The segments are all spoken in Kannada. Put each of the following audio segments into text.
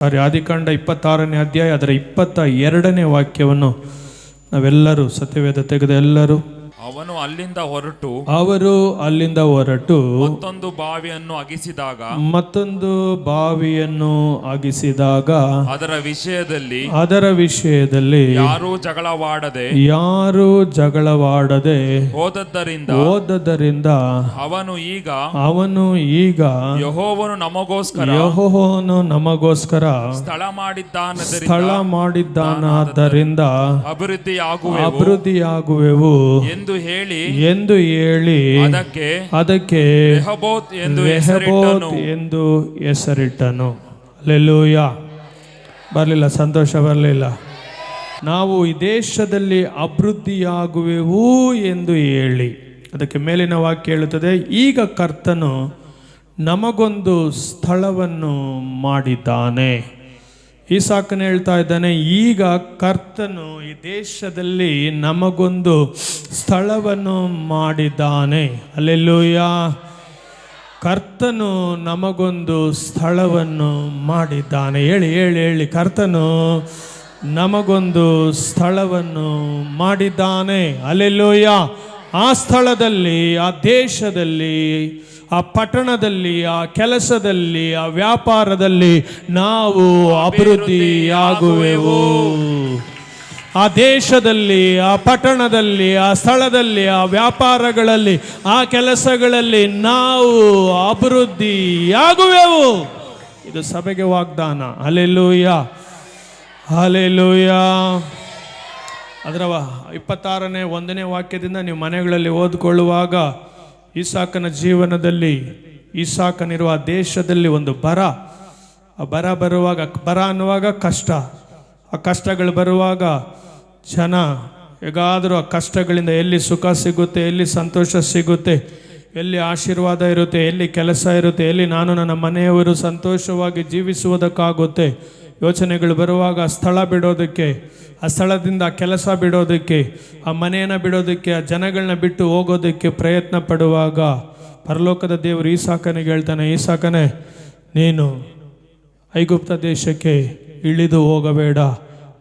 ಆದಿಕಾಂಡ 26ನೇ ಅಧ್ಯಾಯ ಅದರ 22ನೇ ವಾಕ್ಯವನ್ನು ನಾವೆಲ್ಲರೂ ಸತ್ಯವೇದ ತೆಗೆದ ಎಲ್ಲರೂ ಅವರು ಅಲ್ಲಿಂದ ಹೊರಟು ಮತ್ತೊಂದು ಬಾವಿಯನ್ನು ಅಗಿಸಿದಾಗ ಅದರ ವಿಷಯದಲ್ಲಿ ಯಾರೂ ಜಗಳವಾಡದೆ ಹೋದದ್ದರಿಂದ ಅವನು ಈಗ ಯೆಹೋವನು ನಮಗೋಸ್ಕರ ಸ್ಥಳ ಮಾಡಿದ್ದಾನಾದ್ದರಿಂದ ಅಭಿವೃದ್ಧಿಯಾಗುವೆವು ಎಂದು ಹೇಳಿ ಅದಕ್ಕೆ ರೆಹೋಬೋತ್ ಎಂದು ಹೆಸರಿಟ್ಟನು. ಹಲ್ಲೆಲೂಯಾ. ಬರಲಿಲ್ಲ, ಸಂತೋಷ ಬರಲಿಲ್ಲ. ನಾವು ಈ ದೇಶದಲ್ಲಿ ಅಭಿವೃದ್ಧಿಯಾಗುವೆವು ಎಂದು ಹೇಳಿ ಅದಕ್ಕೆ ಮೇಲಿನ ವಾಕ್ಯ ಹೇಳುತ್ತದೆ, ಈಗ ಕರ್ತನು ನಮಗೊಂದು ಸ್ಥಳವನ್ನು ಮಾಡಿದ್ದಾನೆ. ಇಸಾಕನು ಹೇಳ್ತಾ ಇದ್ದಾನೆ, ಈಗ ಕರ್ತನು ಈ ದೇಶದಲ್ಲಿ ನಮಗೊಂದು ಸ್ಥಳವನ್ನು ಮಾಡಿದ್ದಾನೆ. ಹಲ್ಲೆಲೂಯಾ. ಕರ್ತನು ನಮಗೊಂದು ಸ್ಥಳವನ್ನು ಮಾಡಿದ್ದಾನೆ. ಹೇಳಿ ಕರ್ತನು ನಮಗೊಂದು ಸ್ಥಳವನ್ನು ಮಾಡಿದ್ದಾನೆ. ಹಲ್ಲೆಲೂಯಾ. ಆ ಸ್ಥಳದಲ್ಲಿ, ಆ ದೇಶದಲ್ಲಿ, ಆ ಪಟ್ಟಣದಲ್ಲಿ, ಆ ಕೆಲಸದಲ್ಲಿ, ಆ ವ್ಯಾಪಾರದಲ್ಲಿ ನಾವು ಅಭಿವೃದ್ಧಿಯಾಗುವೆವು. ಆ ದೇಶದಲ್ಲಿ, ಆ ಪಟ್ಟಣದಲ್ಲಿ, ಆ ಸ್ಥಳದಲ್ಲಿ, ಆ ವ್ಯಾಪಾರಗಳಲ್ಲಿ, ಆ ಕೆಲಸಗಳಲ್ಲಿ ನಾವು ಅಭಿವೃದ್ಧಿಯಾಗುವೆವು. ಇದು ಸಭೆಗೆ ವಾಗ್ದಾನ. Hallelujah, hallelujah. ಅದರ 26ನೇ 1ನೇ ವಾಕ್ಯದಿಂದ ನೀವು ಮನೆಗಳಲ್ಲಿ ಓದಿಕೊಳ್ಳುವಾಗ, ಇಸಾಕನ ಜೀವನದಲ್ಲಿ, ಇಸಾಕನಿರುವ ದೇಶದಲ್ಲಿ ಒಂದು ಬರ ಬರುವಾಗ, ಬರ ಅನ್ನುವಾಗ ಕಷ್ಟ, ಆ ಕಷ್ಟಗಳು ಬರುವಾಗ ಜನ ಹೇಗಾದರೂ ಆ ಕಷ್ಟಗಳಿಂದ ಎಲ್ಲಿ ಸುಖ ಸಿಗುತ್ತೆ, ಎಲ್ಲಿ ಸಂತೋಷ ಸಿಗುತ್ತೆ, ಎಲ್ಲಿ ಆಶೀರ್ವಾದ ಇರುತ್ತೆ, ಎಲ್ಲಿ ಕೆಲಸ ಇರುತ್ತೆ, ಎಲ್ಲಿ ನಾನು ನನ್ನ ಮನೆಯವರು ಸಂತೋಷವಾಗಿ ಜೀವಿಸುವುದಕ್ಕಾಗುತ್ತೆ ಯೋಚನೆಗಳು ಬರುವಾಗ ಆ ಸ್ಥಳ ಬಿಡೋದಕ್ಕೆ, ಆ ಸ್ಥಳದಿಂದ ಆ ಕೆಲಸ ಬಿಡೋದಕ್ಕೆ, ಆ ಮನೆಯನ್ನು ಬಿಡೋದಕ್ಕೆ, ಆ ಜನಗಳನ್ನ ಬಿಟ್ಟು ಹೋಗೋದಕ್ಕೆ ಪ್ರಯತ್ನ ಪಡುವಾಗ ಪರಲೋಕದ ದೇವರು ಇಸಾಕನಿಗೆ ಹೇಳ್ತಾನೆ, ಇಸಾಕನೇ, ನೀನು ಐಗುಪ್ತ ದೇಶಕ್ಕೆ ಇಳಿದು ಹೋಗಬೇಡ,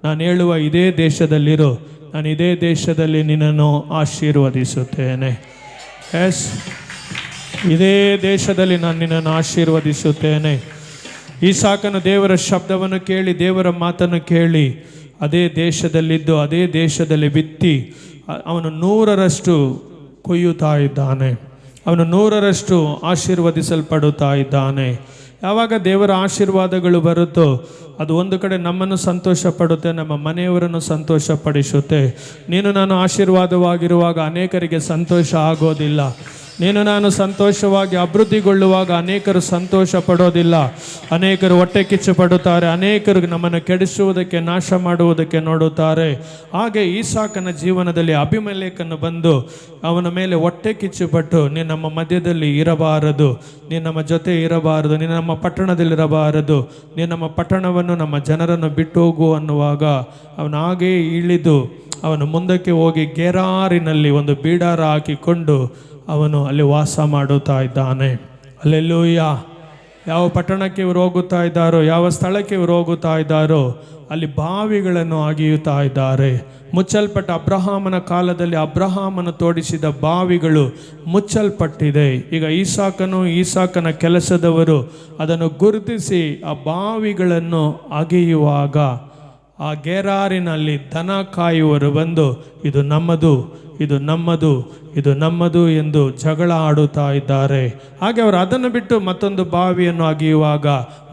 ನಾನು ಹೇಳುವ ಇದೇ ದೇಶದಲ್ಲಿರು, ನಾನು ಇದೇ ದೇಶದಲ್ಲಿ ನಿನ್ನನ್ನು ಆಶೀರ್ವದಿಸುತ್ತೇನೆ. ಎಸ್, ಇದೇ ದೇಶದಲ್ಲಿ ನಾನು ನಿನ್ನನ್ನು ಆಶೀರ್ವದಿಸುತ್ತೇನೆ. ಇಸಾಕನು ದೇವರ ಶಬ್ದವನ್ನು ಕೇಳಿ, ದೇವರ ಮಾತನ್ನು ಕೇಳಿ ಅದೇ ದೇಶದಲ್ಲಿದ್ದು ಅದೇ ದೇಶದಲ್ಲಿ ಬಿತ್ತಿ ಅವನು 100ರಷ್ಟು ಕೊಯ್ಯುತ್ತಾ ಇದ್ದಾನೆ. ಅವನು 100ರಷ್ಟು ಆಶೀರ್ವದಿಸಲ್ಪಡುತ್ತಾ ಇದ್ದಾನೆ. ಯಾವಾಗ ದೇವರ ಆಶೀರ್ವಾದಗಳು ಬರುತ್ತೋ ಅದು ಒಂದು ಕಡೆ ನಮ್ಮನ್ನು ಸಂತೋಷ ಪಡುತ್ತೆ, ನಮ್ಮ ಮನೆಯವರನ್ನು ಸಂತೋಷ ಪಡಿಸುತ್ತೆ. ನೀನು ನಾನು ಆಶೀರ್ವಾದವಾಗಿರುವಾಗ ಅನೇಕರಿಗೆ ಸಂತೋಷ ಆಗೋದಿಲ್ಲ. ನೀನು ನಾನು ಸಂತೋಷವಾಗಿ ಅಭಿವೃದ್ಧಿಗೊಳ್ಳುವಾಗ ಅನೇಕರು ಸಂತೋಷ ಪಡೋದಿಲ್ಲ. ಅನೇಕರು ಹೊಟ್ಟೆ ಕಿಚ್ಚು ಪಡುತ್ತಾರೆ, ಅನೇಕರು ನಮ್ಮನ್ನು ಕೆಡಿಸುವುದಕ್ಕೆ, ನಾಶ ಮಾಡುವುದಕ್ಕೆ ನೋಡುತ್ತಾರೆ. ಹಾಗೆ ಇಸಾಕನ ಜೀವನದಲ್ಲಿ ಅಭಿಮೆಲೆಕನು ಬಂದು ಅವನ ಮೇಲೆ ಹೊಟ್ಟೆ ಕಿಚ್ಚು ಪಟ್ಟು, ನೀನು ನಮ್ಮ ಮಧ್ಯದಲ್ಲಿ ಇರಬಾರದು, ನೀನು ನಮ್ಮ ಜೊತೆ ಇರಬಾರದು, ನೀನು ನಮ್ಮ ಪಟ್ಟಣದಲ್ಲಿ ಇರಬಾರದು, ನೀನು ನಮ್ಮ ಪಟ್ಟಣವನ್ನು, ನಮ್ಮ ಜನರನ್ನು ಬಿಟ್ಟು ಹೋಗು ಅನ್ನುವಾಗ ಅವನು ಹಾಗೇ ಇಳಿದು ಅವನು ಮುಂದಕ್ಕೆ ಹೋಗಿ ಗೆರಾರಿನಲ್ಲಿ ಒಂದು ಬೀಡಾರ ಹಾಕಿಕೊಂಡು ಅವನು ಅಲ್ಲಿ ವಾಸ ಮಾಡುತ್ತಾ ಇದ್ದಾನೆ. ಹಲ್ಲೆಲೂಯಾ. ಯಾವ ಪಟ್ಟಣಕ್ಕೆ ಇವರು ಹೋಗುತ್ತಾ ಇದ್ದಾರೋ, ಯಾವ ಸ್ಥಳಕ್ಕೆ ಇವರು ಹೋಗುತ್ತಾ ಇದ್ದಾರೋ ಅಲ್ಲಿ ಬಾವಿಗಳನ್ನು ಅಗೆಯುತ್ತಾ ಇದ್ದಾರೆ. ಮುಚ್ಚಲ್ಪಟ್ಟ ಅಬ್ರಹಾಮನ ಕಾಲದಲ್ಲಿ ಅಬ್ರಹಾಮನು ತೋಡಿಸಿದ ಬಾವಿಗಳು ಮುಚ್ಚಲ್ಪಟ್ಟಿದೆ. ಈಗ ಇಸಾಕನ ಕೆಲಸದವರು ಅದನ್ನು ಗುರುತಿಸಿ ಆ ಬಾವಿಗಳನ್ನು ಅಗೆಯುವಾಗ ಆ ಗೆರಾರಿನಲ್ಲಿ ದನ ಕಾಯುವರು ಬಂದು ಇದು ನಮ್ಮದು, ಇದು ನಮ್ಮದು, ಇದು ನಮ್ಮದು ಎಂದು ಜಗಳ ಆಡುತ್ತಾ ಇದ್ದಾರೆ. ಹಾಗೆ ಅವರು ಅದನ್ನು ಬಿಟ್ಟು ಮತ್ತೊಂದು ಬಾವಿಯನ್ನು ಅಗೆಯುವಾಗ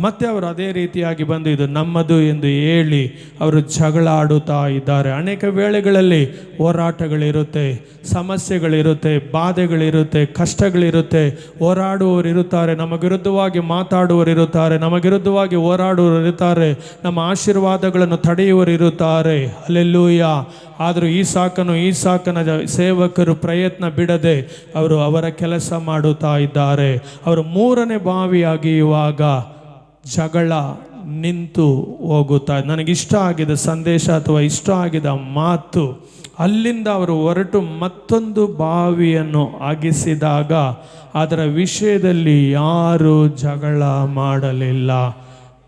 ಮತ್ತೆ ಅವರು ಅದೇ ರೀತಿಯಾಗಿ ಬಂದು ಇದು ನಮ್ಮದು ಎಂದು ಹೇಳಿ ಅವರು ಜಗಳ ಆಡುತ್ತಾ ಇದ್ದಾರೆ. ಅನೇಕ ವೇಳೆಗಳಲ್ಲಿ ಹೋರಾಟಗಳಿರುತ್ತೆ, ಸಮಸ್ಯೆಗಳಿರುತ್ತೆ, ಬಾಧೆಗಳಿರುತ್ತೆ, ಕಷ್ಟಗಳಿರುತ್ತೆ. ಹೋರಾಡುವವರು ಇರುತ್ತಾರೆ, ನಮ್ಮ ವಿರುದ್ಧವಾಗಿ ಮಾತಾಡುವವರು ಇರುತ್ತಾರೆ, ನಮ್ಮ ವಿರುದ್ಧವಾಗಿ ಹೋರಾಡುವವರು ಇರುತ್ತಾರೆ, ನಮ್ಮ ಆಶೀರ್ವಾದಗಳನ್ನು ತಡೆಯುವವರು ಇರುತ್ತಾರೆ. ಹಲ್ಲೆಲೂಯಾ. ಆದರೂ ಇಸಾಕನ ಸೇವಕರು ಪ್ರಯತ್ನ ಬಿಡದೆ ಅವರು ಅವರ ಕೆಲಸ ಮಾಡುತ್ತಾ ಇದ್ದಾರೆ. ಅವರು 3ನೇ ಬಾವಿ ಅಗೆಯುವಾಗ ಜಗಳ ನಿಂತು ಹೋಗುತ್ತಾ. ನನಗಿಷ್ಟ ಆಗಿದೆ ಸಂದೇಶ ಅಥವಾ ಇಷ್ಟ ಆಗಿದೆ ಮಾತು. ಅಲ್ಲಿಂದ ಅವರು ಹೊರಟು ಮತ್ತೊಂದು ಬಾವಿಯನ್ನು ಅಗೆಸಿದಾಗ ಅದರ ವಿಷಯದಲ್ಲಿ ಯಾರೂ ಜಗಳ ಮಾಡಲಿಲ್ಲ.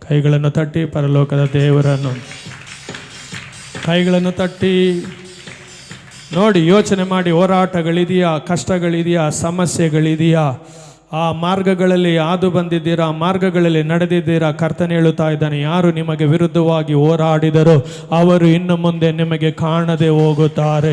ಕೈಗಳನ್ನು ತಟ್ಟಿ ಪರಲೋಕದ ದೇವರನ್ನು ಕೈಗಳನ್ನು ತಟ್ಟಿ ನೋಡಿ, ಯೋಚನೆ ಮಾಡಿ. ಹೋರಾಟಗಳಿದೆಯಾ, ಕಷ್ಟಗಳಿದೆಯಾ, ಸಮಸ್ಯೆಗಳಿದೆಯಾ? ಆ ಮಾರ್ಗಗಳಲ್ಲಿ ಹಾದು ಬಂದಿದ್ದೀರಾ, ಮಾರ್ಗಗಳಲ್ಲಿ ನಡೆದಿದ್ದೀರಾ? ಕರ್ತನು ಹೇಳುತ್ತಾ ಇದ್ದಾನೆ, ಯಾರು ನಿಮಗೆ ವಿರುದ್ಧವಾಗಿ ಹೋರಾಡಿದರೋ ಅವರು ಇನ್ನು ಮುಂದೆ ನಿಮಗೆ ಕಾಣದೆ ಹೋಗುತ್ತಾರೆ.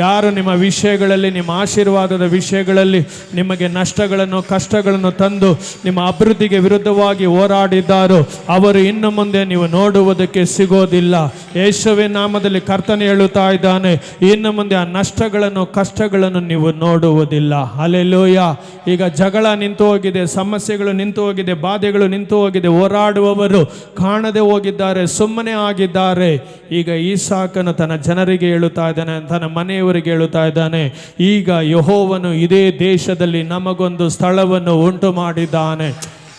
ಯಾರು ನಿಮ್ಮ ವಿಷಯಗಳಲ್ಲಿ, ನಿಮ್ಮ ಆಶೀರ್ವಾದದ ವಿಷಯಗಳಲ್ಲಿ ನಿಮಗೆ ನಷ್ಟಗಳನ್ನು, ಕಷ್ಟಗಳನ್ನು ತಂದು ನಿಮ್ಮ ಅಭಿವೃದ್ಧಿಗೆ ವಿರುದ್ಧವಾಗಿ ಹೋರಾಡಿದ್ದಾರೋ ಅವರು ಇನ್ನು ಮುಂದೆ ನೀವು ನೋಡುವುದಕ್ಕೆ ಸಿಗೋದಿಲ್ಲ. ಯೇಸುವಿನ ನಾಮದಲ್ಲಿ ಕರ್ತನು ಹೇಳುತ್ತಾ ಇದ್ದಾನೆ, ಇನ್ನು ಮುಂದೆ ಆ ನಷ್ಟಗಳನ್ನು, ಕಷ್ಟಗಳನ್ನು ನೀವು ನೋಡುವುದಿಲ್ಲ. ಹಲ್ಲೆಲೂಯಾ. ಈಗ ಜಗಳ ನಿಂತು ಹೋಗಿದೆ, ಸಮಸ್ಯೆಗಳು ನಿಂತು ಹೋಗಿದೆ, ಬಾಧೆಗಳು ನಿಂತು ಹೋಗಿದೆ, ಹೋರಾಡುವವರು ಕಾಣದೆ ಹೋಗಿದ್ದಾರೆ, ಸುಮ್ಮನೆ ಆಗಿದ್ದಾರೆ. ಈಗ ಈಸಾಕನು ತನ್ನ ಜನರಿಗೆ ಹೇಳುತ್ತಾ ಇದ್ದಾನೆ, ತನ್ನ ಮನೆಯವರಿಗೆ ಹೇಳುತ್ತಾ ಇದ್ದಾನೆ, ಈಗ ಯೆಹೋವನು ಇದೇ ದೇಶದಲ್ಲಿ ನಮಗೊಂದು ಸ್ಥಳವನ್ನು ಉಂಟು ಮಾಡಿದ್ದಾನೆ.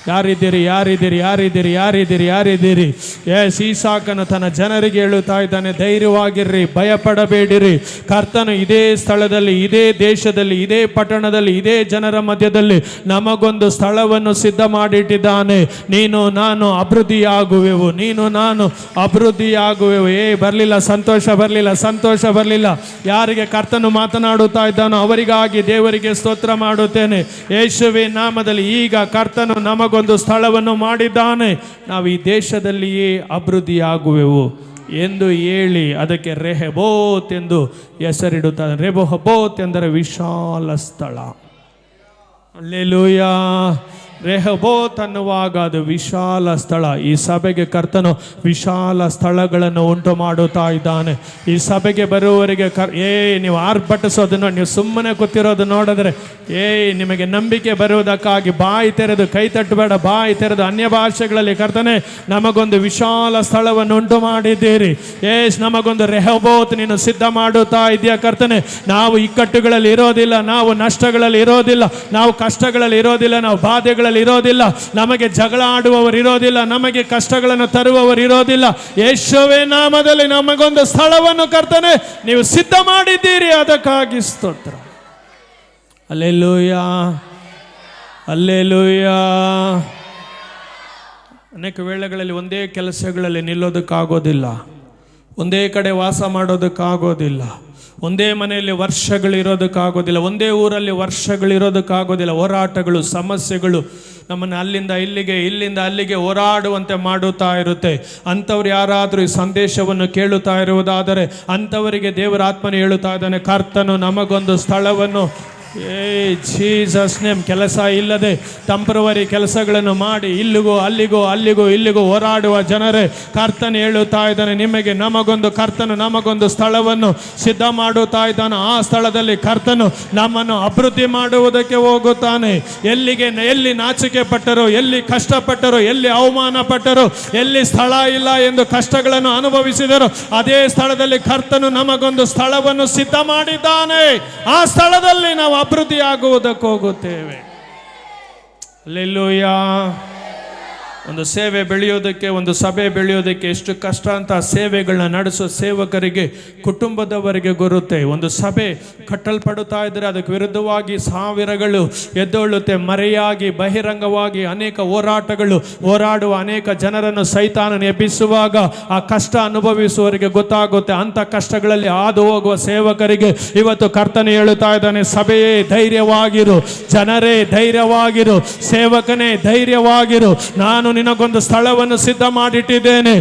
ಯಾರಿದ್ದೀರಿ, ಯಾರಿದ್ದೀರಿ, ಯಾರಿದ್ದೀರಿ, ಯಾರಿದ್ದೀರಿ, ಯಾರಿದ್ದೀರಿ? ಎಸ್, ಈಸಾಕನು ತನ್ನ ಜನರಿಗೆ ಹೇಳುತ್ತಾ ಇದ್ದಾನೆ, ಧೈರ್ಯವಾಗಿರ್ರಿ, ಭಯಪಡಬೇಡಿರಿ. ಕರ್ತನು ಇದೇ ಸ್ಥಳದಲ್ಲಿ, ಇದೇ ದೇಶದಲ್ಲಿ, ಇದೇ ಪಟ್ಟಣದಲ್ಲಿ, ಇದೇ ಜನರ ಮಧ್ಯದಲ್ಲಿ ನಮಗೊಂದು ಸ್ಥಳವನ್ನು ಸಿದ್ಧ ಮಾಡಿಟ್ಟಿದ್ದಾನೆ. ನೀನು ನಾನು ಅಭಿವೃದ್ಧಿಯಾಗುವೆವು, ನೀನು ನಾನು ಅಭಿವೃದ್ಧಿಯಾಗುವೆವು. ಬರಲಿಲ್ಲ ಸಂತೋಷ, ಬರಲಿಲ್ಲ ಸಂತೋಷ, ಬರಲಿಲ್ಲ. ಯಾರಿಗೆ ಕರ್ತನು ಮಾತನಾಡುತ್ತಾ ಇದ್ದಾನೋ ಅವರಿಗಾಗಿ ದೇವರಿಗೆ ಸ್ತೋತ್ರ ಮಾಡುತ್ತೇನೆ. ಯೇಸುವಿನ ನಾಮದಲ್ಲಿ ಈಗ ಕರ್ತನು ನಮಗೊಂದು ಸ್ಥಳವನ್ನು ಮಾಡಿದ್ದಾನೆ. ನಾವು ಈ ದೇಶದಲ್ಲಿಯೇ ಅಭಿವೃದ್ಧಿಯಾಗುವೆವು ಎಂದು ಹೇಳಿ ಅದಕ್ಕೆ ರೆಹೋಬೋತ್ ಎಂದು ಹೆಸರಿಡುತ್ತಾರೆ. ರೆಹೋಬೋತ್ ಎಂದರೆ ವಿಶಾಲ ಸ್ಥಳ. ಹಲ್ಲೆಲೂಯಾ. ರೆಹೋಬೋತ್ ಅನ್ನುವಾಗ ಅದು ವಿಶಾಲ ಸ್ಥಳ. ಈ ಸಭೆಗೆ ಕರ್ತನು ವಿಶಾಲ ಸ್ಥಳಗಳನ್ನು ಉಂಟು ಮಾಡುತ್ತಾ ಇದ್ದಾನೆ. ಈ ಸಭೆಗೆ ಬರುವವರಿಗೆ ನೀವು ಆರ್ಭಟಿಸೋದನ್ನು, ನೀವು ಸುಮ್ಮನೆ ಕೂತಿರೋದು ನೋಡಿದ್ರೆ ನಿಮಗೆ ನಂಬಿಕೆ ಬರುವುದಕ್ಕಾಗಿ ಬಾಯಿ ತೆರೆದು, ಕೈ ತಟ್ಟಬೇಡ, ಬಾಯಿ ತೆರೆದು ಅನ್ಯ ಭಾಷೆಗಳಲ್ಲಿ ಕರ್ತನೆ ನಮಗೊಂದು ವಿಶಾಲ ಸ್ಥಳವನ್ನು ಉಂಟು ಮಾಡಿದ್ದೀರಿ. ನಮಗೊಂದು ರೆಹೋಬೋತ್ ನೀನು ಸಿದ್ಧ ಮಾಡುತ್ತಾ ಇದೆಯಾ ಕರ್ತನೆ. ನಾವು ಇಕ್ಕಟ್ಟುಗಳಲ್ಲಿ ಇರೋದಿಲ್ಲ, ನಾವು ನಷ್ಟಗಳಲ್ಲಿ ಇರೋದಿಲ್ಲ, ನಾವು ಕಷ್ಟಗಳಲ್ಲಿ ಇರೋದಿಲ್ಲ, ನಾವು ಬಾಧೆಗಳಲ್ಲಿ ಇರೋದಿಲ್ಲ, ನಮಗೆ ಜಗಳ ಆಡುವವರು ಇರೋದಿಲ್ಲ, ನಮಗೆ ಕಷ್ಟಗಳನ್ನು ತರುವವರು ಇರೋದಿಲ್ಲ. ಯೇಸುವಿನ ನಾಮದಲ್ಲಿ ನಮಗೊಂದು ಸ್ಥಳವನ್ನು ಕರ್ತನೆ ನೀವು ಸಿದ್ಧ ಮಾಡಿದ್ದೀರಿ, ಅದಕ್ಕಾಗಿ ಸ್ತೋತ್ರ. Hallelujah, hallelujah. ಅನೇಕ ವೇಳೆಗಳಲ್ಲಿ ಒಂದೇ ಕೆಲಸಗಳಲ್ಲಿ ನಿಲ್ಲೋದಕ್ಕಾಗೋದಿಲ್ಲ, ಒಂದೇ ಕಡೆ ವಾಸ ಮಾಡೋದಕ್ಕಾಗೋದಿಲ್ಲ, ಒಂದೇ ಮನೆಯಲ್ಲಿ ವರ್ಷಗಳಿರೋದಕ್ಕಾಗೋದಿಲ್ಲ, ಒಂದೇ ಊರಲ್ಲಿ ವರ್ಷಗಳಿರೋದಕ್ಕಾಗೋದಿಲ್ಲ. ಹೋರಾಟಗಳು, ಸಮಸ್ಯೆಗಳು ನಮ್ಮನ್ನು ಅಲ್ಲಿಂದ ಇಲ್ಲಿಗೆ, ಇಲ್ಲಿಂದ ಅಲ್ಲಿಗೆ ಹೋರಾಡುವಂತೆ ಮಾಡುತ್ತಾ ಇರುತ್ತೆ. ಅಂಥವ್ರು ಯಾರಾದರೂ ಈ ಸಂದೇಶವನ್ನು ಕೇಳುತ್ತಾ ಇರುವುದಾದರೆ ಅಂಥವರಿಗೆ ದೇವರ ಆತ್ಮನು ಹೇಳುತ್ತಾ ಇದ್ದಾನೆ, ಕರ್ತನು ನಮಗೊಂದು ಸ್ಥಳವನ್ನು ಜೀಸಸ್ ನೇಮ್, ಕೆಲಸ ಇಲ್ಲದೆ ಟೆಂಪರವರಿ ಕೆಲಸಗಳನ್ನು ಮಾಡಿ ಇಲ್ಲಿಗೂ ಅಲ್ಲಿಗೂ ಅಲ್ಲಿಗೂ ಇಲ್ಲಿಗೂ ಹೋರಾಡುವ ಜನರೇ, ಕರ್ತನು ಹೇಳುತ್ತಾ ಇದ್ದಾನೆ, ನಿಮಗೆ ಕರ್ತನು ನಮಗೊಂದು ಸ್ಥಳವನ್ನು ಸಿದ್ಧ ಮಾಡುತ್ತಾ ಇದ್ದಾನೆ. ಆ ಸ್ಥಳದಲ್ಲಿ ಕರ್ತನು ನಮ್ಮನ್ನು ಅಭಿವೃದ್ಧಿ ಮಾಡುವುದಕ್ಕೆ ಹೋಗುತ್ತಾನೆ. ಎಲ್ಲಿ ನಾಚಿಕೆ ಪಟ್ಟರು, ಎಲ್ಲಿ ಕಷ್ಟಪಟ್ಟರು, ಎಲ್ಲಿ ಅವಮಾನ ಪಟ್ಟರು, ಎಲ್ಲಿ ಸ್ಥಳ ಇಲ್ಲ ಎಂದು ಕಷ್ಟಗಳನ್ನು ಅನುಭವಿಸಿದರು, ಅದೇ ಸ್ಥಳದಲ್ಲಿ ಕರ್ತನು ನಮಗೊಂದು ಸ್ಥಳವನ್ನು ಸಿದ್ಧ ಮಾಡಿದ್ದಾನೆ. ಆ ಸ್ಥಳದಲ್ಲಿ ನಾವು ಅಭಿವೃದ್ಧಿಯಾಗುವುದಕ್ಕೆ ಹೋಗುತ್ತೇವೆ. ಹಲ್ಲೆಲೂಯಾ. ಒಂದು ಸೇವೆ ಬೆಳೆಯೋದಕ್ಕೆ, ಒಂದು ಸಭೆ ಬೆಳೆಯೋದಕ್ಕೆ ಎಷ್ಟು ಕಷ್ಟ ಅಂತ ಸೇವೆಗಳನ್ನ ನಡೆಸೋ ಸೇವಕರಿಗೆ, ಕುಟುಂಬದವರಿಗೆ ಗೊರುತ್ತೆ. ಒಂದು ಸಭೆ ಕಟ್ಟಲ್ಪಡುತ್ತಾ ಇದ್ದರೆ ಅದಕ್ಕೆ ವಿರುದ್ಧವಾಗಿ ಸಾವಿರಗಳು ಎದ್ದೊಳ್ಳುತ್ತೆ. ಮರೆಯಾಗಿ, ಬಹಿರಂಗವಾಗಿ ಅನೇಕ ಹೋರಾಡುವ ಅನೇಕ ಜನರನ್ನು ಸೈತಾನನು ಎಬ್ಬಿಸುವಾಗ ಆ ಕಷ್ಟ ಅನುಭವಿಸುವವರಿಗೆ ಗೊತ್ತಾಗುತ್ತೆ. ಅಂಥ ಕಷ್ಟಗಳಲ್ಲಿ ಹಾದು ಹೋಗುವ ಸೇವಕರಿಗೆ ಇವತ್ತು ಕರ್ತನು ಹೇಳುತ್ತಾ ಇದ್ದಾನೆ, ಸಭೆಯೇ ಧೈರ್ಯವಾಗಿರು, ಜನರೇ ಧೈರ್ಯವಾಗಿರು, ಸೇವಕನೇ ಧೈರ್ಯವಾಗಿರು, ನಾನು ನಿನಗೊಂದು ಸ್ಥಳವನ್ನು ಸಿದ್ಧ ಮಾಡಿಟ್ಟಿದ್ದೇನೆ.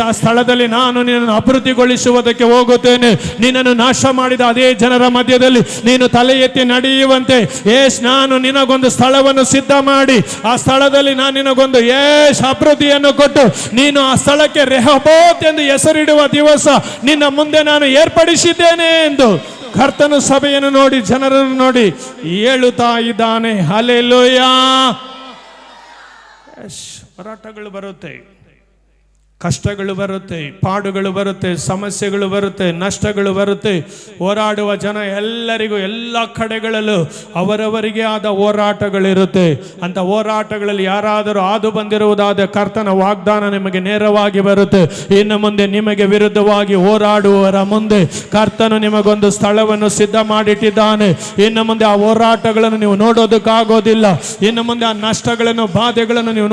ಆ ಸ್ಥಳದಲ್ಲಿ ನಾನು ನಿನ್ನನ್ನು ಅಭಿವೃದ್ಧಿಗೊಳಿಸುವುದಕ್ಕೆ ಹೋಗುತ್ತೇನೆ. ನಿನ್ನನ್ನು ನಾಶ ಮಾಡಿದ ಅದೇ ಜನರ ಮಧ್ಯದಲ್ಲಿ ನೀನು ತಲೆ ಎತ್ತಿ ನಡೆಯುವಂತೆ ನಾನು ನಿನಗೊಂದು ಸ್ಥಳವನ್ನು ಸಿದ್ಧ ಮಾಡಿ ಆ ಸ್ಥಳದಲ್ಲಿ ನಾನು ನಿನಗೊಂದು ಅಭಿವೃದ್ಧಿಯನ್ನು ಕೊಟ್ಟು ನೀನು ಆ ಸ್ಥಳಕ್ಕೆ ರೆಹೋಬೋತ್ ಎಂದು ಹೆಸರಿಡುವ ದಿವಸ ನಿನ್ನ ಮುಂದೆ ನಾನು ಏರ್ಪಡಿಸಿದ್ದೇನೆ ಎಂದು ಕರ್ತನು ಸಭೆಯನ್ನು ನೋಡಿ, ಜನರನ್ನು ನೋಡಿ ಹೇಳುತ್ತಾ ಇದ್ದಾನೆ. ಹಲ್ಲೆಲೂಯಾ. ಹೋರಾಟಗಳು ಬರುತ್ತೆ, ಕಷ್ಟಗಳು ಬರುತ್ತೆ, ಪಾಡುಗಳು ಬರುತ್ತೆ, ಸಮಸ್ಯೆಗಳು ಬರುತ್ತೆ, ನಷ್ಟಗಳು ಬರುತ್ತೆ. ಹೋರಾಡುವ ಜನ ಎಲ್ಲರಿಗೂ ಎಲ್ಲ ಕಡೆಗಳಲ್ಲೂ ಅವರವರಿಗೆ ಆದ ಹೋರಾಟಗಳಿರುತ್ತೆ. ಅಂತ ಹೋರಾಟಗಳಲ್ಲಿ ಯಾರಾದರೂ ಹಾದು ಬಂದಿರುವುದಾದ ಕರ್ತನ ವಾಗ್ದಾನ ನಿಮಗೆ ನೇರವಾಗಿ ಬರುತ್ತೆ. ಇನ್ನು ಮುಂದೆ ನಿಮಗೆ ವಿರುದ್ಧವಾಗಿ ಹೋರಾಡುವವರ ಮುಂದೆ ಕರ್ತನು ನಿಮಗೊಂದು ಸ್ಥಳವನ್ನು ಸಿದ್ಧ ಮಾಡಿಟ್ಟಿದ್ದಾನೆ. ಇನ್ನು ಮುಂದೆ ಆ ಹೋರಾಟಗಳನ್ನು ನೀವು ನೋಡೋದಕ್ಕಾಗೋದಿಲ್ಲ. ಇನ್ನು ಮುಂದೆ ಆ ನಷ್ಟಗಳನ್ನು, ಬಾಧೆಗಳನ್ನು ನೀವು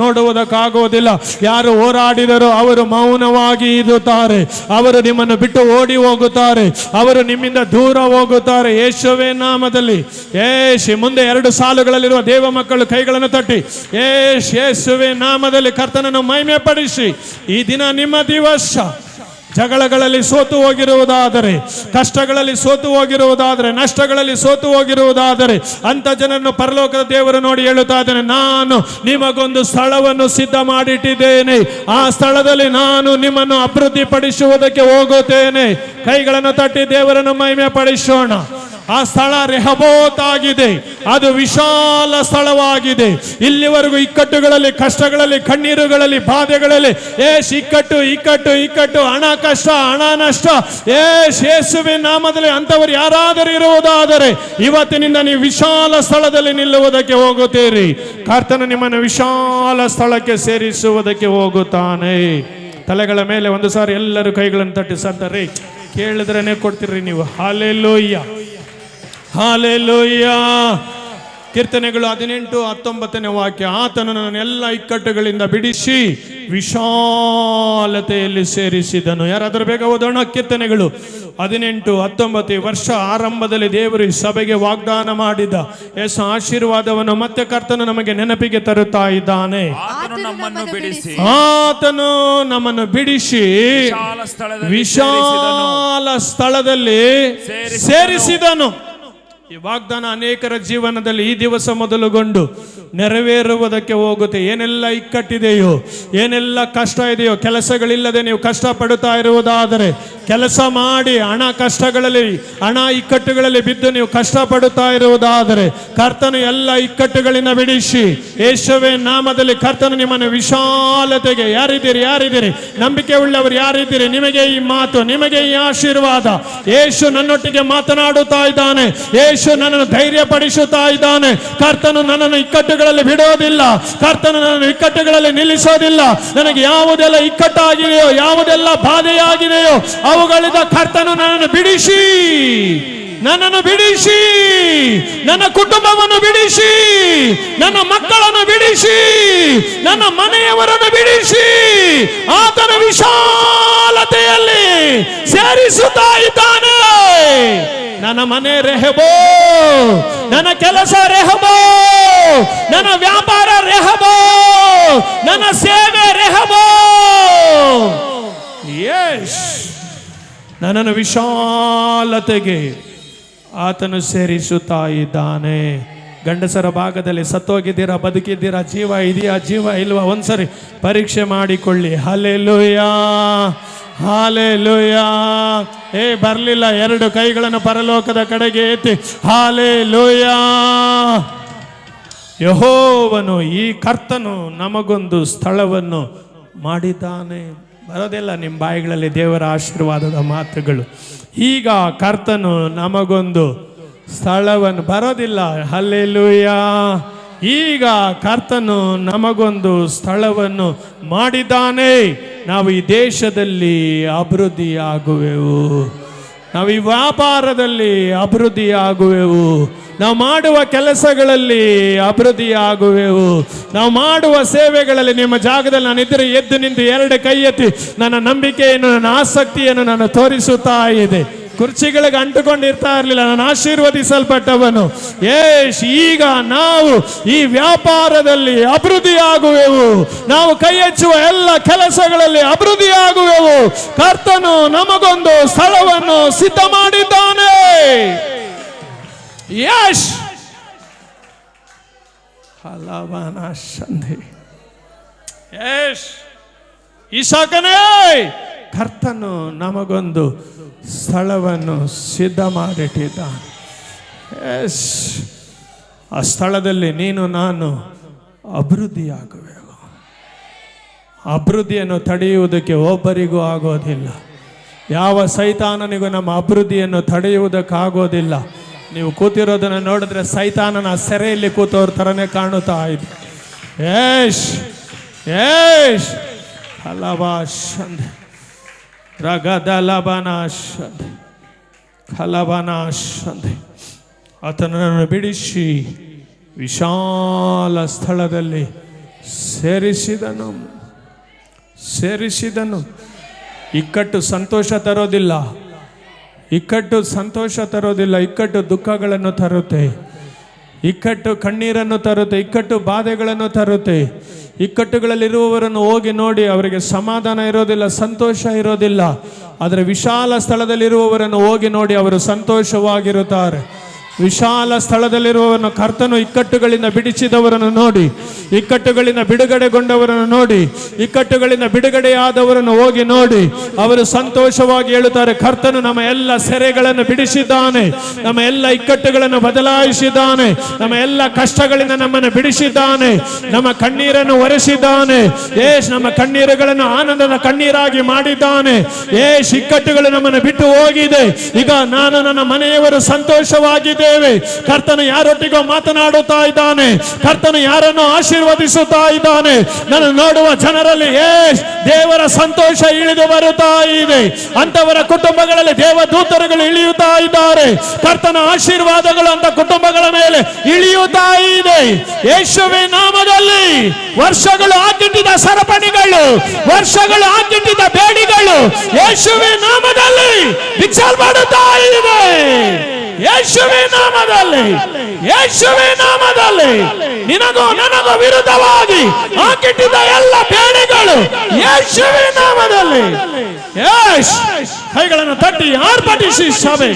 ನೋಡುವುದಕ್ಕಾಗೋದಿಲ್ಲ. ಯಾರು ಹೋರಾಡಿ ಅವರು ಮೌನವಾಗಿ ಇರುತ್ತಾರೆ. ಅವರು ನಿಮ್ಮನ್ನು ಬಿಟ್ಟು ಓಡಿ ಹೋಗುತ್ತಾರೆ. ಅವರು ನಿಮ್ಮಿಂದ ದೂರ ಹೋಗುತ್ತಾರೆ. ಯೇಸುವೇ ನಾಮದಲ್ಲಿ ಮುಂದೆ 2 ಸಾಲುಗಳಲ್ಲಿರುವ ದೇವ ಮಕ್ಕಳು ಕೈಗಳನ್ನು ತಟ್ಟಿ ಯೇಸುವೇ ನಾಮದಲ್ಲಿ ಕರ್ತನನ್ನು ಮಹಿಮೆ ಪಡಿಸಿ. ಈ ದಿನ ನಿಮ್ಮ ದಿವಸ. ಜಗಳಗಳಲ್ಲಿ ಸೋತು ಹೋಗಿರುವುದಾದರೆ, ಕಷ್ಟಗಳಲ್ಲಿ ಸೋತು ಹೋಗಿರುವುದಾದರೆ, ನಷ್ಟಗಳಲ್ಲಿ ಸೋತು ಹೋಗಿರುವುದಾದರೆ ಅಂತ ಜನರನ್ನು ಪರಲೋಕದ ದೇವರು ನೋಡಿ ಹೇಳುತ್ತಾ ಇದ್ದಾನೆ, ನಾನು ನಿಮಗೊಂದು ಸ್ಥಳವನ್ನು ಸಿದ್ಧ ಮಾಡಿಟ್ಟಿದ್ದೇನೆ. ಆ ಸ್ಥಳದಲ್ಲಿ ನಾನು ನಿಮ್ಮನ್ನು ಅಭಿವೃದ್ಧಿಪಡಿಸುವುದಕ್ಕೆ ಹೋಗುತ್ತೇನೆ. ಕೈಗಳನ್ನು ತಟ್ಟಿ ದೇವರನ್ನು ಮಹಿಮೆ ಪಡಿಸೋಣ. ಆ ಸ್ಥಳ ರೆಹಬೋತ್ ಆಗಿದೆ. ಅದು ವಿಶಾಲ ಸ್ಥಳವಾಗಿದೆ. ಇಲ್ಲಿವರೆಗೂ ಇಕ್ಕಟ್ಟುಗಳಲ್ಲಿ, ಕಷ್ಟಗಳಲ್ಲಿ, ಕಣ್ಣೀರುಗಳಲ್ಲಿ, ಬಾಧೆಗಳಲ್ಲಿ ಇಕ್ಕಟ್ಟು, ಹಣ ಕಷ್ಟ, ಹಣ ನಷ್ಟ, ಯೇಸುವಿನ ನಾಮದಲ್ಲಿ ಅಂತವರು ಯಾರಾದರೂ ಇರುವುದಾದರೆ ಇವತ್ತಿನಿಂದ ನೀವು ವಿಶಾಲ ಸ್ಥಳದಲ್ಲಿ ನಿಲ್ಲುವುದಕ್ಕೆ ಹೋಗುತ್ತೀರಿ. ಕರ್ತನು ನಿಮ್ಮನ್ನು ವಿಶಾಲ ಸ್ಥಳಕ್ಕೆ ಸೇರಿಸುವುದಕ್ಕೆ ಹೋಗುತ್ತಾನೆ. ತಲೆಗಳ ಮೇಲೆ ಒಂದು ಸಾರಿ ಎಲ್ಲರೂ ಕೈಗಳನ್ನು ತಟ್ಟಿ ಸಂತರಿ ಕೇಳಿದ್ರೇನೆ ಕೊಡ್ತೀರಿ ನೀವು. Hallelujah, hallelujah. ಕೀರ್ತನೆಗಳು 18-19 ವಾಕ್ಯ. ಆತನು ನನ್ನ ಎಲ್ಲ ಇಕ್ಕಟ್ಟುಗಳಿಂದ ಬಿಡಿಸಿ ವಿಶಾಲತೆಯಲ್ಲಿ ಸೇರಿಸಿದನು. ಯಾರಾದರೂ ಬೇಗ ಓದೋಣ. ಕೀರ್ತನೆಗಳು 18-19. ವರ್ಷ ಆರಂಭದಲ್ಲಿ ದೇವರು ಈ ಸಭೆಗೆ ವಾಗ್ದಾನ ಮಾಡಿದ ಆಶೀರ್ವಾದವನ್ನು ಮತ್ತೆ ಕರ್ತನು ನಮಗೆ ನೆನಪಿಗೆ ತರುತ್ತಾ ಇದ್ದಾನೆ. ಆತನು ನಮ್ಮನ್ನು ಬಿಡಿಸಿ ವಿಶಾಲ ಸ್ಥಳದಲ್ಲಿ ಸೇರಿಸಿದನು. ಈ ವಾಗ್ದಾನ ಅನೇಕರ ಜೀವನದಲ್ಲಿ ಈ ದಿವಸ ಮೊದಲುಗೊಂಡು ನೆರವೇರುವುದಕ್ಕೆ ಹೋಗುತ್ತೆ. ಏನೆಲ್ಲ ಇಕ್ಕಟ್ಟಿದೆಯೋ, ಏನೆಲ್ಲ ಕಷ್ಟ ಇದೆಯೋ, ಕೆಲಸಗಳಿಲ್ಲದೆ ನೀವು ಕಷ್ಟಪಡುತ್ತಾ ಇರುವುದಾದರೆ, ಕೆಲಸ ಮಾಡಿ ಹಣ ಕಷ್ಟಗಳಲ್ಲಿ, ಹಣ ಇಕ್ಕಟ್ಟುಗಳಲ್ಲಿ ಬಿದ್ದು ನೀವು ಕಷ್ಟಪಡುತ್ತಾ ಇರುವುದಾದರೆ ಕರ್ತನು ಎಲ್ಲ ಇಕ್ಕಟ್ಟುಗಳಿಂದ ಬಿಡಿಸಿ ಯೇಸುವೇ ನಾಮದಲ್ಲಿ ಕರ್ತನು ನಿಮ್ಮನ್ನು ವಿಶಾಲತೆಗೆ. ಯಾರಿದ್ದೀರಿ ನಂಬಿಕೆ ಉಳ್ಳವರು ಯಾರಿದ್ದೀರಿ? ನಿಮಗೆ ಈ ಮಾತು, ನಿಮಗೆ ಈ ಆಶೀರ್ವಾದ. ಯೇಸು ನನ್ನೊಟ್ಟಿಗೆ ಮಾತನಾಡುತ್ತಾ ಇದ್ದಾನೆ. ಯೇಸು ನನ್ನನ್ನು ಧೈರ್ಯ ಪಡಿಸುತ್ತಾ ಇದ್ದಾನೆ. ಕರ್ತನು ನನ್ನನ್ನು ಇಕ್ಕಟ್ಟುಗಳಲ್ಲಿ ಬಿಡೋದಿಲ್ಲ. ಕರ್ತನು ನನ್ನನ್ನು ಇಕ್ಕಟ್ಟುಗಳಲ್ಲಿ ನಿಲ್ಲಿಸೋದಿಲ್ಲ. ನನಗೆ ಯಾವುದೆಲ್ಲ ಇಕ್ಕಟ್ಟಾಗಿದೆಯೋ, ಯಾವುದೆಲ್ಲ ಬಾಧೆಯಾಗಿದೆಯೋ ಅವುಗಳಿಂದ ಕರ್ತನು ನನ್ನನ್ನು ಬಿಡಿಸಿ, ನನ್ನ ಕುಟುಂಬವನ್ನು ಬಿಡಿಸಿ, ನನ್ನ ಮಕ್ಕಳನ್ನು ಬಿಡಿಸಿ, ನನ್ನ ಮನೆಯವರನ್ನು ಬಿಡಿಸಿ ಆತನ ವಿಶಾಲತೆಯಲ್ಲಿ ಸೇರಿಸುತ್ತಾ ಇದ್ದಾನೆ. ನನ್ನ ಮನೆ ರೆಹಬೋ, ನನ್ನ ಕೆಲಸ ರೆಹಬೋ, ನನ್ನ ವ್ಯಾಪಾರ ರೆಹಬೋ, ನನ್ನ ಸೇವೆ ರೆಹಬೋ. ಯೆಸ್, ನನ್ನನ್ನು ವಿಶಾಲತೆಗೆ ಆತನು ಸೇರಿಸುತ್ತಾ ಇದ್ದಾನೆ. ಗಂಡಸರ ಭಾಗದಲ್ಲಿ ಸತ್ತೋಗಿದ್ದೀರಾ, ಬದುಕಿದ್ದೀರಾ, ಜೀವ ಇದೆಯಾ, ಜೀವ ಇಲ್ವಾ, ಒಂದ್ಸರಿ ಪರೀಕ್ಷೆ ಮಾಡಿಕೊಳ್ಳಿ. Hallelujah, hallelujah. ಬರಲಿಲ್ಲ, 2 ಕೈಗಳನ್ನು ಪರಲೋಕದ ಕಡೆಗೆ ಎತ್ತಿ ಹಾಲೆಲೂಯಾ. ಯೆಹೋವನು, ಈ ಕರ್ತನು ನಮಗೊಂದು ಸ್ಥಳವನ್ನು ಮಾಡಿದ್ದಾನೆ. ಬರೋದಿಲ್ಲ ನಿಮ್ಮ ಬಾಯಿಗಳಲ್ಲಿ ದೇವರ ಆಶೀರ್ವಾದದ ಮಾತುಗಳು. ಈಗ ಕರ್ತನು ನಮಗೊಂದು ಸ್ಥಳವನ್ನು, ಬರೋದಿಲ್ಲ. ಹಲ್ಲೆಲೂಯಾ. ಈಗ ಕರ್ತನು ನಮಗೊಂದು ಸ್ಥಳವನ್ನು ಮಾಡಿದ್ದಾನೆ. ನಾವು ಈ ದೇಶದಲ್ಲಿ ಅಭಿವೃದ್ಧಿಯಾಗುವೆವು. ನಾವು ಈ ವ್ಯಾಪಾರದಲ್ಲಿ ಅಭಿವೃದ್ಧಿಯಾಗುವೆವು. ನಾವು ಮಾಡುವ ಕೆಲಸಗಳಲ್ಲಿ ಅಭಿವೃದ್ಧಿಯಾಗುವೆವು. ನಾವು ಮಾಡುವ ಸೇವೆಗಳಲ್ಲಿ ನಿಮ್ಮ ಜಾಗದಲ್ಲಿ ನಾನು ಇದ್ದರೆ ಎದ್ದು ನಿಂತು 2 ಕೈ ಎತ್ತಿ ನನ್ನ ನಂಬಿಕೆಯನ್ನು, ನನ್ನ ಆಸಕ್ತಿಯನ್ನು ನಾನು ತೋರಿಸುತ್ತಾ ಇದೆ. ಕುರ್ಚಿಗಳಿಗೆ ಅಂಟುಕೊಂಡಿರ್ತಾ ಇರಲಿಲ್ಲ, ನಾನು ಆಶೀರ್ವದಿಸಲ್ಪಟ್ಟವನು. ಈಗ ನಾವು ಈ ವ್ಯಾಪಾರದಲ್ಲಿ ಅಭಿವೃದ್ಧಿಯಾಗುವೆವು. ನಾವು ಕೈ ಹೆಚ್ಚುವ ಎಲ್ಲ ಕೆಲಸಗಳಲ್ಲಿ ಅಭಿವೃದ್ಧಿಯಾಗುವೆವು. ಕರ್ತನು ನಮಗೊಂದು ಸ್ಥಳವನ್ನು ಸಿದ್ಧ ಮಾಡಿದ್ದಾನೆ. ಯಶ್ ಹಲವನ ಸಂಧಿ. ಯಶ್ ಇಸಾಕನೇ, ಕರ್ತನು ನಮಗೊಂದು ಸ್ಥಳವನ್ನು ಸಿದ್ಧ ಮಾಡಿಟ್ಟಿದ್ದಾನೆ. ಎಸ್, ಆ ಸ್ಥಳದಲ್ಲಿ ನೀನು ನಾನು ಅಭಿವೃದ್ಧಿಯಾಗುವೆವು. ಅಭಿವೃದ್ಧಿಯನ್ನು ತಡೆಯುವುದಕ್ಕೆ ಒಬ್ಬರಿಗೂ ಆಗೋದಿಲ್ಲ. ಯಾವ ಸೈತಾನನಿಗೂ ನಮ್ಮ ಅಭಿವೃದ್ಧಿಯನ್ನು ತಡೆಯುವುದಕ್ಕಾಗೋದಿಲ್ಲ. ನೀವು ಕೂತಿರೋದನ್ನು ನೋಡಿದ್ರೆ ಸೈತಾನನ ಸೆರೆಯಲ್ಲಿ ಕೂತವ್ರ ಥರನೇ ಕಾಣುತ್ತಾ ಇದೆ. ಏಷ್ ಕಲಬಾಷಂದ್ ರಗದಲಬನಾಷಂದ್ ಕಲಬನಾಷಂದ್ ಆತನನ್ನು ಬಿಡಿಸಿ ವಿಶಾಲ ಸ್ಥಳದಲ್ಲಿ ಸೇರಿಸಿದನು. ಇಕ್ಕಟ್ಟು ಸಂತೋಷ ತರೋದಿಲ್ಲ, ಇಕ್ಕಟ್ಟು ದುಃಖಗಳನ್ನು ತರುತ್ತೆ, ಇಕ್ಕಟ್ಟು ಕಣ್ಣೀರನ್ನು ತರುತ್ತೆ, ಇಕ್ಕಟ್ಟು ಬಾಧೆಗಳನ್ನು ತರುತ್ತೆ. ಇಕ್ಕಟ್ಟುಗಳಲ್ಲಿರುವವರನ್ನು ಹೋಗಿ ನೋಡಿ, ಅವರಿಗೆ ಸಮಾಧಾನ ಇರೋದಿಲ್ಲ, ಸಂತೋಷ ಇರೋದಿಲ್ಲ. ಆದರೆ ವಿಶಾಲ ಸ್ಥಳದಲ್ಲಿರುವವರನ್ನು ಹೋಗಿ ನೋಡಿ, ಅವರು ಸಂತೋಷವಾಗಿರುತ್ತಾರೆ. ವಿಶಾಲ ಸ್ಥಳದಲ್ಲಿರುವವರನ್ನು ಕರ್ತನು ಇಕ್ಕಟ್ಟುಗಳಿಂದ ಬಿಡಿಸಿದವರನ್ನು ನೋಡಿ, ಇಕ್ಕಟ್ಟುಗಳಿಂದ ಬಿಡುಗಡೆಗೊಂಡವರನ್ನು ನೋಡಿ, ಇಕ್ಕಟ್ಟುಗಳಿಂದ ಬಿಡುಗಡೆಯಾದವರನ್ನು ಹೋಗಿ ನೋಡಿ, ಅವರು ಸಂತೋಷವಾಗಿ ಹೇಳುತ್ತಾರೆ, ಕರ್ತನು ನಮ್ಮ ಎಲ್ಲ ಸೆರೆಗಳನ್ನು ಬಿಡಿಸಿದ್ದಾನೆ, ನಮ್ಮ ಎಲ್ಲ ಇಕ್ಕಟ್ಟುಗಳನ್ನು ಬದಲಾಯಿಸಿದ್ದಾನೆ, ನಮ್ಮ ಎಲ್ಲ ಕಷ್ಟಗಳಿಂದ ನಮ್ಮನ್ನು ಬಿಡಿಸಿದ್ದಾನೆ, ನಮ್ಮ ಕಣ್ಣೀರನ್ನು ಒರೆಸಿದ್ದಾನೆ, ನಮ್ಮ ಕಣ್ಣೀರುಗಳನ್ನು ಆನಂದದ ಕಣ್ಣೀರಾಗಿ ಮಾಡಿದ್ದಾನೆ. ಇಕ್ಕಟ್ಟುಗಳು ನಮ್ಮನ್ನು ಬಿಟ್ಟು ಹೋಗಿದೆ. ಈಗ ನಾನು ನನ್ನ ಮನೆಯವರು ಸಂತೋಷವಾಗಿದೆ. ಕರ್ತನು ಯಾರೊಟ್ಟಿಗೋ ಮಾತನಾಡುತ್ತಾ ಇದ್ದಾನೆ, ಕರ್ತನು ಯಾರನ್ನು ಆಶೀರ್ವದಿಸುತ್ತಾ ಇದ್ದಾನೆ. ನನ್ನ ನೋಡುವ ಜನರಲ್ಲಿ ದೇವರ ಸಂತೋಷ ಇಳಿದು ಬರುತ್ತಾ ಇದೆ. ಅಂತವರ ಕುಟುಂಬಗಳಲ್ಲಿ ದೇವದೂತರುಗಳು ಇಳಿಯುತ್ತಾ ಇದ್ದಾರೆ. ಕರ್ತನ ಆಶೀರ್ವಾದಗಳು ಅಂತ ಕುಟುಂಬಗಳ ಮೇಲೆ ಇಳಿಯುತ್ತಾ ಇದೆ. ಯೇಸುವಿನ ನಾಮದಲ್ಲಿ ವರ್ಷಗಳು ಹಾಕಿಟ್ಟಿದ್ದ ಸರಪಣಿಗಳು, ವರ್ಷಗಳು ಹಾಕಿಟ್ಟಿದ್ದ ಬೇಡಿಗಳು ಯೇಸುವಿನ ನಾಮದಲ್ಲಿ ವಿಚಾರ ಇದೆ. ಯೇಸುವಿನ ನಾಮದಲ್ಲಿ ನಿನಗೂ ನನಗೂ ವಿರುದ್ಧವಾಗಿ ಹಾಕಿಟ್ಟಿದ್ದ ಎಲ್ಲ ಬೇಡಿಗಳು ಯೇಸುವಿನ ನಾಮದಲ್ಲಿ ಕೈಗಳನ್ನು ತಟ್ಟಿ ಆರ್ಭಟಿಸಿ ಸಭೆ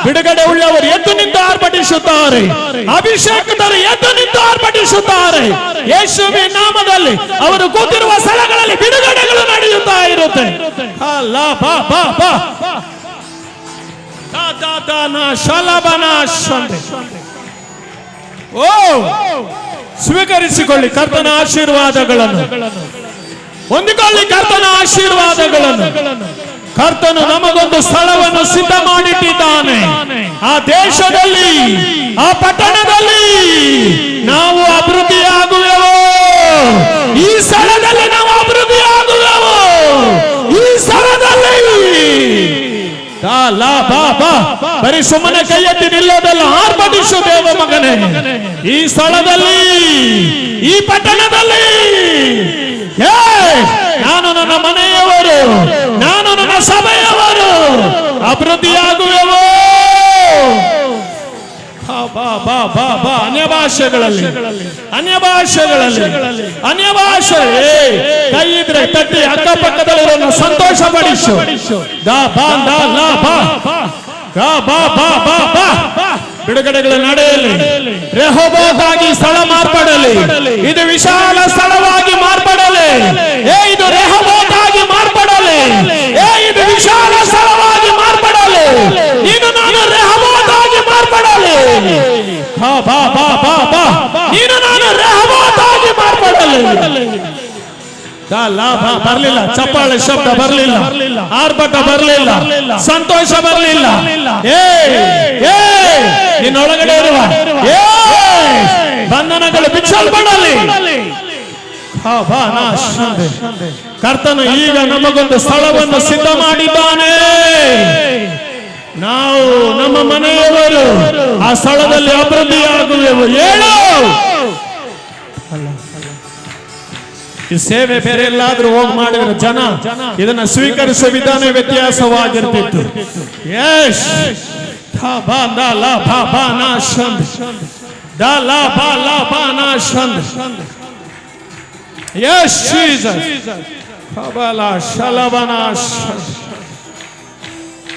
ಬಿಡುಗಡೆ ಉಳ್ಳವರು ಎದ್ದು ನಿಂತು ಆರ್ಭಟಿಸುತ್ತಾರೆ, ಅಭಿಷೇಕದರು ಎದ್ದು ನಿಂತು ಆರ್ಭಟಿಸುತ್ತಾರೆ. ಯೇಸುವಿನ ನಾಮದಲ್ಲಿ ಅವರು ಕೂತಿರುವ ಸ್ಥಳಗಳಲ್ಲಿ ಬಿಡುಗಡೆಗಳು ನಡೆಯುತ್ತಾ ಇರುತ್ತೆ. ಸ್ವೀಕರಿಸಿಕೊಳ್ಳಿ ಕರ್ತನ ಆಶೀರ್ವಾದಗಳನ್ನು, ಹೊಂದಿಕೊಳ್ಳಿ ಕರ್ತನ ಆಶೀರ್ವಾದಗಳನ್ನು. ಕರ್ತನು ನಮಗೊಂದು ಸ್ಥಳವನ್ನು ಸಿದ್ಧ ಮಾಡಿಟ್ಟಿದ್ದಾನೆ. ಆ ದೇಶದಲ್ಲಿ, ಆ ಪಟ್ಟಣದಲ್ಲಿ ನಾವು ಅಭಿವೃದ್ಧಿಯಾಗುವೆವು. ಈ ಸ್ಥಳದಲ್ಲಿ ನಾವು ಅಭಿವೃದ್ಧಿಯಾಗುವೆವು. ಈ ಸ್ಥಳದಲ್ಲಿ ಬರೀ ಸುಮ್ಮನೆ ಕೈ ಎತ್ತಿ ನಿಲ್ಲೋದಲ್ಲ, ಆರ್ಭಟಿಸು ದೇವ ಮಗನೇ. ಈ ಸ್ಥಳದಲ್ಲಿ, ಈ ಪಟ್ಟಣದಲ್ಲಿ ನಾನು ನನ್ನ ಮನೆಯವರು, ನಾನು ನನ್ನ ಸಭೆಯವರು ಅಭಿವೃದ್ಧಿಯಾಗುವೆವು. ಅನ್ಯ ಭಾಷೆ ಕೈ ಇದ್ರೆ ತಟ್ಟಿ ಅಕ್ಕಪಕ್ಕದಲ್ಲಿರೋ ಸಂತೋಷ ಪಡಿಸು. ಬಿಡುಗಡೆಗಳು ನಡೆಯಲಿ. ರೆಹೋಬೋತಾಗಿ ಸ್ಥಳ ಮಾರ್ಪಡಲಿ. ಇದು ವಿಶಾಲ ಸ್ಥಳವಾಗಿ ಮಾರ್ಪಡಲಿ. ಇದು ರೆಹೋಬೋತಾಗಿ ಮಾರ್ಪಡಲಿ. ಇದು ವಿಶಾಲ ಸ್ಥಳವಾಗಿ ಮಾರ್ಪಡಲಿ. ಇದು ನಾನು ರೆಹೋಬೋತಾಗಿ ಮಾರ್ಪಡಲಿ. ನೀನು ನಾನು ರೆಹೋಬೋತಾಗಿ ಮಾರ್ಪಡಲಿ. ಬರಲಿಲ್ಲ, ಚಪ್ಪಾಳೆ ಶಬ್ದ ಬರಲಿಲ್ಲ, ಆರ್ಭಟ ಬರಲಿಲ್ಲ, ಸಂತೋಷ ಬರಲಿಲ್ಲ. ನಿನ್ನೊಳಗಡೆ ಇರುವ ಬಂಧನಗಳು ಬಿಚ್ಚಲ್ಪಡಲಿ. ಕರ್ತನು ಈಗ ನಮಗೊಂದು ಸ್ಥಳವನ್ನು ಸಿದ್ಧ ಮಾಡಿದ್ದಾನೆ. ನಾವು ನಮ್ಮ ಮನೆಯವರು ಆ ಸ್ಥಳದಲ್ಲಿ ಅಭಿವೃದ್ಧಿಯಾಗುವೆವು. ಈ ಸೇವೆ ಬೇರೆ ಎಲ್ಲಾದ್ರೂ ಹೋಗಿ ಮಾಡಿದ್ರೆ ಜನ ಇದನ್ನ ಸ್ವೀಕರಿಸುವ ವಿಧಾನ ವ್ಯತ್ಯಾಸವಾಗಿರ್ತಿತ್ತು.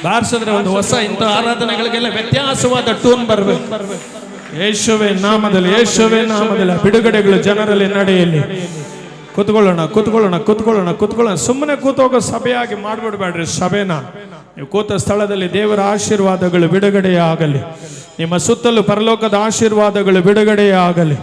ಬಾರಿಸಿದ್ರೆ ಒಂದು ಹೊಸ ಇಂಥ ಆರಾಧನೆಗಳಿಗೆಲ್ಲ ವ್ಯತ್ಯಾಸವಾದ ಟೂನ್ ಬರಬೇಕು. ಯೇಸುವಿನ ನಾಮದಲ್ಲಿ, ಯೇಸುವಿನ ನಾಮದಲ್ಲಿ ಬಿಡುಗಡೆಗಳು ಜನರಲ್ಲಿ ನಡೆಯಲಿ. ಕೂತ್ಕೊಳ್ಳೋಣ. ಸುಮ್ಮನೆ ಕೂತೋಗೋ ಸಭೆಯಾಗಿ ಮಾಡ್ಬಿಡ್ಬೇಡ್ರಿ ಸಭೆನ. ನೀವು ಕೂತ ಸ್ಥಳದಲ್ಲಿ ದೇವರ ಆಶೀರ್ವಾದಗಳು ಬಿಡುಗಡೆಯಾಗಲಿ. ನಿಮ್ಮ ಸುತ್ತಲೂ ಪರಲೋಕದ ಆಶೀರ್ವಾದಗಳು ಬಿಡುಗಡೆಯಾಗಲಿ.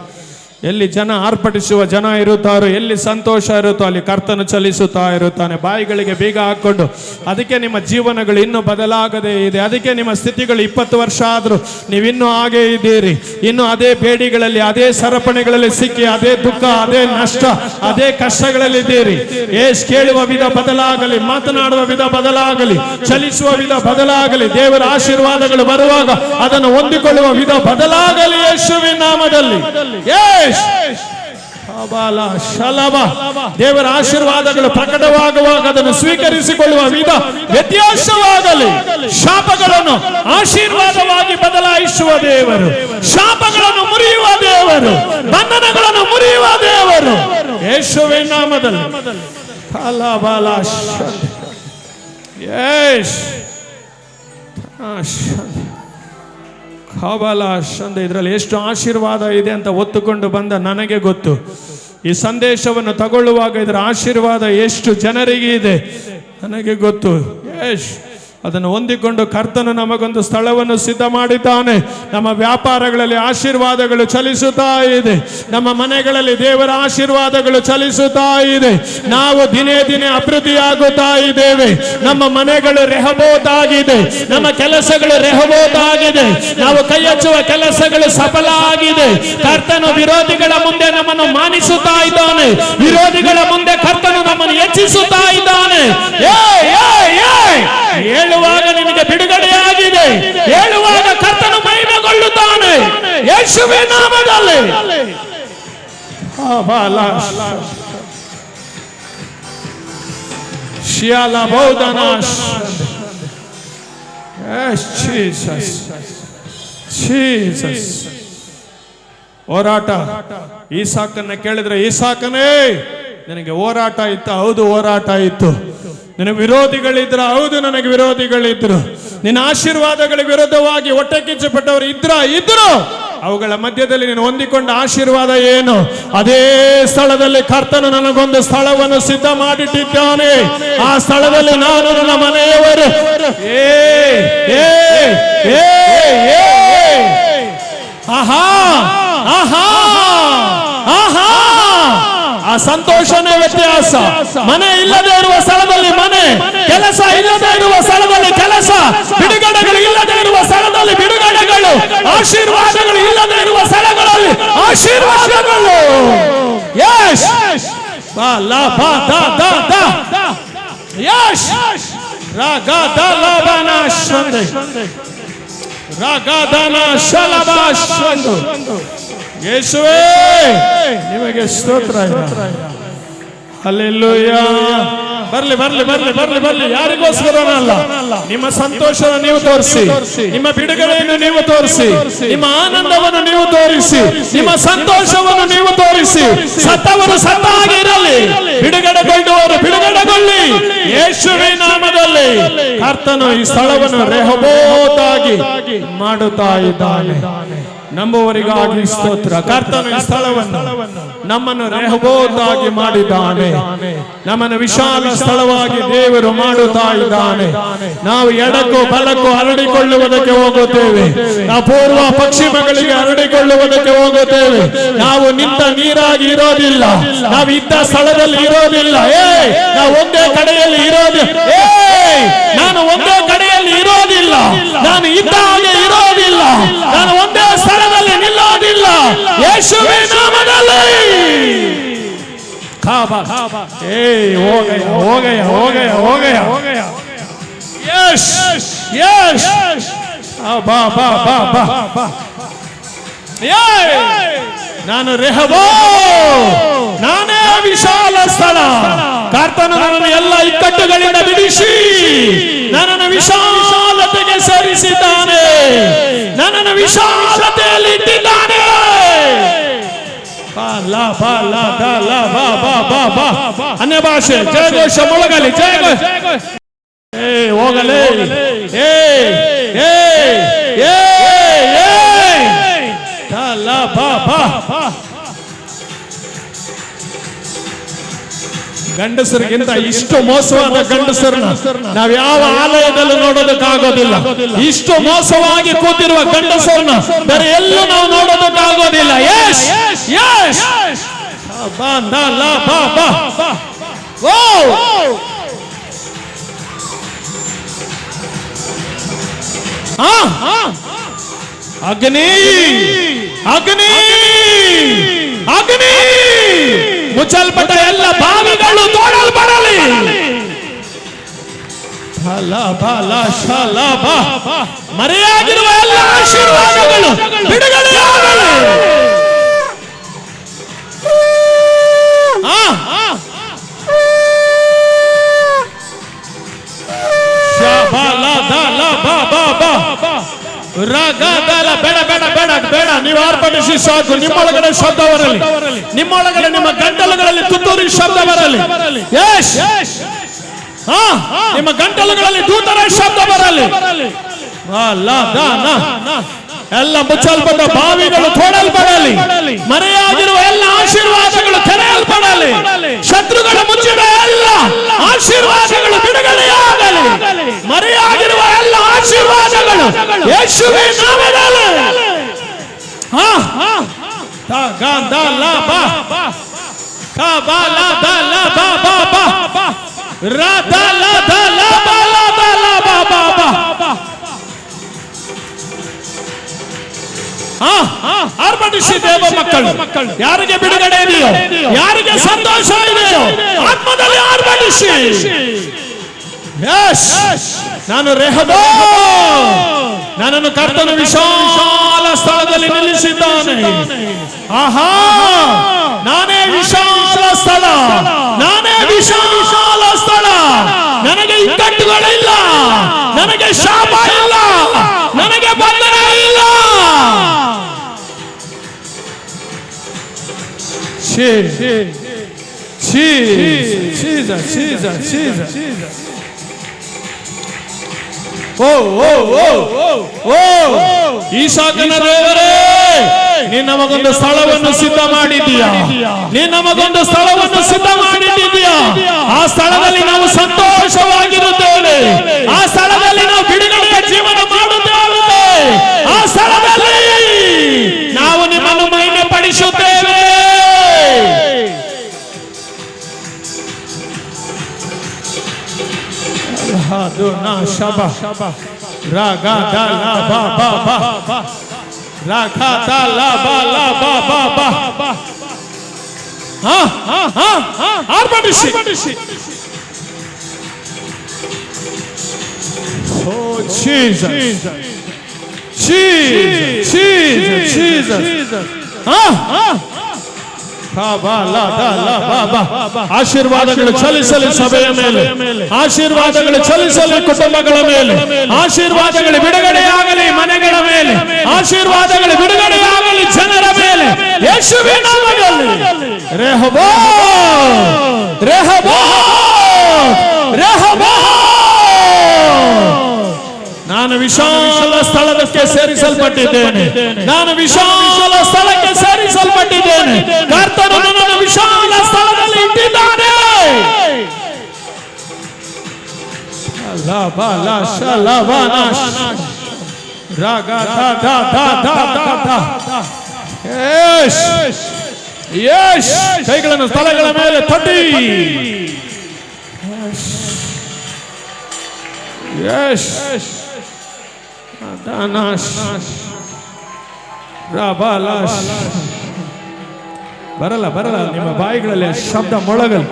ಎಲ್ಲಿ ಜನ ಆರ್ಭಟಿಸುವ ಜನ ಇರುತ್ತಾರೋ, ಎಲ್ಲಿ ಸಂತೋಷ ಇರುತ್ತೋ ಅಲ್ಲಿ ಕರ್ತನು ಚಲಿಸುತ್ತಾ ಇರುತ್ತಾನೆ. ಬಾಯಿಗಳಿಗೆ ಬೀಗ ಹಾಕ್ಕೊಂಡು ಅದಕ್ಕೆ ನಿಮ್ಮ ಜೀವನಗಳು ಇನ್ನೂ ಬದಲಾಗದೇ ಇದೆ. ಅದಕ್ಕೆ ನಿಮ್ಮ ಸ್ಥಿತಿಗಳು 20 ವರ್ಷ ಆದರೂ ನೀವಿನ್ನೂ ಹಾಗೇ ಇದ್ದೀರಿ. ಇನ್ನು ಅದೇ ಬೇಡಿಗಳಲ್ಲಿ, ಅದೇ ಸರಪಣಿಗಳಲ್ಲಿ ಸಿಕ್ಕಿ, ಅದೇ ದುಃಖ, ಅದೇ ನಷ್ಟ, ಅದೇ ಕಷ್ಟಗಳಲ್ಲಿದ್ದೀರಿ. ಕೇಳುವ ವಿಧ ಬದಲಾಗಲಿ, ಮಾತನಾಡುವ ವಿಧ ಬದಲಾಗಲಿ, ಚಲಿಸುವ ವಿಧ ಬದಲಾಗಲಿ. ದೇವರ ಆಶೀರ್ವಾದಗಳು ಬರುವಾಗ ಅದನ್ನು ಹೊಂದಿಕೊಳ್ಳುವ ವಿಧ ಬದಲಾಗಲಿ ಯೇಸುವಿನ ನಾಮದಲ್ಲಿ. ದೇವರ ಆಶೀರ್ವಾದಗಳು ಪ್ರಕಟವಾಗುವಾಗ ಅದನ್ನು ಸ್ವೀಕರಿಸಿಕೊಳ್ಳುವ ವಿಧ ವ್ಯತ್ಯಾಸವಾಗಲಿ. ಶಾಪಗಳನ್ನು ಆಶೀರ್ವಾದವಾಗಿ ಬದಲಾಯಿಸುವ ದೇವರು, ಶಾಪಗಳನ್ನು ಮುರಿಯುವ ದೇವರು, ಬಂಧನಗಳನ್ನು ಮುರಿಯುವ ದೇವರು ಯೇಸುವಿನ ನಾಮದಲ್ಲಿ. ಇದರಲ್ಲಿ ಎಷ್ಟು ಆಶೀರ್ವಾದ ಇದೆ ಅಂತ ಒತ್ತುಕೊಂಡು ಬಂದ ನನಗೆ ಗೊತ್ತು. ಈ ಸಂದೇಶವನ್ನು ತಗೊಳ್ಳುವಾಗ ಇದರ ಆಶೀರ್ವಾದ ಎಷ್ಟು ಜನರಿಗೆ ಇದೆ ನನಗೆ ಗೊತ್ತು. ಅದನ್ನು ಹೊಂದಿಕೊಂಡು ಕರ್ತನು ನಮಗೊಂದು ಸ್ಥಳವನ್ನು ಸಿದ್ಧ ಮಾಡಿದ್ದಾನೆ. ನಮ್ಮ ವ್ಯಾಪಾರಗಳಲ್ಲಿ ಆಶೀರ್ವಾದಗಳು ಚಲಿಸುತ್ತಾ ಇದೆ. ನಮ್ಮ ಮನೆಗಳಲ್ಲಿ ದೇವರ ಆಶೀರ್ವಾದಗಳು ಚಲಿಸುತ್ತಾ ಇದೆ. ನಾವು ದಿನೇ ದಿನೇ ಅಭಿವೃದ್ಧಿಯಾಗುತ್ತಾ ಇದ್ದೇವೆ. ನಮ್ಮ ಮನೆಗಳು ರೆಹಬೋತಾಗಿದೆ, ನಮ್ಮ ಕೆಲಸಗಳು ರೆಹಬೋತಾಗಿದೆ, ನಾವು ಕೈ ಹಚ್ಚುವ ಕೆಲಸಗಳು ಸಫಲ ಆಗಿದೆ. ಕರ್ತನು ವಿರೋಧಿಗಳ ಮುಂದೆ ನಮ್ಮನ್ನು ಮಾನಿಸುತ್ತಾ ಇದ್ದಾನೆ. ವಿರೋಧಿಗಳ ಮುಂದೆ ಕರ್ತನು ನಮ್ಮನ್ನು ಹೆಚ್ಚಿಸುತ್ತಾ ಇದ್ದಾನೆ. ಹೇಳುವಾಗ ನಿನಗೆ ಬಿಡುಗಡೆಯಾಗಿದೆ, ಹೇಳುವಾಗ ಕರ್ತನು ಮಹಿಮೆಗೊಳ್ಳುತ್ತಾನೆ ಯೇಸುವಿನ ನಾಮದಲ್ಲಿ. ಹೋರಾಟ. ಈಸಾಕನ್ನ ಕೇಳಿದ್ರೆ, ಈಸಾಕನೇ ನಿನಗೆ ಹೋರಾಟ ಇತ್ತ? ಹೌದು, ಹೋರಾಟ ಇತ್ತು. ನಿನಗೆ ವಿರೋಧಿಗಳಿದ್ರ? ಹೌದು, ನನಗೆ ವಿರೋಧಿಗಳಿದ್ರು. ನಿನ್ನ ಆಶೀರ್ವಾದಗಳ ವಿರುದ್ಧವಾಗಿ ಹೊಟ್ಟೆ ಕಿಚ್ಚುಪಟ್ಟವರು ಇದ್ರು. ಅವುಗಳ ಮಧ್ಯದಲ್ಲಿ ನೀನು ಹೊಂದಿಕೊಂಡ ಆಶೀರ್ವಾದ ಏನು? ಅದೇ ಸ್ಥಳದಲ್ಲಿ ಕರ್ತನು ನನಗೊಂದು ಸ್ಥಳವನ್ನು ಸಿದ್ಧ ಮಾಡಿಟ್ಟಿದ್ದಾನೆ. ಆ ಸ್ಥಳದಲ್ಲಿ ನಾನು, ನನ್ನ ಮನೆಯವರು ಆ ಸಂತೋಷನೇ ವ್ಯತ್ಯಾಸ. ಮನೆ ಇಲ್ಲದೆ ಇರುವ ಸ್ಥಳದಲ್ಲಿ ಮನೆ, ಕೆಲಸ ಇಲ್ಲದೆ ಇರುವ ಸ್ಥಳದಲ್ಲಿ ಕೆಲಸ, ಬಿಡುಗಡೆಗಳು ಇಲ್ಲದೆ ಇರುವ ಸ್ಥಳದಲ್ಲಿ ಬಿಡುಗಡೆಗಳು, ಆಶೀರ್ವಾದಗಳು ಇಲ್ಲದೆ ಇರುವ ಸ್ಥಳಗಳಲ್ಲಿ ಆಶೀರ್ವಾದಗಳು. ಯಶ್ ಯಶ್ ರಾಗದಾನ ಶಲಭಾಶ್ವಂದು. ಯೇಸುವೇ ನಿಮಗೆ ಸ್ತೋತ್ರ. ಹಲ್ಲೆಲೂಯಾ. ಬರ್ಲಿ ಬರ್ಲಿ ಬರ್ಲಿ ಬರ್ಲಿ ಬರ್ಲಿ. ಯಾರಿಗೋಸ್ಕರನಲ್ಲ, ನಿಮ್ಮ ಸಂತೋಷವನ್ನು ನೀವು ತೋರಿಸಿ, ನಿಮ್ಮ ಬಿಡುಗಡೆಯನ್ನು ನೀವು ತೋರಿಸಿ, ನಿಮ್ಮ ಆನಂದವನ್ನು ನೀವು ತೋರಿಸಿ, ನಿಮ್ಮ ಸಂತೋಷವನ್ನು ನೀವು ತೋರಿಸಿ. ಸತ್ತವರು ಸತ್ತಾಗಿ ಇರಲಿ, ಬಿಡುಗಡೆಗೊಂಡವರು ಬಿಡುಗಡೆಗೊಳ್ಳಿ ಯೇಸುವಿನ ನಾಮದಲ್ಲಿ. ಕರ್ತನು ಈ ಸ್ಥಳವನ್ನು ರೆಹಬೋತಾಗಿ ಮಾಡುತ್ತಾ ಇದ್ದಾನೆ. ನಂಬುವವರಿಗಾಗಿ ಸ್ತೋತ್ರ. ಕರ್ತನು ಈ ಸ್ಥಳವನ್ನು ನಮ್ಮನ್ನು ರೆಹಬೋತಾಗಿ ಮಾಡಿದ್ದಾನೆ. ನಮ್ಮನ್ನು ವಿಶಾಲ ಸ್ಥಳವಾಗಿ ದೇವರು ಮಾಡುತ್ತಾ ಇದ್ದಾನೆ. ನಾವು ಎಡಕ್ಕೂ ಬಲಕ್ಕೂ ಹರಡಿಕೊಳ್ಳುವುದಕ್ಕೆ ಹೋಗುತ್ತೇವೆ. ನಾವು ಪೂರ್ವ ಪಶ್ಚಿಮಗಳಿಗೆ ಹರಡಿಕೊಳ್ಳುವುದಕ್ಕೆ ಹೋಗುತ್ತೇವೆ. ನಾವು ನಿಂತ ನೀರಾಗಿ ಇರೋದಿಲ್ಲ, ನಾವು ಇದ್ದ ಸ್ಥಳದಲ್ಲಿ ಇರೋದಿಲ್ಲ. ನಾವು ಒಂದೇ ಕಡೆಯಲ್ಲಿ ಇರೋದಿಲ್ಲ. ನಾನು ಒಂದೇ ಕಡೆಯಲ್ಲಿ ಇರೋದಿಲ್ಲ, ನಾನು ಇದ್ದ ಹಾಗೆ ಇರೋದಿಲ್ಲ, ನಾನು ಒಂದೇ ಸ್ಥಳದಲ್ಲಿ ನಿಲ್ಲೋದಿಲ್ಲ ಯೇಸುವಿನ ನಾಮದಲ್ಲಿ. ಯಶ್ ಯಶ್ ಬಾ ಬಾ ಬಾ ಬಾ ಬಾ. ನಾನು ರೆಹಬೋ, ನಾನೇ ವಿಶಾಲ ಸ್ಥಳ. ಕರ್ತನು ನನ್ನನ್ನು ಎಲ್ಲ ಇಕ್ಕಟ್ಟುಗಳಿಂದ ಬಿಡಿಸಿ ನನ್ನನ್ನು ವಿಶಾಲತೆಗೆ ಸೇರಿಸಿದ್ದಾನೆ, ನನ್ನನ್ನು ವಿಶಾಲತೆಯಲ್ಲಿ ಇಟ್ಟಿದ್ದಾನೆ. ಅನ್ಯ ಭಾಷೆ ಜಯಘೋಷ ಮೊಳಗಲಿ, ಜಯಘೋಷ ಹೋಗಲೇ. ಗಂಡಸರಿಗಿಂತ ಇಷ್ಟು ಮೋಸವಾದ ಗಂಡಸರನ್ನ ನಾವ್ ಯಾವ ಆಲಯದಲ್ಲೂ ನೋಡೋದಕ್ಕಾಗೋದಿಲ್ಲ. ಇಷ್ಟು ಮೋಸವಾಗಿ ಕೂತಿರುವ ಗಂಡಸರನ್ನ ಬೇರೆ ಎಲ್ಲೂ ನಾವು ನೋಡೋದಕ್ಕಾಗೋದಿಲ್ಲ. ಯಸ್ ಯಸ್ ಬಾ ಬಾ ಬಾ ಬಾ ಓ ಅಗ್ನಿ ಅಗ್ನಿ ಅಗ್ನಿ ಮುಚ್ಚಲ್ಪಟ್ಟ ಎಲ್ಲ ಬಾವಿಗಳು ತೋಡಲ್ಪಡಲಿ. ಮರೆಯಾಗಿರುವ ಎಲ್ಲ ಆಶೀರ್ವಾದಗಳು ಬಿಡುಗಡೆಯಾಗಲಿ. ಬೇಡ ಬೇಡ ಬೇಡ ಬೇಡ, ನೀವು ಆರ್ಭಟಿಸಿ ಸಾಕು. ನಿಮ್ಮೊಳಗಡೆ ಶಬ್ದ ಬರಲಿ, ನಿಮ್ಮೊಳಗಡೆ ನಿಮ್ಮ ಗಂಟಲುಗಳಲ್ಲಿ ತುತ್ತೂರಿ ಶಬ್ದ ಬರಲಿ. ನಿಮ್ಮ ಗಂಟಲುಗಳಲ್ಲಿ ದೂತರ ಶಬ್ದ ಬರಲಿ. ಎಲ್ಲ ಮುಚ್ಚಲ್ಪಟ್ಟ ಬಾವಿಗಳು ತೋಡಲ್ಪಡಲಿ. ಮರೆಯಾಗಿರುವ ಎಲ್ಲ ಆಶೀರ್ವಾದಗಳು ತೆರೆಯಲ್ಪಡಲಿ. ಶತ್ರುಗಳ ಮುಚ್ಚಿದ ಎಲ್ಲ ಆಶೀರ್ವಾದಗಳು ಬಿಡುಗಡೆಯಾಗಲಿ. ಮರೆಯಾಗಿರುವ ಎಲ್ಲ ಆಶೀರ್ವಾದಗಳು ಯೇಸುವಿನ ನಾಮದಲ್ಲಿ ಆರ್ಭಟಿಸಿ ದೇವ ಮಕ್ಕಳು, ಯಾರಿಗೆ ಬಿಡುಗಡೆ ಇದೆಯೋ, ಯಾರಿಗೆ ಸಂತೋಷ ಇದೆಯೋ ಆತ್ಮದಲ್ಲಿ ಆರ್ಭಟಿಸಿ. ನಾನು ರೆಹಬೋ, ನನ್ನನ್ನು ಕರ್ತನು ವಿಶಾಲ ಸ್ಥಳದಲ್ಲಿ ನಿಲ್ಲಿಸಿದ್ದಾನೆ. ಆಹಾ, ನಾನೇ ವಿಶಾಲ ಸ್ಥಳ, ನಾನೇ ವಿಶಾಲ ಸ್ಥಳ. ನನಗೆ ಇಕ್ಕಟ್ಟುಗಳಿಲ್ಲ, ನನಗೆ ಶಾಪ ಇಲ್ಲ, ನನಗೆ ಬಂಧನ ಇಲ್ಲ. ಈಸಾಕನ ದೇವರೇ, ನೀನು ನಮಗೊಂದು ಸ್ಥಳವನ್ನು ಸಿದ್ಧ ಮಾಡಿದ್ದೀಯಾ, ನೀನು ನಮಗೊಂದು ಸ್ಥಳವನ್ನು ಸಿದ್ಧ ಮಾಡಿದ್ದೀಯಾ. ಆ ಸ್ಥಳದಲ್ಲಿ ನಾವು ಸಂತೋಷವಾಗಿರುತ್ತೇವೆ, ಆ ಸ್ಥಳದಲ್ಲಿ ನಾವು ಬಿಡುಗಡೆಯ ಜೀವನ ಮಾಡುತ್ತೇವೆ, ಆ ಸ್ಥಳದಲ್ಲಿ ನಾವು ನಿಮ್ಮನ್ನು ಮಹಿಮೆ ಪಡಿಸುತ್ತೇವೆ. ಆರ್ಭಟಿಸಿ. Oh Jesus, Jesus. ಆಶೀರ್ವಾದಗಳು ಚಲಿಸಲಿ ಸಭೆಯ ಮೇಲೆ, ಆಶೀರ್ವಾದಗಳು ಚಲಿಸಲಿ ಕುಟುಂಬಗಳ ಮೇಲೆ, ಆಶೀರ್ವಾದಗಳು ಬಿಡುಗಡೆಯಾಗಲಿ ಮನೆಗಳ ಮೇಲೆ, ಆಶೀರ್ವಾದಗಳು ಬಿಡುಗಡೆಯಾಗಲಿ ಜನರ ಮೇಲೆ ಯೇಸುವಿನ ನಾಮದಲ್ಲಿ. ರೆಹೋಬೋ ರೆಹೋಬೋ ರೆಹೋಬೋ, ನಾನು ವಿಶಾಲ ಸ್ಥಳಕ್ಕೆ ಸೇರಿಸಲ್ಪಟ್ಟಿದ್ದೇನೆ, ನಾನು ವಿಶಾಲ ಸ್ಥಳಕ್ಕೆ ಸೇರಿಸಲ್ಪಟ್ಟಿದ್ದೇನೆ. ಕರ್ತನು ನನ್ನನ್ನು ವಿಶಾಲ ಸ್ಥಳದಲ್ಲಿ ಇಟ್ಟಿದ್ದಾನೆ. ಕೈಗಳನ್ನು ಸ್ಥಳಗಳ ಮೇಲೆ ತಟ್ಟಿ. ಬರಲ್ಲ ಬರಲ್ಲ, ನಿಮ್ಮ ಬಾಯಿಗಳಲ್ಲಿ ಶಬ್ದ ಮೊಳಗಲಿ.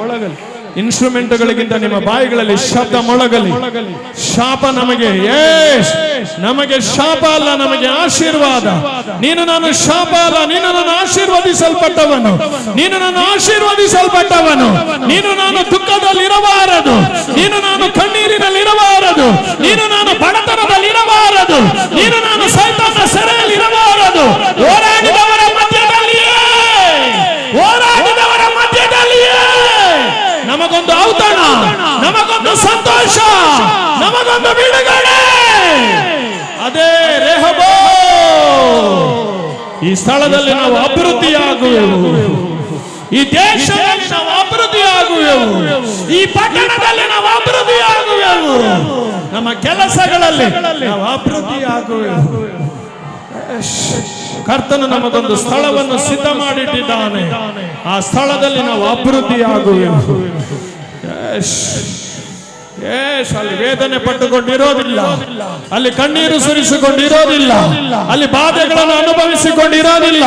ಇನ್ಸ್ಟ್ರೂಮೆಂಟ್ಗಳಿಗಿಂತ ನಿಮ್ಮ ಬಾಯಿಗಳಲ್ಲಿ ಶಬ್ದ ಮೊಳಗಲಿ. ಶಾಪ ನಮಗೆ ನಮಗೆ ಶಾಪ ಅಲ್ಲ, ನಮಗೆ ಆಶೀರ್ವಾದ. ನೀನು ನಾನು ಶಾಪ ಅಲ್ಲ, ನೀನು ನಾನು ಆಶೀರ್ವದಿಸಲ್ಪಟ್ಟವನು, ನೀನು ನಾನು ಆಶೀರ್ವದಿಸಲ್ಪಟ್ಟವನು. ನೀನು ನಾನು ದುಃಖದಲ್ಲಿರಬಾರದು, ನೀನು ನಾನು ಕಣ್ಣೀರಿನಲ್ಲಿರಬಾರದು, ನೀನು ನಾನು ಬಡತನದಲ್ಲಿರಬಾರದು, ನೀನು ನಾನು ಸೈತಾನ ಸೆರೆಯಲ್ಲಿರಬಾರದು. ಹೋರಾಡಿದವರ ಮಧ್ಯದಲ್ಲಿಯೇ, ಹೋರಾಡಿದವರ ಮಧ್ಯದಲ್ಲಿಯೇ ನಮಗೊಂದು ಔತಣ, ನಮಗೊಂದು ಸಂತೋಷ, ನಮಗೊಂದು ಬಿಡುಗಡೆ. ಅದೇ ರೆಹೋಬೋ. ಈ ಸ್ಥಳದಲ್ಲಿ ನಾವು ಅಭಿವೃದ್ಧಿಯಾಗುವೆವು, ಈ ದೇಶದಲ್ಲಿ ನಾವು ಅಭಿವೃದ್ಧಿ ಆಗುವೆವು, ಈ ಪಟ್ಟಣದಲ್ಲಿ ನಾವು ಅಭಿವೃದ್ಧಿ ಆಗುವೆವು, ನಮ್ಮ ಕೆಲಸಗಳಲ್ಲಿ ನಾವು ಅಭಿವೃದ್ಧಿ ಆಗುವೆವು. ಕರ್ತನು ನಮಗೊಂದು ಸ್ಥಳವನ್ನು ಸಿದ್ಧ ಮಾಡಿಟ್ಟಿದ್ದಾನೆ. ಆ ಸ್ಥಳದಲ್ಲಿ ನಾವು ಅಭಿವೃದ್ಧಿ ಆಗುವೆವು. ಅಲ್ಲಿ ವೇದನೆ ಪಟ್ಟುಕೊಂಡಿರೋದಿಲ್ಲ, ಅಲ್ಲಿ ಕಣ್ಣೀರು ಸುರಿಸಿಕೊಂಡಿರೋದಿಲ್ಲ, ಅಲ್ಲಿ ಬಾಧೆಗಳನ್ನು ಅನುಭವಿಸಿಕೊಂಡಿರೋದಿಲ್ಲ,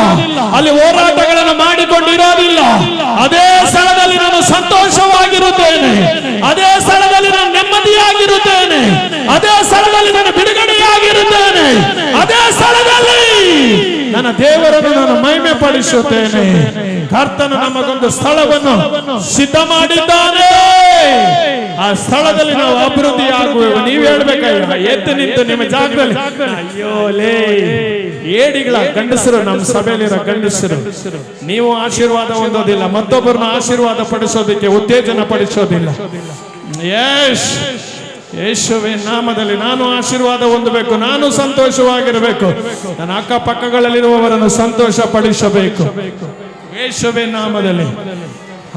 ಅಲ್ಲಿ ಹೋರಾಟಗಳನ್ನು ಮಾಡಿಕೊಂಡಿರೋದಿಲ್ಲ. ಅದೇ ಸ್ಥಳದಲ್ಲಿ ನಾನು ಸಂತೋಷವಾಗಿರುತ್ತೇನೆ, ಅದೇ ಸ್ಥಳದಲ್ಲಿ ನಾನು ನೆಮ್ಮದಿಯಾಗಿರುತ್ತೇನೆ, ಅದೇ ಸ್ಥಳದಲ್ಲಿ ನಾನು ಬಿಡುಗಡೆಯಾಗಿರುತ್ತೇನೆ, ಅದೇ ಸ್ಥಳದಲ್ಲಿ ನನ್ನ ದೇವರನ್ನು ನಾನು ಮಹಿಮೆ ಪಡಿಸುತ್ತೇನೆ. ಕರ್ತನು ನಮಗೊಂದು ಸ್ಥಳವನ್ನು ಸಿದ್ಧ ಮಾಡಿದ್ದಾನೆ. ಆ ಸ್ಥಳದಲ್ಲಿ ನಾವು ಅಭಿವೃದ್ಧಿ ಆಗುವೆವು. ನೀವು ಹೇಳ್ಬೇಕಯ್ಯ, ಎದ್ದು ನಿಂತು ನಿಮ್ಮ ಜಾಗದಲ್ಲಿ. ಅಯ್ಯೋ ಲೇ ಏಡಿಗಳ ಗಂಡಸರು, ನಮ್ಮ ಸಭೆಯಲ್ಲಿರೋ ಗಂಡಸರು, ನೀವು ಆಶೀರ್ವಾದ ಹೊಂದೋದಿಲ್ಲ, ಮತ್ತೊಬ್ಬರನ್ನ ಆಶೀರ್ವಾದ ಪಡಿಸೋದಕ್ಕೆ ಉತ್ತೇಜನ ಪಡಿಸೋದಿಲ್ಲ. ಯೇಸುವೆ ನಾಮದಲ್ಲಿ ನಾನು ಆಶೀರ್ವಾದ ಹೊಂದಬೇಕು, ನಾನು ಸಂತೋಷವಾಗಿರಬೇಕು, ನನ್ನ ಅಕ್ಕಪಕ್ಕಗಳಲ್ಲಿರುವವರನ್ನು ಸಂತೋಷ ಪಡಿಸಬೇಕು. ಯೇಸುವೆ ನಾಮದಲ್ಲಿ.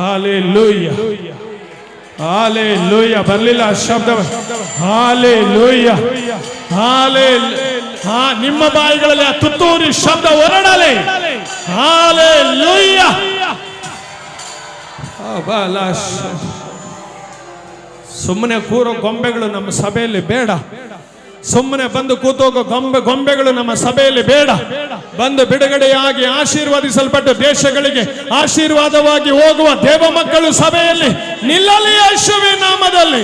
Hallelujah, hallelujah. ಬರಲಿಲ್ಲ ಶಬ್ದ. Hallelujah, hallelujah. ನಿಮ್ಮ ಬಾಯಿಗಳಲ್ಲಿ ಆ ತುತ್ತೂರಿ ಶಬ್ದ ಹೊರಡಲಿ. ಹಾಲೆಲೂಯಾ. ಸುಮ್ಮನೆ ಕೂರೋ ಗೊಂಬೆಗಳು ನಮ್ಮ ಸಭೆಯಲ್ಲಿ ಬೇಡ. ಸುಮ್ಮನೆ ಬಂದು ಕೂತೋಗೋ ಗೊಂಬೆಗಳು ನಮ್ಮ ಸಭೆಯಲ್ಲಿ ಬೇಡ. ಬಂದು ಬಿಡುಗಡೆಯಾಗಿ ಆಶೀರ್ವಾದಿಸಲ್ಪಟ್ಟ ದೇಶಗಳಿಗೆ ಆಶೀರ್ವಾದವಾಗಿ ಹೋಗುವ ದೇವ ಮಕ್ಕಳು ಸಭೆಯಲ್ಲಿ ನಿಲ್ಲಲಿ ಯೇಸುವಿನ ನಾಮದಲ್ಲಿ.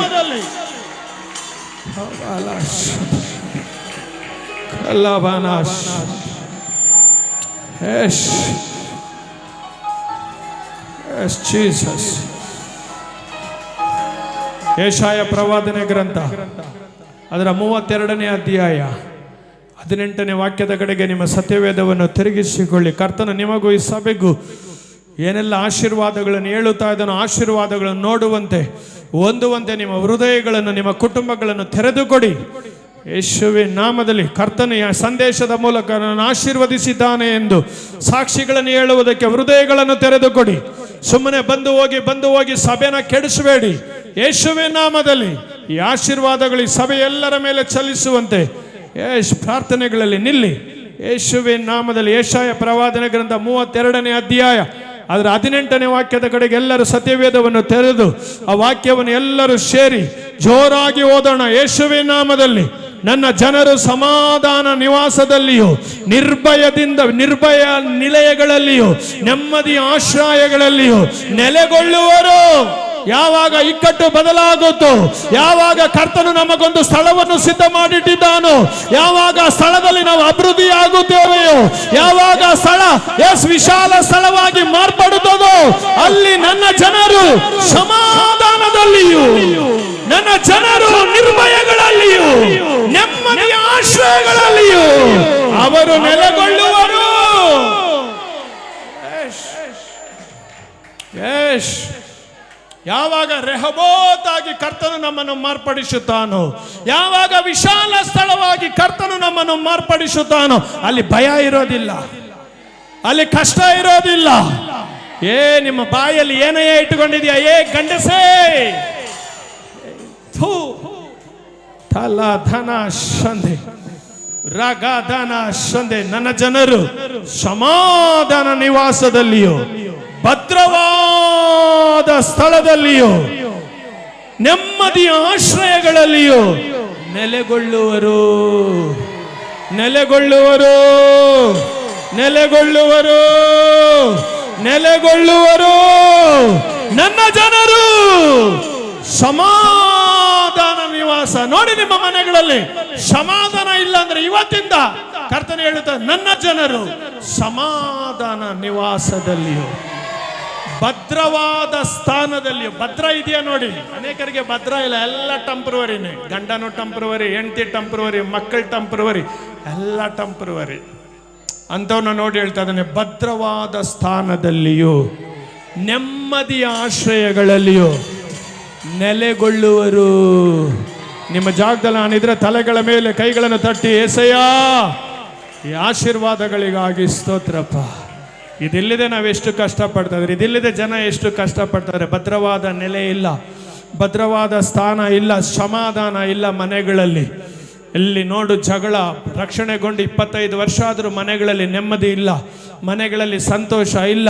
ಯೆಶಾಯ ಪ್ರವಾದನೆ ಗ್ರಂಥ ಅದರ 32ನೇ ಅಧ್ಯಾಯ 18ನೇ ವಾಕ್ಯದ ಕಡೆಗೆ ನಿಮ್ಮ ಸತ್ಯವೇದವನ್ನು ತಿರುಗಿಸಿಕೊಳ್ಳಿ. ಕರ್ತನು ನಿಮಗೂ ಈ ಸಭೆಗೂ ಏನೆಲ್ಲ ಆಶೀರ್ವಾದಗಳನ್ನು ಹೇಳುತ್ತಾ ಇದನ್ನು ಆಶೀರ್ವಾದಗಳನ್ನು ನೋಡುವಂತೆ ಹೊಂದುವಂತೆ ನಿಮ್ಮ ಹೃದಯಗಳನ್ನು, ನಿಮ್ಮ ಕುಟುಂಬಗಳನ್ನು ತೆರೆದುಕೊಡಿ. ಯೇಸುವಿನ ನಾಮದಲ್ಲಿ ಕರ್ತನೆಯ ಸಂದೇಶದ ಮೂಲಕ ನಾನು ಆಶೀರ್ವದಿಸಿದ್ದಾನೆ ಎಂದು ಸಾಕ್ಷಿಗಳನ್ನು ಹೇಳುವುದಕ್ಕೆ ಹೃದಯಗಳನ್ನು ತೆರೆದುಕೊಡಿ. ಸುಮ್ಮನೆ ಬಂದು ಹೋಗಿ ಸಭೆನ ಕೆಡಿಸಬೇಡಿ. ಯೇಸುವಿನ ನಾಮದಲ್ಲಿ ಈ ಆಶೀರ್ವಾದಗಳು ಈ ಸಭೆ ಎಲ್ಲರ ಮೇಲೆ ಚಲಿಸುವಂತೆ ಪ್ರಾರ್ಥನೆಗಳಲ್ಲಿ ನಿಲ್ಲಿ. ಯೇಸುವಿನ ನಾಮದಲ್ಲಿ. ಯೆಶಾಯ ಪ್ರವಾದನೆ ಗ್ರಂಥ 32ನೇ ಅಧ್ಯಾಯ ಅದರ 18ನೇ ವಾಕ್ಯದ ಕಡೆಗೆ ಎಲ್ಲರೂ ಸತ್ಯವೇದವನ್ನು ತೆರೆದು ಆ ವಾಕ್ಯವನ್ನು ಎಲ್ಲರೂ ಸೇರಿ ಜೋರಾಗಿ ಓದೋಣ. ಯೇಸುವಿನ ನಾಮದಲ್ಲಿ. ನನ್ನ ಜನರು ಸಮಾಧಾನ ನಿವಾಸದಲ್ಲಿಯೂ ನಿರ್ಭಯ ನಿಲಯಗಳಲ್ಲಿಯೂ ನೆಮ್ಮದಿ ಆಶ್ರಯಗಳಲ್ಲಿಯೂ ನೆಲೆಗೊಳ್ಳುವರು. ಯಾವಾಗ ಇಕ್ಕಟ್ಟು ಬದಲಾಗುತ್ತೋ, ಯಾವಾಗ ಕರ್ತನು ನಮಗೊಂದು ಸ್ಥಳವನ್ನು ಸಿದ್ಧ ಮಾಡಿಟ್ಟಿದ್ದಾನೋ, ಯಾವಾಗ ಸ್ಥಳದಲ್ಲಿ ನಾವು ಅಭಿವೃದ್ಧಿ ಆಗುತ್ತೇವೆಯೋ, ಯಾವಾಗ ಸ್ಥಳ ವಿಶಾಲ ಸ್ಥಳವಾಗಿ ಮಾರ್ಪಡುತ್ತದೋ, ಅಲ್ಲಿ ನನ್ನ ಜನರು ಸಮಾಧಾನದಲ್ಲಿಯೂ, ನನ್ನ ಜನರು ನಿರ್ಭಯಗಳಲ್ಲಿಯೂ ನೆಮ್ಮದಿಯ ಆಶ್ರಯಗಳಲ್ಲಿಯೂ ಅವರು ನೆಲೆಗೊಳ್ಳುವರು. ಯಾವಾಗ ರೆಹಬೋತಾಗಿ ಕರ್ತನು ನಮ್ಮನ್ನು ಮಾರ್ಪಡಿಸುತ್ತಾನೋ, ಯಾವಾಗ ವಿಶಾಲ ಸ್ಥಳವಾಗಿ ಕರ್ತನು ನಮ್ಮನ್ನು ಮಾರ್ಪಡಿಸುತ್ತಾನೋ, ಅಲ್ಲಿ ಭಯ ಇರೋದಿಲ್ಲ, ಅಲ್ಲಿ ಕಷ್ಟ ಇರೋದಿಲ್ಲ. ನಿಮ್ಮ ಬಾಯಲ್ಲಿ ಏನೇ ಇಟ್ಟುಕೊಂಡಿದ್ಯಾ, ಗಂಡಸೇ, ಧನ ಸಂಧೆ ರಾಗ ಧನ ಸಂಧೆ, ನನ್ನ ಜನರು ಸಮಾಧಾನ ನಿವಾಸದಲ್ಲಿಯೋ, ಭದ್ರವಾದ ಸ್ಥಳದಲ್ಲಿಯೋ, ನೆಮ್ಮದಿಯ ಆಶ್ರಯಗಳಲ್ಲಿಯೋ ನೆಲೆಗೊಳ್ಳುವರು, ನೆಲೆಗೊಳ್ಳುವರು, ನೆಲೆಗೊಳ್ಳುವರು, ನೆಲೆಗೊಳ್ಳುವರು. ನನ್ನ ಜನರು ಸಮಾಧಾನ ನಿವಾಸ. ನೋಡಿ, ನಿಮ್ಮ ಮನೆಗಳಲ್ಲಿ ಸಮಾಧಾನ ಇಲ್ಲ ಅಂದ್ರೆ ಇವತ್ತಿಂದ ಕರ್ತನೆ ಹೇಳುತ್ತಾರೆ, ನನ್ನ ಜನರು ಸಮಾಧಾನ ನಿವಾಸದಲ್ಲಿಯೋ, ಭದ್ರವಾದ ಸ್ಥಾನದಲ್ಲಿಯೋ. ಭದ್ರ ಇದೆಯಾ ನೋಡಿ, ಅನೇಕರಿಗೆ ಭದ್ರ ಇಲ್ಲ, ಎಲ್ಲ ಟೆಂಪ್ರವರಿನೇ. ಗಂಡನು ಟೆಂಪ್ರವರಿ, ಹೆಂಡತಿ ಟೆಂಪ್ರವರಿ, ಮಕ್ಕಳು ಟೆಂಪ್ರವರಿ, ಎಲ್ಲ ಟೆಂಪ್ರವರಿ. ಅಂಥವನ್ನ ನೋಡಿ ಹೇಳ್ತಾ ಇದ್ದಾನೆ, ಭದ್ರವಾದ ಸ್ಥಾನದಲ್ಲಿಯೋ ನೆಮ್ಮದಿಯ ಆಶ್ರಯಗಳಲ್ಲಿಯೋ ನೆಲೆಗೊಳ್ಳುವರು. ನಿಮ್ಮ ಜಾಗದಲ್ಲಿ ನಾನಿದ್ರೆ ತಲೆಗಳ ಮೇಲೆ ಕೈಗಳನ್ನು ತಟ್ಟಿ, ಏಸಯ್ಯ ಈ ಆಶೀರ್ವಾದಗಳಿಗಾಗಿ ಸ್ತೋತ್ರಪ್ಪ, ಇದಿಲ್ಲದೆ ನಾವೆಷ್ಟು ಕಷ್ಟಪಡ್ತಾ ಇದ್ರಿ, ಇದಿಲ್ಲದೆ ಜನ ಎಷ್ಟು ಕಷ್ಟಪಡ್ತಾರೆ. ಭದ್ರವಾದ ನೆಲೆ ಇಲ್ಲ, ಭದ್ರವಾದ ಸ್ಥಾನ ಇಲ್ಲ, ಸಮಾಧಾನ ಇಲ್ಲ ಮನೆಗಳಲ್ಲಿ. ಎಲ್ಲಿ ನೋಡು ಜಗಳ. ರಕ್ಷಣೆಗೊಂಡು 25 ವರ್ಷ ಆದರೂ ಮನೆಗಳಲ್ಲಿ ನೆಮ್ಮದಿ ಇಲ್ಲ, ಮನೆಗಳಲ್ಲಿ ಸಂತೋಷ ಇಲ್ಲ,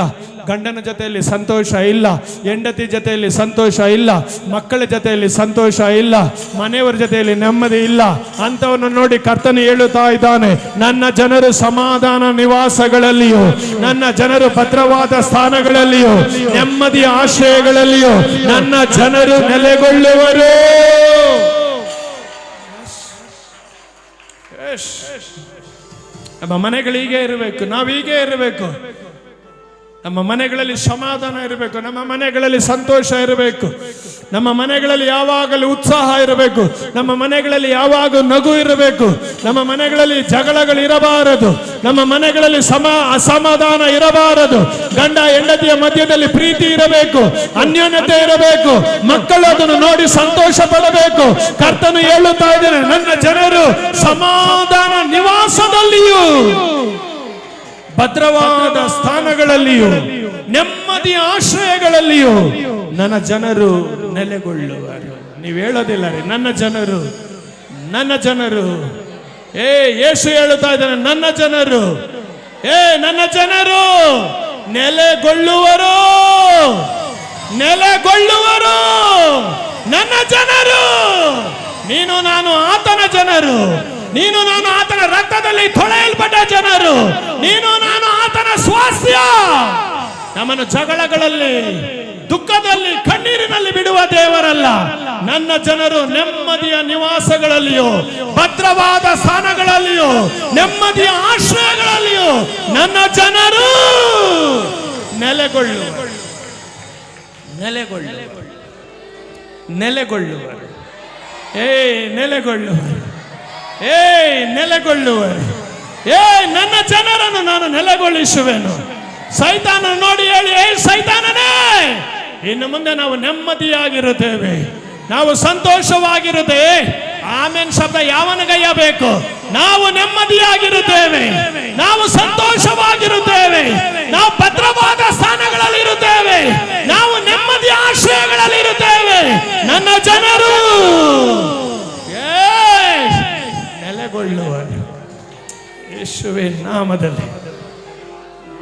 ಗಂಡನ ಜೊತೆಯಲ್ಲಿ ಸಂತೋಷ ಇಲ್ಲ, ಹೆಂಡತಿ ಜೊತೆಯಲ್ಲಿ ಸಂತೋಷ ಇಲ್ಲ, ಮಕ್ಕಳ ಜೊತೆಯಲ್ಲಿ ಸಂತೋಷ ಇಲ್ಲ, ಮನೆಯವರ ಜೊತೆಯಲ್ಲಿ ನೆಮ್ಮದಿ ಇಲ್ಲ. ಅಂಥವನ್ನು ನೋಡಿ ಕರ್ತನು ಹೇಳುತ್ತಾ ಇದ್ದಾನೆ, ನನ್ನ ಜನರು ಸಮಾಧಾನ ನಿವಾಸಗಳಲ್ಲಿಯೂ, ನನ್ನ ಜನರು ಭದ್ರವಾದ ಸ್ಥಾನಗಳಲ್ಲಿಯೂ, ನೆಮ್ಮದಿಯ ಆಶ್ರಯಗಳಲ್ಲಿಯೂ ನನ್ನ ಜನರು ನೆಲೆಗೊಳ್ಳುವರು. ನಮ್ಮ ಮನೆಗಳು ಹೀಗೆ ಇರಬೇಕು, ನಾವು ಹೀಗೆ ಇರಬೇಕು. ನಮ್ಮ ಮನೆಗಳಲ್ಲಿ ಸಮಾಧಾನ ಇರಬೇಕು, ನಮ್ಮ ಮನೆಗಳಲ್ಲಿ ಸಂತೋಷ ಇರಬೇಕು, ನಮ್ಮ ಮನೆಗಳಲ್ಲಿ ಯಾವಾಗಲೂ ಉತ್ಸಾಹ ಇರಬೇಕು, ನಮ್ಮ ಮನೆಗಳಲ್ಲಿ ಯಾವಾಗ ನಗು ಇರಬೇಕು, ನಮ್ಮ ಮನೆಗಳಲ್ಲಿ ಜಗಳಗಳು ಇರಬಾರದು, ನಮ್ಮ ಮನೆಗಳಲ್ಲಿ ಅಸಮಾಧಾನ ಇರಬಾರದು. ಗಂಡ ಹೆಂಡತಿಯ ಮಧ್ಯದಲ್ಲಿ ಪ್ರೀತಿ ಇರಬೇಕು, ಅನ್ಯೋನ್ಯತೆ ಇರಬೇಕು, ಮಕ್ಕಳು ಅದನ್ನು ನೋಡಿ ಸಂತೋಷ ಪಡಬೇಕು. ಕರ್ತನು ಹೇಳುತ್ತಾ ಇದ್ದಾನೆ, ನನ್ನ ಜನರು ಸಮಾಧಾನ ನಿವಾಸದಲ್ಲಿಯೂ, ಭದ್ರವಾದ ಸ್ಥಾನಗಳಲ್ಲಿಯೂ, ನೆಮ್ಮದಿಯ ಆಶ್ರಯಗಳಲ್ಲಿಯೂ ನನ್ನ ಜನರು ನೆಲೆಗೊಳ್ಳುವರು. ನೀವು ಹೇಳೋದಿಲ್ಲ ರೀ, ನನ್ನ ಜನರು, ನನ್ನ ಜನರು. ಯೇಸು ಹೇಳುತ್ತಾ ಇದ್ದಾನೆ, ನನ್ನ ಜನರು, ನನ್ನ ಜನರು ನೆಲೆಗೊಳ್ಳುವರು, ನೆಲೆಗೊಳ್ಳುವರು. ನನ್ನ ಜನರು, ನೀನು ನಾನು ಆತನ ಜನರು, ನೀನು ನಾನು ಆತನ ರಕ್ತದಲ್ಲಿ ತೊಳೆಯಲ್ಪಟ್ಟ ಜನರು, ನೀನು ನಾನು ಆತನ ಸ್ವಾಸ್ಥ್ಯ. ನಮ್ಮನ್ನು ಜಗಳಗಳಲ್ಲಿ, ದುಃಖದಲ್ಲಿ, ಕಣ್ಣೀರಿನಲ್ಲಿ ಬಿಡುವ ದೇವರಲ್ಲ. ನನ್ನ ಜನರು ನೆಮ್ಮದಿಯ ನಿವಾಸಗಳಲ್ಲಿಯೂ, ಭದ್ರವಾದ ಸ್ಥಾನಗಳಲ್ಲಿಯೂ, ನೆಮ್ಮದಿಯ ಆಶ್ರಯಗಳಲ್ಲಿಯೂ ನನ್ನ ಜನರು ನೆಲೆಗೊಳ್ಳುವರು, ನೆಲೆಗೊಳ್ಳುವರು, ನೆಲೆಗೊಳ್ಳುವರು. ನೆಲೆಗೊಳ್ಳುವರು, ನೆಲೆಗೊಳ್ಳುವರು. ನನ್ನ ಜನರನ್ನು ನಾನು ನೆಲೆಗೊಳಿಸುವೆನು. ಸೈತಾನ ನೋಡಿ ಹೇಳಿ, ಸೈತಾನನೇ, ಇನ್ನು ಮುಂದೆ ನಾವು ನೆಮ್ಮದಿಯಾಗಿರುತ್ತೇವೆ, ನಾವು ಸಂತೋಷವಾಗಿರುತ್ತೇವೆ. ಆಮೇನ್ ಶಬ್ದ ಯಾವನಿಗಯ್ಯಬೇಕು? ನಾವು ನೆಮ್ಮದಿಯಾಗಿರುತ್ತೇವೆ, ನಾವು ಸಂತೋಷವಾಗಿರುತ್ತೇವೆ, ನಾವು ಭದ್ರವಾದ ಸ್ಥಾನಗಳಲ್ಲಿ ಇರುತ್ತೇವೆ, ನಾವು ನೆಮ್ಮದಿಯ ಆಶ್ರಯಗಳಲ್ಲಿ ಇರುತ್ತೇವೆ. ನನ್ನ ಜನರು ನೆಲೆಗೊಳ್ಳುವರು. ಯೇಸುವಿನ ನಾಮದಲ್ಲಿ,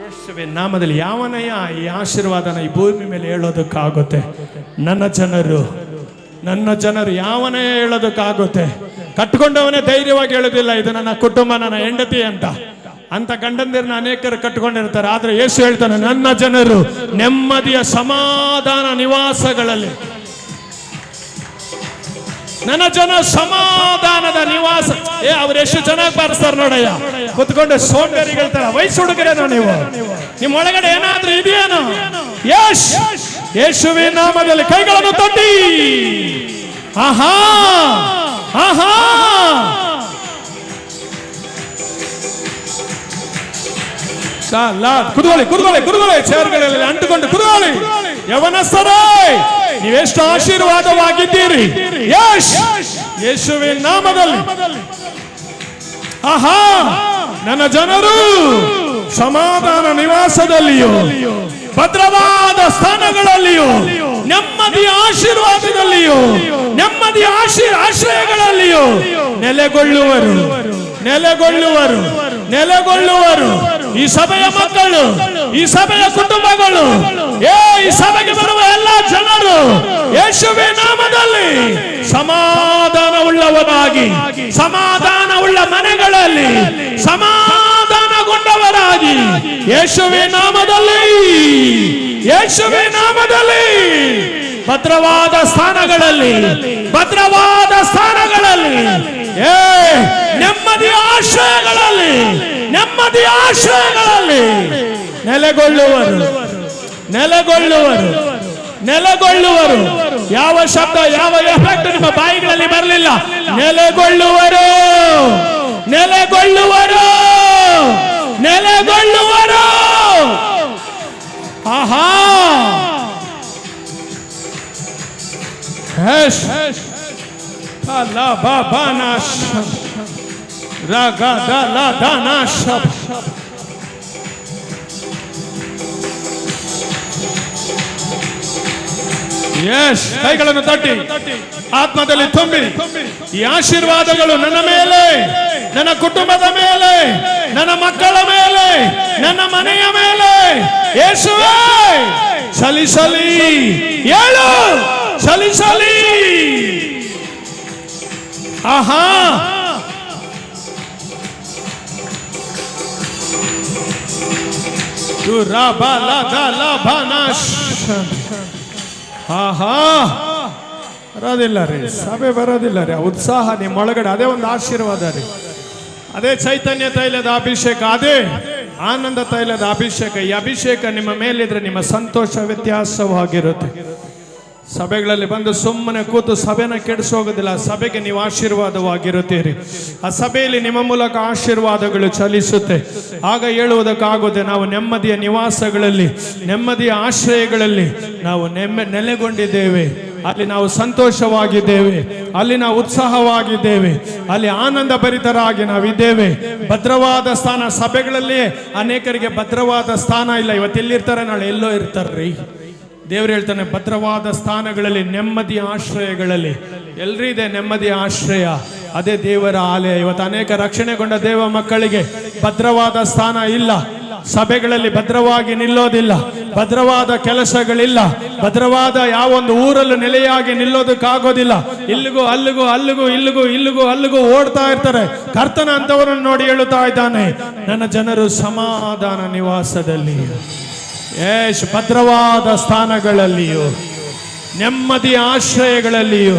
ಯೇಸುವಿನ ನಾಮದಲ್ಲಿ ಯಾವನಯ್ಯ ಈ ಆಶೀರ್ವಾದನ ಈ ಭೂಮಿ ಮೇಲೆ ಹೇಳೋದಕ್ಕಾಗುತ್ತೆ? ನನ್ನ ಜನರು, ನನ್ನ ಜನರು. ಯಾವನೇ ಹೇಳೋದಕ್ಕಾಗುತ್ತೆ? ಕಟ್ಕೊಂಡವನೇ ಧೈರ್ಯವಾಗಿ ಹೇಳೋದಿಲ್ಲ, ಇದು ನನ್ನ ಕುಟುಂಬ, ನನ್ನ ಹೆಂಡತಿ ಅಂತ ಗಂಡಂದಿರನ್ನ ಅನೇಕರು ಕಟ್ಕೊಂಡಿರ್ತಾರೆ. ಆದ್ರೆ ಯೇಸು ಹೇಳ್ತಾನೆ, ನನ್ನ ಜನರು ನೆಮ್ಮದಿಯ ಸಮಾಧಾನ ನಿವಾಸಗಳಲ್ಲಿ, ನನ್ನ ಜನ ಸಮಾಧಾನದ ನಿವಾಸ. ಅವ್ರು ಎಷ್ಟು ಚೆನ್ನಾಗಿ ಬಾರಿಸ್ತಾರೆ ನೋಡಯ್ಯ, ಕುತ್ಕೊಂಡು ಸೋಂಬೇರಿಗಳ್ತಾರ. ವಯಸ್ಸು ಹುಡುಗರೇನೋ ನೀವು, ನಿಮ್ಮ ಒಳಗಡೆ ಏನಾದ್ರೂ ಇದೆಯೇನೋ? ಯಶ್ ಯೇಸುವಿನ ನಾಮದಲ್ಲಿ ಕೈಗಳನ್ನು ತಟ್ಟಿ, ಆಹಾ ಆಹಾ. ಕುತ್ಕೊಳ್ಳಿ, ಕುತ್ಕೊಳ್ಳಿ, ಕುತ್ಕೊಳ್ಳಿ, ಚೇರ್ಗಳಲ್ಲಿ ಅಂಟುಕೊಂಡು ಕುತ್ಕೊಳ್ಳಿ. ಯವನಸ್ಥರೇ, ನೀವೆಷ್ಟು ಆಶೀರ್ವಾದವಾಗಿದ್ದೀರಿ. ಯೇಸುವಿನ ನಾಮದಲ್ಲಿ, ಆಹಾ. ನನ್ನ ಜನರು ಸಮಾಧಾನ ನಿವಾಸದಲ್ಲಿಯೂ, ಭದ್ರವಾದ ಸ್ಥಾನಗಳಲ್ಲಿಯೂ, ನೆಮ್ಮದಿಯ ಆಶೀರ್ವಾದದಲ್ಲಿಯೂ, ನೆಮ್ಮದಿಯ ಆಶ್ರಯಗಳಲ್ಲಿಯೂ ನೆಲೆಗೊಳ್ಳುವರು, ನೆಲೆಗೊಳ್ಳುವರು, ನೆಲೆಗೊಳ್ಳುವರು. ಈ ಸಭೆಯ ಮಕ್ಕಳು, ಈ ಸಭೆಯ ಕುಟುಂಬಗಳು, ಈ ಸಭೆಗೆ ಬರುವ ಎಲ್ಲ ಜನರು ಯೇಸುವಿನ ನಾಮದಲ್ಲಿ ಸಮಾಧಾನವುಳ್ಳವರಾಗಿ, ಸಮಾಧಾನವುಳ್ಳ ಮನೆಗಳಲ್ಲಿ ಸಮಾಧಾನಗೊಂಡವರಾಗಿ, ಯೇಸುವಿನ ನಾಮದಲ್ಲಿ, ಯೇಸುವಿನ ನಾಮದಲ್ಲಿ ಭದ್ರವಾದ ಸ್ಥಾನಗಳಲ್ಲಿ, ಭದ್ರವಾದ ಸ್ಥಾನಗಳಲ್ಲಿ, ನೆಮ್ಮದಿಯ ಆಶ್ರಯಗಳಲ್ಲಿ, ನೆಮ್ಮದಿಯ ಆಶ್ರಯಗಳಲ್ಲಿ ನೆಲೆಗೊಳ್ಳುವರು, ನೆಲೆಗೊಳ್ಳುವರು, ನೆಲೆಗೊಳ್ಳುವರು. ಯಾವ ಶಬ್ದ, ಯಾವ ಎಫೆಕ್ಟ್ ನಿಮ್ಮ ಬಾಯಿಗಳಲ್ಲಿ ಬರಲಿಲ್ಲ. ನೆಲೆಗೊಳ್ಳುವರು, ನೆಲೆಗೊಳ್ಳುವರು, ನೆಲೆಗೊಳ್ಳುವರು. ಆಹಾ. ಯಸ್, ಕೈಗಳನ್ನು ತಟ್ಟಿ ಆತ್ಮದಲ್ಲಿ ತುಂಬಿ ಈ ಆಶೀರ್ವಾದಗಳು ನನ್ನ ಮೇಲೆ, ನನ್ನ ಕುಟುಂಬದ ಮೇಲೆ, ನನ್ನ ಮಕ್ಕಳ ಮೇಲೆ, ನನ್ನ ಮನೆಯ ಮೇಲೆ ಯೇಸುವೇ ಚಲಿಸಲಿ. ಹೇಳು, ಚಲಿಸಲಿ. ಆಹಾ, ಆಹಾ, ಬರೋದಿಲ್ಲ ರೀ, ಸಭೆ ಬರೋದಿಲ್ಲ ರೀ. ಉತ್ಸಾಹ ನಿಮ್ಮೊಳಗಡೆ, ಅದೇ ಒಂದು ಆಶೀರ್ವಾದ ರೀ. ಅದೇ ಚೈತನ್ಯ ತೈಲದ ಅಭಿಷೇಕ, ಅದೇ ಆನಂದ ತೈಲದ ಅಭಿಷೇಕ. ಈ ಅಭಿಷೇಕ ನಿಮ್ಮ ಮೇಲಿದ್ರೆ ನಿಮ್ಮ ಸಂತೋಷ ವ್ಯತ್ಯಾಸವಾಗಿರುತ್ತೆ. ಸಭೆಗಳಲ್ಲಿ ಬಂದು ಸುಮ್ಮನೆ ಕೂತು ಸಭೆನ ಕೆಡಿಸೋಗೋದಿಲ್ಲ. ಸಭೆಗೆ ನೀವು ಆಶೀರ್ವಾದವಾಗಿರುತ್ತೀರಿ. ಆ ಸಭೆಯಲ್ಲಿ ನಿಮ್ಮ ಮೂಲಕ ಆಶೀರ್ವಾದಗಳು ಚಲಿಸುತ್ತೆ. ಆಗ ಹೇಳುವುದಕ್ಕಾಗುತ್ತೆ, ನಾವು ನೆಮ್ಮದಿಯ ನಿವಾಸಗಳಲ್ಲಿ, ನೆಮ್ಮದಿಯ ಆಶ್ರಯಗಳಲ್ಲಿ ನಾವು ನೆಲೆಗೊಂಡಿದ್ದೇವೆ. ಅಲ್ಲಿ ನಾವು ಸಂತೋಷವಾಗಿದ್ದೇವೆ, ಅಲ್ಲಿ ನಾವು ಉತ್ಸಾಹವಾಗಿದ್ದೇವೆ, ಅಲ್ಲಿ ಆನಂದ ಭರಿತರಾಗಿ ನಾವಿದ್ದೇವೆ. ಭದ್ರವಾದ ಸ್ಥಾನ. ಸಭೆಗಳಲ್ಲಿ ಅನೇಕರಿಗೆ ಭದ್ರವಾದ ಸ್ಥಾನ ಇಲ್ಲ. ಇವತ್ತೆಲ್ಲಿರ್ತಾರೆ, ನಾಳೆ ಎಲ್ಲೋ ಇರ್ತಾರ್ರಿ. ದೇವರು ಹೇಳ್ತಾನೆ, ಭದ್ರವಾದ ಸ್ಥಾನಗಳಲ್ಲಿ, ನೆಮ್ಮದಿಯ ಆಶ್ರಯಗಳಲ್ಲಿ. ಎಲ್ರೂ ಇದೆ ನೆಮ್ಮದಿಯ ಆಶ್ರಯ, ಅದೇ ದೇವರ ಆಲಯ. ಇವತ್ತು ಅನೇಕ ರಕ್ಷಣೆಗೊಂಡ ದೇವ ಮಕ್ಕಳಿಗೆ ಭದ್ರವಾದ ಸ್ಥಾನ ಇಲ್ಲ. ಸಭೆಗಳಲ್ಲಿ ಭದ್ರವಾಗಿ ನಿಲ್ಲೋದಿಲ್ಲ, ಭದ್ರವಾದ ಕೆಲಸಗಳಿಲ್ಲ, ಭದ್ರವಾದ ಯಾವೊಂದು ಊರಲ್ಲೂ ನೆಲೆಯಾಗಿ ನಿಲ್ಲೋದಕ್ಕಾಗೋದಿಲ್ಲ. ಇಲ್ಲಿಗೂ ಅಲ್ಲಿಗೂ, ಅಲ್ಲಿಗೂ ಇಲ್ಲಿಗೂ, ಇಲ್ಲಿಗೂ ಅಲ್ಲಿಗೂ ಓಡ್ತಾ ಇರ್ತಾರೆ. ಕರ್ತನ ಅಂತವರನ್ನು ನೋಡಿ ಹೇಳುತ್ತಾ ಇದ್ದಾನೆ, ನನ್ನ ಜನರು ಸಮಾಧಾನ ನಿವಾಸದಲ್ಲಿ, ಭದ್ರವಾದ ಸ್ಥಾನಗಳಲ್ಲಿಯೂ, ನೆಮ್ಮದಿಯ ಆಶ್ರಯಗಳಲ್ಲಿಯೂ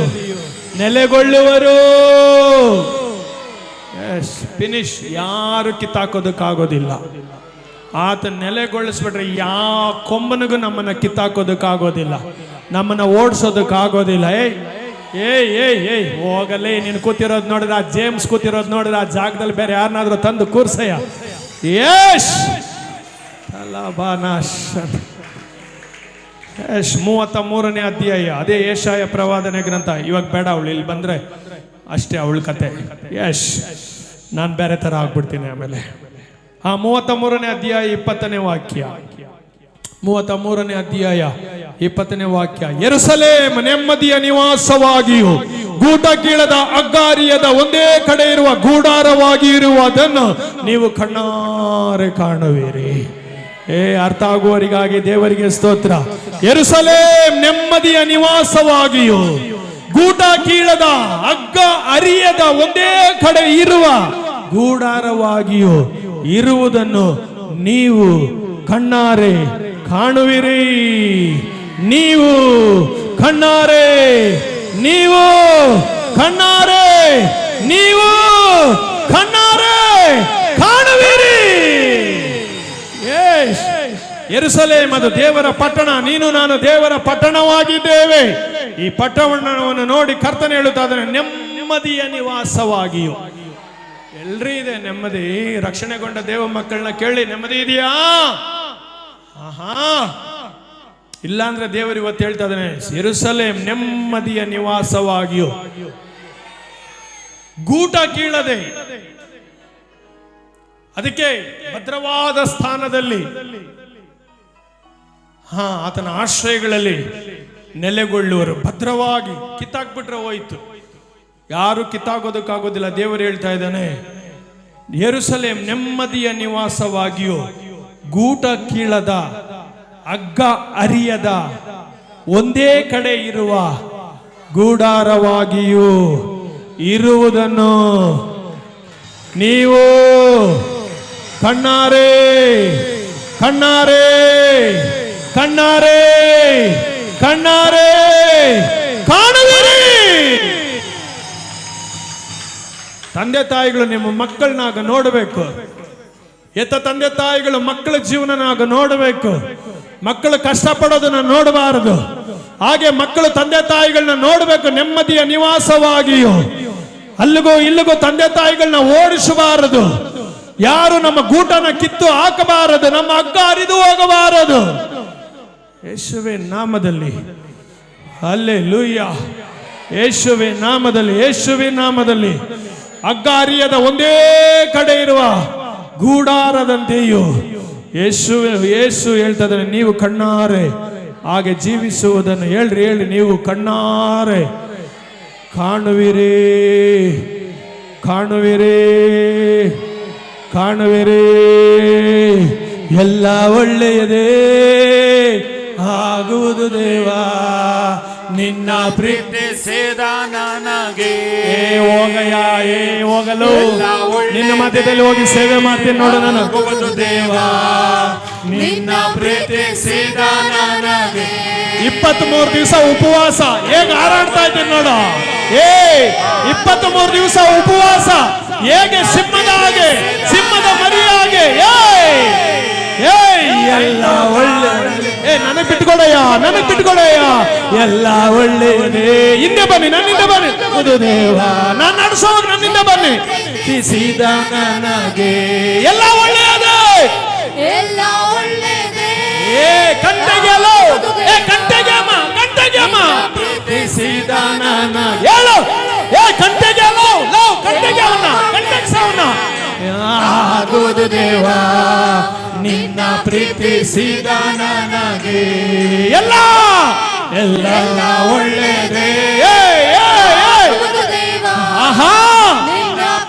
ನೆಲೆಗೊಳ್ಳುವರು. ಫಿನಿಶ್. ಯಾರು ಕಿತ್ತಾಕೋದಕ್ಕಾಗೋದಿಲ್ಲ. ಆತ ನೆಲೆಗೊಳಿಸ್ಬಿಟ್ರೆ ಯಾವ ಕೊಂಬನಿಗೂ ನಮ್ಮನ್ನ ಕಿತ್ತಾಕೋದಕ್ಕಾಗೋದಿಲ್ಲ, ನಮ್ಮನ್ನ ಓಡಿಸೋದಕ್ಕಾಗೋದಿಲ್ಲ. ಏಯ್ ಹೋಗಲೇ, ನೀನು ಕೂತಿರೋದು ನೋಡಿದ್ರೆ, ಆ ಜೇಮ್ಸ್ ಕೂತಿರೋದು ನೋಡಿದ್ರೆ, ಆ ಜಾಗದಲ್ಲಿ ಬೇರೆ ಯಾರನ್ನಾದ್ರೂ ತಂದು ಕೂರ್ಸಯ್ಯ. ಯಶ್ 33ನೇ ಅಧ್ಯಾಯ, ಅದೇ ಯೆಶಾಯ ಪ್ರವಾದನೆ ಗ್ರಂಥ. ಇವಾಗ ಬೇಡ, ಅವಳು ಇಲ್ಲಿ ಬಂದ್ರೆ ಅಷ್ಟೇ ಅವಳ ಕತೆ. ಯಶ್, ನಾನು ಬೇರೆ ತರ ಆಗ್ಬಿಡ್ತೀನಿ ಆಮೇಲೆ. 33ನೇ ಅಧ್ಯಾಯ 20ನೇ ವಾಕ್ಯ. 33ನೇ ಅಧ್ಯಾಯ 20ನೇ ವಾಕ್ಯ. ಯೆರೂಸಲೇಮ್ ನೆಮ್ಮದಿಯ ನಿವಾಸವಾಗಿಯೂ ಗೂಟ ಕೀಳದ ಅಗ್ಗಾರಿಯದ ಒಂದೇ ಕಡೆ ಇರುವ ಗೂಡಾರವಾಗಿ ಇರುವುದನ್ನು ನೀವು ಕಣ್ಣಾರೆ ಕಾಣುವಿರಿ. ಅರ್ಥ ಆಗುವವರಿಗಾಗಿ ದೇವರಿಗೆ ಸ್ತೋತ್ರ. ಯೆರೂಸಲೇಮ್ ನೆಮ್ಮದಿಯ ನಿವಾಸವಾಗಿಯೂ ಗೂಟ ಕೀಳದ ಅಗ್ಗ ಅರಿಯದ ಒಂದೇ ಕಡೆ ಇರುವ ಗೂಡಾರವಾಗಿಯೂ ಇರುವುದನ್ನು ನೀವು ಕಣ್ಣಾರೆ ಕಾಣುವಿರಿ. ನೀವು ಕಣ್ಣಾರೆ, ನೀವು ಕಣ್ಣಾರೆ, ನೀವು ಕಣ್ಣಾರೆ ಕಾಣುವಿರಿ. ಯೆರೂಸಲೇಮ್ ಅದು ದೇವರ ಪಟ್ಟಣ. ನೀನು ನಾನು ದೇವರ ಪಟ್ಟಣವಾಗಿದ್ದೇವೆ. ಈ ಪಟ್ಟಣವನ್ನು ನೋಡಿ ಕರ್ತನ ಹೇಳುತ್ತಾ ಇದ್ದಾನೆ, ನೆಮ್ಮದಿಯ ನಿವಾಸವಾಗಿಯೂ. ಎಲ್ರಿ ಇದೆ ನೆಮ್ಮದಿ. ರಕ್ಷಣೆಗೊಂಡ ದೇವ ಮಕ್ಕಳನ್ನ ಕೇಳಿ, ನೆಮ್ಮದಿ ಇದೆಯಾ? ಆಹಾ, ಇಲ್ಲ ಅಂದ್ರೆ ದೇವರು ಇವತ್ತು ಹೇಳ್ತಾ ಇದ್ದಾನೆ, ಯೆರೂಸಲೇಮ್ ನೆಮ್ಮದಿಯ ನಿವಾಸವಾಗಿಯೂ ಗೂಟ ಕೀಳದೆ, ಅದಕ್ಕೆ ಭದ್ರವಾದ ಸ್ಥಾನದಲ್ಲಿ, ಆತನ ಆಶ್ರಯಗಳಲ್ಲಿ ನೆಲೆಗೊಳ್ಳುವರು. ಭದ್ರವಾಗಿ. ಕಿತ್ತಾಕ್ಬಿಟ್ರೆ ಹೋಯ್ತು, ಯಾರು ಕಿತ್ತಾಗೋದಕ್ಕಾಗೋದಿಲ್ಲ. ದೇವರು ಹೇಳ್ತಾ ಇದ್ದಾನೆ, ಯೆರೂಸಲೇಮ್ ನೆಮ್ಮದಿಯ ನಿವಾಸವಾಗಿಯೂ ಗೂಟ ಕೀಳದ ಅಗ್ಗ ಅರಿಯದ ಒಂದೇ ಕಡೆ ಇರುವ ಗೂಡಾರವಾಗಿಯೂ ಇರುವುದನ್ನು ನೀವು ಕಣ್ಣಾರೆ ಕಣ್ಣಾರೆ ಕಣ್ಣಾರೆ ಕಣ್ಣಾರೆ ಕಾಣುವಿರಿ. ತಂದೆ ತಾಯಿಗಳು ನಿಮ್ಮ ಮಕ್ಕಳನ್ನಾಗ ನೋಡಬೇಕು. ಎತ್ತ ತಂದೆ ತಾಯಿಗಳು ಮಕ್ಕಳ ಜೀವನನಾಗ ನೋಡಬೇಕು. ಮಕ್ಕಳು ಕಷ್ಟಪಡೋದನ್ನ ನೋಡಬಾರದು. ಹಾಗೆ ಮಕ್ಕಳು ತಂದೆ ತಾಯಿಗಳನ್ನ ನೋಡಬೇಕು. ನೆಮ್ಮದಿಯ ನಿವಾಸವಾಗಿಯೂ ಅಲ್ಲಿಗೂ ಇಲ್ಲಿಗೂ ತಂದೆ ತಾಯಿಗಳನ್ನ ಓಡಿಸಬಾರದು. ಯಾರು ನಮ್ಮ ಗೂಟನ ಕಿತ್ತು ಹಾಕಬಾರದು. ನಮ್ಮ ಹಗ್ಗ ಹರಿದು ಹೋಗಬಾರದು. ಯೇಸುವಿನ ನಾಮದಲ್ಲಿ ಹಲ್ಲೆಲೂಯಾ. ಯೇಸುವಿನ ನಾಮದಲ್ಲಿ, ಯೇಸುವಿನ ನಾಮದಲ್ಲಿ ಹಗ್ಗ ಹರಿಯದ ಒಂದೇ ಕಡೆ ಇರುವ ಗೂಡಾರದಂತೆಯೂ ಯೇಸು ಹೇಳ್ತಾ ಇದ್ದಾನೆ, ನೀವು ಕಣ್ಣಾರೆ ಹಾಗೆ ಜೀವಿಸುವುದನ್ನು ಹೇಳ್ರಿ ನೀವು ಕಣ್ಣಾರೆ ಕಾಣುವಿರಿ ಎಲ್ಲ ಒಳ್ಳೆಯದೇ ಆಗುವುದು ದೇವಾ ನಿನ್ನ ಪ್ರೀತಿಸಿದ ನನಗೆ. ಹೋಗಯ್ಯ ಹೋಗಲು ನಿನ್ನ ಮಧ್ಯದಲ್ಲಿ ಹೋಗಿ ಸೇವೆ ಮಾಡ್ತೀನಿ ನೋಡು ನಾನು. ದೇವಾ ನಿನ್ನ ಪ್ರೀತಿಸಿದ ನನಗೆ. 23 ದಿವಸ ಉಪವಾಸ ಹೇಗೆ ಹಾರಾಡ್ತಾ ಇದ್ದೀನಿ ನೋಡು. 23 ದಿವಸ ಉಪವಾಸ ಹೇಗೆ ಸಿಂಹದ ಹಾಗೆ, ಸಿಂಹದ ಮರಿ ಹಾಗೆ. ಎಲ್ಲ ಒಳ್ಳೆ ನನಗೆ ಬಿಟ್ಕೊಡಯ್ಯ ಎಲ್ಲ ಒಳ್ಳೆಯದೇ. ಹಿಂದೆ ಬನ್ನಿ, ನನ್ನಿಂದ ಬನ್ನಿ ದೇವಾ, ನಾನು ನಡೆಸೋವಾಗ ನನ್ನಿಂದ ಬನ್ನಿ. ಸೀದ ನನಗೆ ಎಲ್ಲ ಒಳ್ಳೆಯದೇ, ಕಂಟೆಗೆ ಪ್ರೀತಿಸಿದ ನನಗೆ. ಹೇಳು ಕಂಟೆಗೆ ಆಗುವುದು ದೇವಾ ನಿನ್ನ ಪ್ರೀತಿಸಿದ ನನಗೆ. ಎಲ್ಲ ಒಳ್ಳೆಯದೇ. ಆಹಾ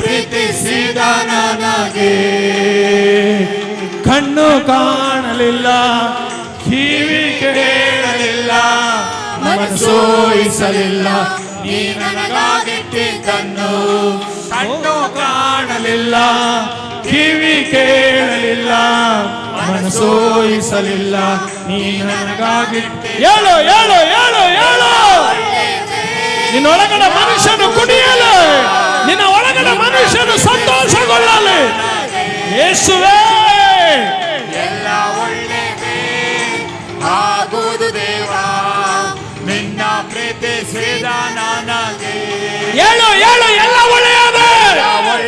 ಪ್ರೀತಿಸಿದ ನನಗೆ. ಕಣ್ಣು ಕಾಣಲಿಲ್ಲ, ಕಿವಿ ಕೇಳಲಿಲ್ಲ, ಮನಸ್ಸು ಊಹಿಸಲಿಲ್ಲ ನೀ ನನಗಾಗಿಟ್ಟಿದ್ದನ್ನು. ಕಣ್ಣು ಕಾಣಲಿಲ್ಲ, ಕಿವಿ ಕೇಳಲಿಲ್ಲ, ಮನಸ್ಸು ಊಹಿಸಲಿಲ್ಲ ನೀ ನನಗಾಗಿಟ್ಟಿ. ಹೇಳು ನಿನ್ನೊಳಗಡೆ ಮನುಷ್ಯನು ಕುಡಿಯಲು, ನಿನ್ನ ಒಳಗಡೆ ಮನುಷ್ಯನು ಸಂತೋಷಗೊಳ್ಳಲಿ. ಯೇಸುವೇ ಎಲ್ಲ ಒಳ್ಳೆಯದೇ ಆಗುವುದು ದೇವಾ ನಿನ್ನ ಪ್ರೀತಿಸಿದ ನನಗೆ. ಹೇಳು ಎಲ್ಲ ಒಳ್ಳೆಯದೇ ಆಗುವುದು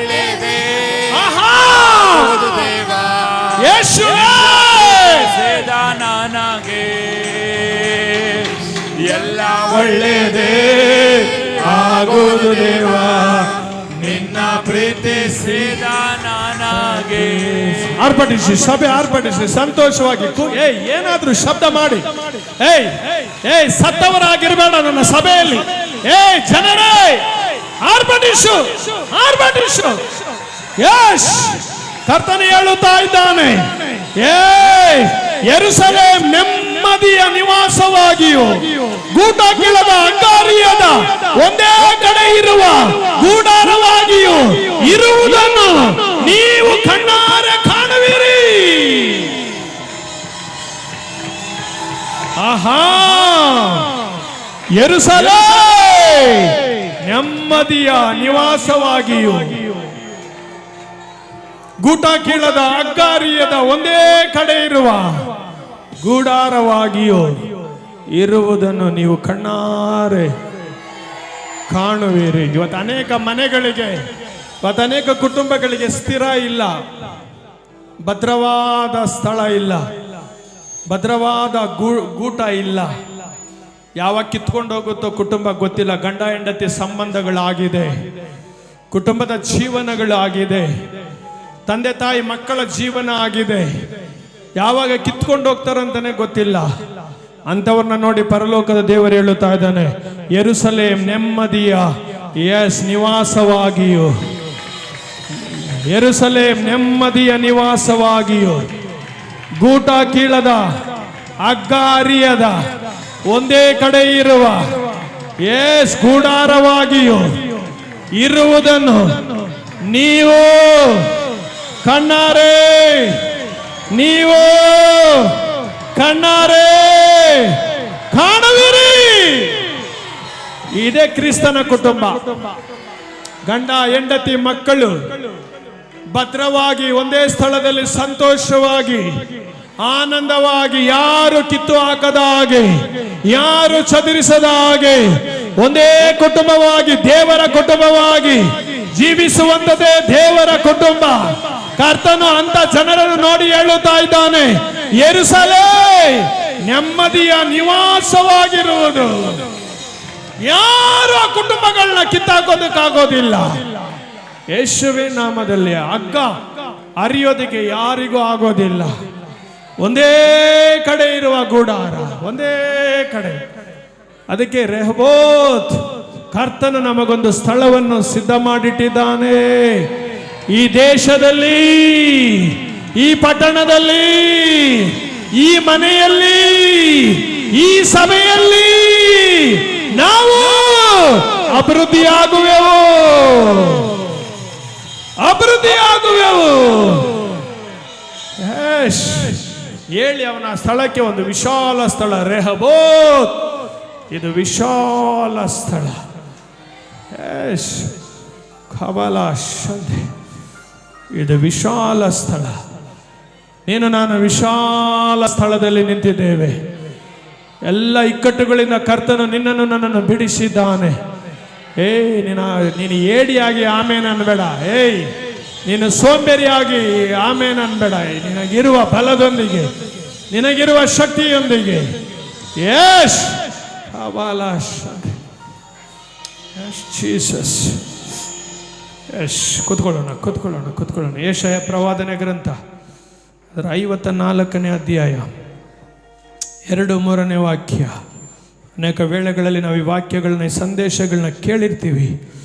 ದೇವಾ ಯೇಸುವೇ ಪ್ರೀತಿಸಿದ ನನಗೆ. ಎಲ್ಲ ಒಳ್ಳೆಯದೇ ಆಗುವುದು ದೇವಾ ನಿನ್ನ ಪ್ರೀತಿಸಿದ ನನಗೆ. ಆರ್ಭಟಿಸಿ, ಸಭೆ ಆರ್ಭಟಿಸಿ ಸಂತೋಷವಾಗಿ ಏನಾದ್ರೂ ಶಬ್ದ ಮಾಡಿ. ಸತ್ತವರಾಗಿರ್ಬೇಡ ನನ್ನ ಸಭೆಯಲ್ಲಿ. ಜನರೇ ಆರ್ಭಟಿಸು. ಕರ್ತನು ಹೇಳುತ್ತಾ ಇದ್ದಾನೆ, ಯೆರೂಸಲೇಮ್ ನೆಮ್ಮದಿಯ ನಿವಾಸವಾಗಿಯೂ ಗೂಟ ಕೀಳದ ಅಂಗಾರಿಯದ ಒಂದೇ ಕಡೆ ಇರುವ ಗೂಡಾರವಾಗಿಯೂ ಇರುವುದನ್ನು ನೀವು ಕಣ್ಣಾರೆ ಕಾಣುವಿರಿ. ಆಹಾ ಯೆರೂಸಲೇಮ್ ನೆಮ್ಮದಿಯ ನಿವಾಸವಾಗಿಯೂ ಗೂಟ ಕೀಳದ ಅಗ್ಗಾರಿಯದ ಒಂದೇ ಕಡೆ ಇರುವ ಗೂಡಾರವಾಗಿಯೂ ಇರುವುದನ್ನು ನೀವು ಕಣ್ಣಾರೆ ಕಾಣುವಿರಿ. ಇವತ್ತು ಅನೇಕ ಮನೆಗಳಿಗೆ, ಅನೇಕ ಕುಟುಂಬಗಳಿಗೆ ಸ್ಥಿರ ಇಲ್ಲ, ಭದ್ರವಾದ ಸ್ಥಳ ಇಲ್ಲ, ಭದ್ರವಾದ ಗೂಟ ಇಲ್ಲ. ಯಾವಾಗ ಕಿತ್ಕೊಂಡು ಹೋಗುತ್ತೋ ಕುಟುಂಬ ಗೊತ್ತಿಲ್ಲ. ಗಂಡ ಹೆಂಡತಿ ಸಂಬಂಧಗಳಾಗಿದೆ, ಕುಟುಂಬದ ಜೀವನಗಳಾಗಿದೆ, ತಂದೆ ತಾಯಿ ಮಕ್ಕಳ ಜೀವನ ಆಗಿದೆ. ಯಾವಾಗ ಕಿತ್ಕೊಂಡು ಹೋಗ್ತಾರಂತಾನೆ ಗೊತ್ತಿಲ್ಲ. ಅಂಥವ್ರನ್ನ ನೋಡಿ ಪರಲೋಕದ ದೇವರು ಹೇಳುತ್ತಾ ಇದ್ದಾನೆ, ಯೆರೂಸಲೇಮ್ ನೆಮ್ಮದಿಯ ನಿವಾಸವಾಗಿಯೂ, ಯೆರೂಸಲೇಮ್ ನೆಮ್ಮದಿಯ ನಿವಾಸವಾಗಿಯೂ ಗೂಟ ಕೀಳದ ಅಗ್ಗಾರಿಯದ ಒಂದೇ ಕಡೆ ಇರುವ ಗೂಡಾರವಾಗಿಯೂ ಇರುವುದನ್ನು ನೀವು ಕಣ್ಣಾರೆ ಕಾಣುವಿರಿ. ಇದೇ ಕ್ರಿಸ್ತನ ಕುಟುಂಬ. ಗಂಡ ಹೆಂಡತಿ ಮಕ್ಕಳು ಭದ್ರವಾಗಿ ಒಂದೇ ಸ್ಥಳದಲ್ಲಿ ಸಂತೋಷವಾಗಿ ಆನಂದವಾಗಿ, ಯಾರು ಕಿತ್ತು ಹಾಕದ ಹಾಗೆ, ಯಾರು ಚದುರಿಸದ ಹಾಗೆ, ಒಂದೇ ಕುಟುಂಬವಾಗಿ ದೇವರ ಕುಟುಂಬವಾಗಿ ಜೀವಿಸುವಂತದೇ ದೇವರ ಕುಟುಂಬ. ಕರ್ತನು ಅಂತ ಜನರನ್ನು ನೋಡಿ ಹೇಳುತ್ತಾ ಇದ್ದಾನೆ, ಯೆರೂಸಲೇಮ್ ನೆಮ್ಮದಿಯ ನಿವಾಸವಾಗಿರುವುದು. ಯಾರು ಆ ಕುಟುಂಬಗಳನ್ನ ಕಿತ್ತಾಕೋದಕ್ಕಾಗೋದಿಲ್ಲ. ಯೇಸುವಿನ ನಾಮದಲ್ಲಿ ಹಗ್ಗ ಹರಿಯೋದಕ್ಕೆ ಯಾರಿಗೂ ಆಗೋದಿಲ್ಲ. ಒಂದೇ ಕಡೆ ಇರುವ ಗುಡಾರ, ಒಂದೇ ಕಡೆ. ಅದಕ್ಕೆ ರೆಹೋಬೋತ್, ಕರ್ತನು ನಮಗೊಂದು ಸ್ಥಳವನ್ನು ಸಿದ್ಧ ಮಾಡಿಟ್ಟಿದ್ದಾನೆ. ಈ ದೇಶದಲ್ಲಿ, ಈ ಪಟ್ಟಣದಲ್ಲಿ, ಈ ಮನೆಯಲ್ಲಿ, ಈ ಸಭೆಯಲ್ಲಿ ನಾವು ಅಭಿವೃದ್ಧಿಯಾಗುವೆವು. ಹೇಳಿ ಅವನ ಸ್ಥಳಕ್ಕೆ ಒಂದು ವಿಶಾಲ ಸ್ಥಳ. ರೆಹೋಬೋತ್, ಇದು ವಿಶಾಲ ಸ್ಥಳ. ಇದು ವಿಶಾಲ ಸ್ಥಳ. ನೀನು ನಾನು ವಿಶಾಲ ಸ್ಥಳದಲ್ಲಿ ನಿಂತಿದ್ದೇವೆ. ಎಲ್ಲ ಇಕ್ಕಟ್ಟುಗಳಿಂದ ಕರ್ತನು ನಿನ್ನನ್ನು ನನ್ನನ್ನು ಬಿಡಿಸಿದ್ದಾನೆ. ನೀನು ಏಡಿಯಾಗಿ ಆಮೇನ್ ಅನ್ಬೇಡ. ನೀನು ಸೋಂಬೇರಿಯಾಗಿ ಆಮೇನ್ ಅನ್ಬೇಡ. ನಿನಗಿರುವ ಬಲದೊಂದಿಗೆ, ನಿನಗಿರುವ ಶಕ್ತಿಯೊಂದಿಗೆ. ಜೀಸಸ್. ಕೂತ್ಕೊಳ್ಳೋಣ. ಯೆಶಾಯ ಪ್ರವಾದನೆ ಗ್ರಂಥ ಅದರ 54ನೇ ಅಧ್ಯಾಯ 2-3ನೇ ವಾಕ್ಯ. ಅನೇಕ ವೇಳೆಗಳಲ್ಲಿ ನಾವು ಈ ವಾಕ್ಯಗಳನ್ನ, ಈ ಸಂದೇಶಗಳನ್ನ ಕೇಳಿರ್ತೀವಿ.